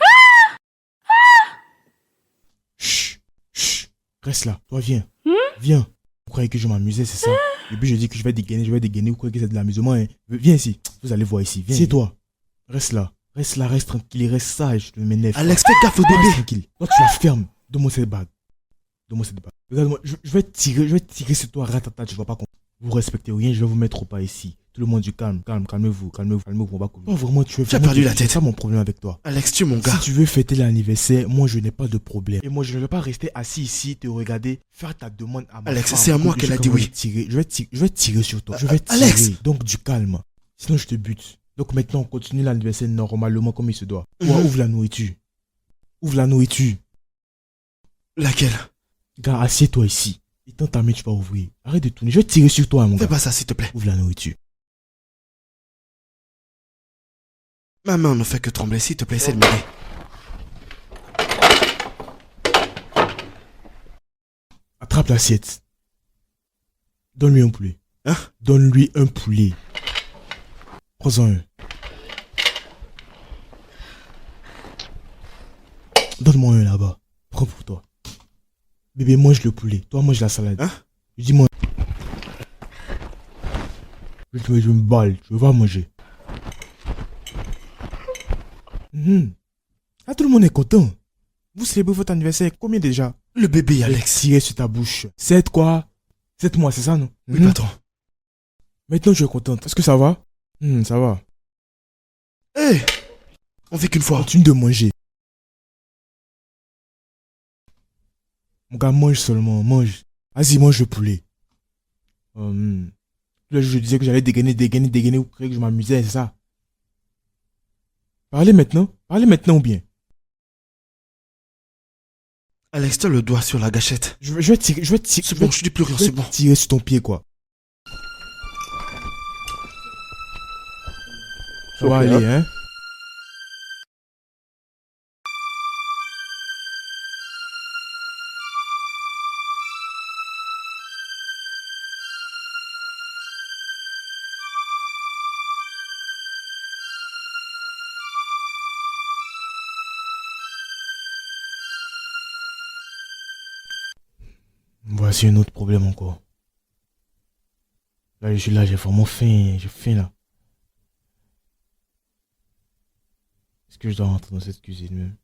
S2: Chut, chut, reste là, toi viens. Viens. Vous croyez que je m'amusais, c'est ça? Et puis je dis que je vais dégainer, vous croyez que c'est de l'amusement, hein? Viens ici, vous allez voir ici, viens. C'est toi. Reste là, reste tranquille, reste sage, je m'énerve.
S1: Alex, fais gaffe au
S2: Reste
S1: bébé.
S2: tranquille. Toi tu la fermes, donne-moi cette bague. Regarde-moi, je vais tirer sur toi, ratata, tu vas pas comprendre. Vous respectez rien, je vais vous mettre au pas ici. Tout le monde du calmez-vous, on va couler. Toi vraiment, tu
S1: as perdu la tête.
S2: C'est ça mon problème avec toi.
S1: Alex, tu es mon gars.
S2: Si tu veux fêter l'anniversaire, moi je n'ai pas de problème. Et moi je ne vais pas rester assis ici, te regarder, faire ta demande à ma
S1: Alex,
S2: femme.
S1: c'est à moi qu'elle a dit oui.
S2: Je vais tirer sur toi. Je vais tirer.
S1: Alex.
S2: Donc du calme. Sinon je te bute. Donc maintenant on continue l'anniversaire normalement comme il se doit. Ouvre la nourriture. Ouvre la nourriture.
S1: Laquelle?
S2: Gars, assieds-toi ici. Et tends ta main, tu vas ouvrir. Arrête de tourner. Je vais tirer sur toi, mon gars.
S1: Fais pas ça, s'il te plaît.
S2: Ouvre la nourriture.
S1: Ma main ne fait que trembler, s'il te plaît, essaie de m'aider.
S2: Attrape l'assiette. Donne-lui un poulet.
S1: Hein?
S2: Donne-lui un poulet. Prends-en un. Donne-moi un là-bas. Prends pour toi. Bébé, mange le poulet. Toi, mange la salade.
S1: Hein?
S2: Dis-moi. Je me balle. Je veux pas manger. Ah, tout le monde est content. Vous célébrez votre anniversaire. Combien déjà?
S1: Le bébé, Alex.
S2: Tirez sur ta bouche. 7 quoi? 7 mois, c'est ça, non?
S1: Oui, patron.
S2: Maintenant, je suis contente. Est-ce que ça va? Ça va.
S1: Hé! On vit qu'une fois.
S2: Continue de manger. Mon gars, mange seulement. Mange. Vas-y, mange le poulet. Là, je disais que j'allais dégainer. Vous croyez que je m'amusais, c'est ça? Parlez maintenant ou bien?
S1: Alex, tu as le doigt sur la gâchette.
S2: Je vais tirer.
S1: C'est bon, je dis plus rien, c'est bon.
S2: Tirer sur ton pied, quoi. Ça va aller, hein? Voici un autre problème encore. Là, je suis là, j'ai vraiment faim. J'ai faim, là. Est-ce que je dois rentrer dans cette cuisine même?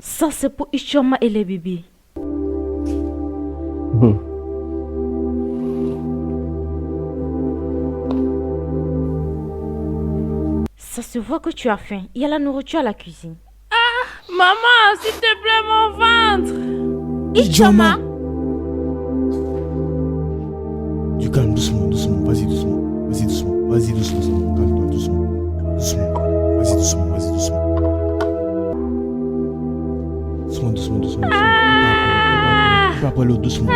S7: Ça, c'est pour Ichoma et les bébés. Ça se voit que tu as faim. Il y a la nourriture à la cuisine.
S6: Maman, s'il te plaît, mon ventre.
S7: Ichoma!
S2: Du calme, doucement. Vas-y, doucement. Calme-toi, doucement. Vas-y, doucement. Doucement. Un pas après l'autre, doucement. Un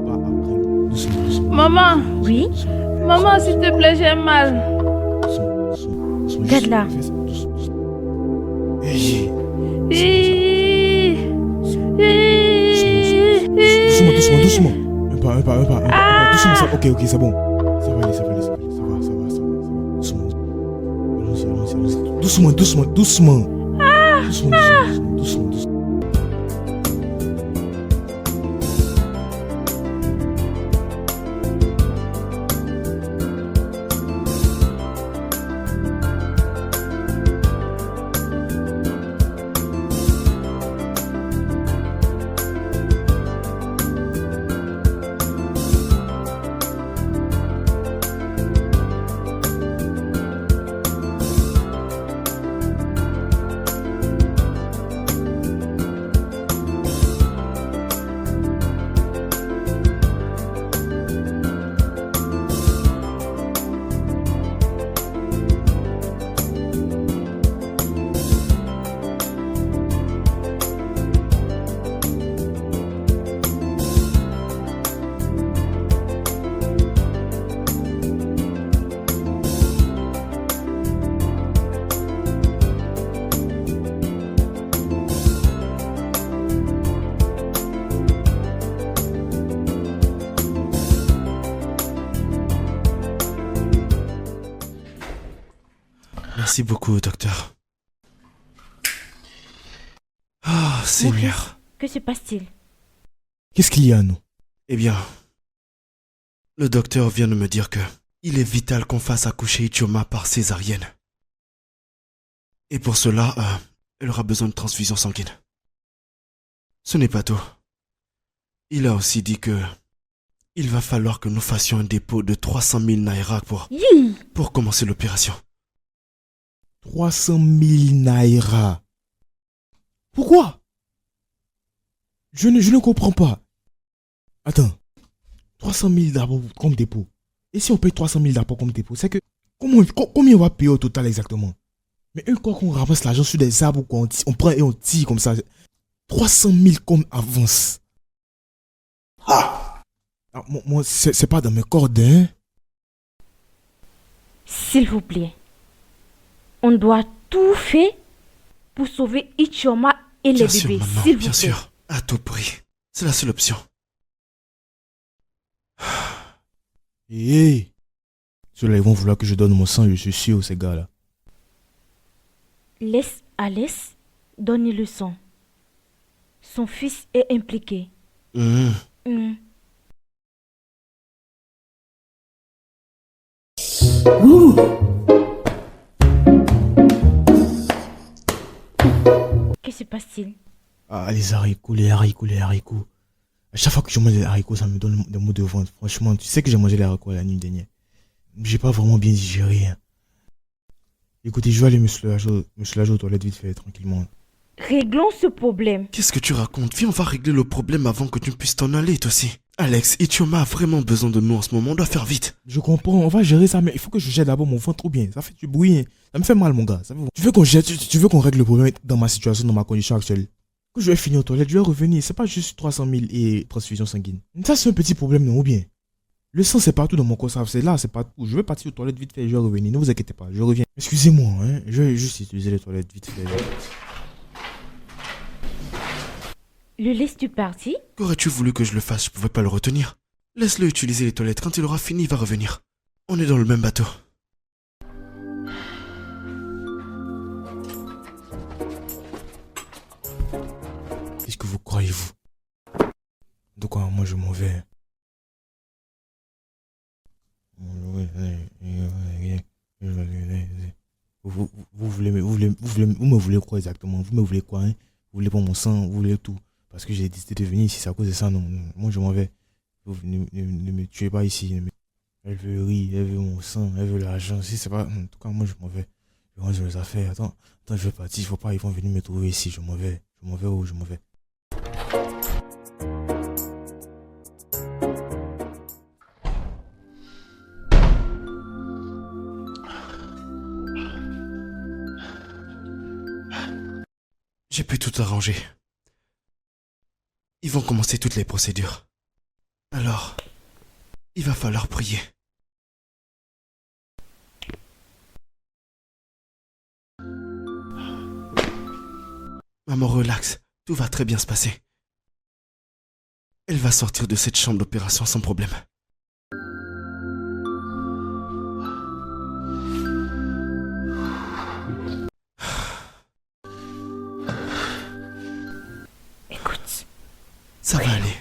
S2: pas après l'autre, doucement.
S6: Maman,
S7: Oui?
S6: maman, s'il te plaît, j'ai mal.
S2: Doucement.
S7: Regarde là.
S2: Fais ça, doucement. Doucement. Un pas. Doucement, ça. Ok, c'est bon. Ça va aller. Ça va. Doucement. Doucement.
S1: Merci beaucoup, docteur. Ah, Seigneur.
S7: Que se passe-t-il?
S2: Qu'est-ce qu'il y a, nous?
S1: Eh bien, le docteur vient de me dire que il est vital qu'on fasse accoucher Ichioma par césarienne. Et pour cela, elle aura besoin de transfusion sanguine. Ce n'est pas tout. Il a aussi dit que il va falloir que nous fassions un dépôt de 300 000 naira pour commencer l'opération.
S2: 300 000 naira. Pourquoi? Je ne comprends pas. Attends. 300 000 d'abord comme dépôt. Et si on paye 300 000 d'abord comme dépôt, c'est que... Combien on va payer au total exactement? Mais une fois qu'on ramasse l'argent sur des arbres, on prend et on tire comme ça. 300 000 comme avance. Ah, moi, c'est pas dans mes cordes, hein?
S7: S'il vous plaît. On doit tout faire pour sauver Ichioma et les
S1: Bien sûr,
S7: bébés.
S1: maman,
S7: S'il vous
S1: bien
S7: plaît.
S1: sûr. À tout prix. C'est la seule option.
S2: Hé! Ceux-là, ils vont vouloir que je donne mon sang, je suis sûr, ces gars-là.
S7: Laisse Alès donner le sang. Son fils est impliqué.
S1: Hmm.
S7: Que se passe-t-il?
S2: Ah, les haricots. À chaque fois que je mange des haricots, ça me donne des maux de ventre. Franchement, tu sais que j'ai mangé les haricots la nuit dernière. J'ai pas vraiment bien digéré. Hein. Écoutez, je vais aller me soulager aux toilettes vite fait, tranquillement.
S7: Réglons ce problème.
S1: Qu'est-ce que tu racontes? Viens, on va régler le problème avant que tu puisses t'en aller, toi aussi. Alex, Ichioma a vraiment besoin de nous en ce moment, on doit faire vite.
S2: Je comprends, on va gérer ça, mais il faut que je gère d'abord mon ventre ou bien. Ça fait du bruit. Hein. Ça me fait mal, mon gars. Tu veux qu'on règle le problème dans ma situation, dans ma condition actuelle? Quand je vais finir aux toilettes, je vais revenir. C'est pas juste 300 000 et transfusion sanguine. Ça, c'est un petit problème, non ou bien? Le sang, c'est partout dans mon corps, c'est là, c'est partout. Je vais partir aux toilettes vite fait et je vais revenir. Ne vous inquiétez pas, je reviens. Excusez-moi, hein. Je vais juste utiliser les toilettes vite fait.
S7: Le laisses-tu partir?
S1: Qu'aurais-tu voulu que je le fasse? Je pouvais pas le retenir. Laisse-le utiliser les toilettes. Quand il aura fini, il va revenir. On est dans le même bateau.
S2: Qu'est-ce que vous croyez, vous? Donc, moi, je m'en vais. Vous me voulez quoi exactement? Vous me voulez quoi, hein? Vous voulez pas mon sang, vous voulez tout. Parce que j'ai décidé de venir ici, c'est à cause de ça, non. Moi, je m'en vais. Ne me tuez pas ici. Elle veut rire, elle veut mon sang, elle veut l'argent. Si c'est pas... En tout cas, moi, je m'en vais. Je range mes affaires. Attends, je vais partir. Il faut pas, ils vont venir me trouver ici. Je m'en vais. Je m'en vais où? Je m'en vais.
S1: J'ai pu tout arranger. Ils vont commencer toutes les procédures. Alors, il va falloir prier. Maman, relax. Tout va très bien se passer. Elle va sortir de cette chambre d'opération sans problème.
S7: Écoute.
S1: Ça va aller.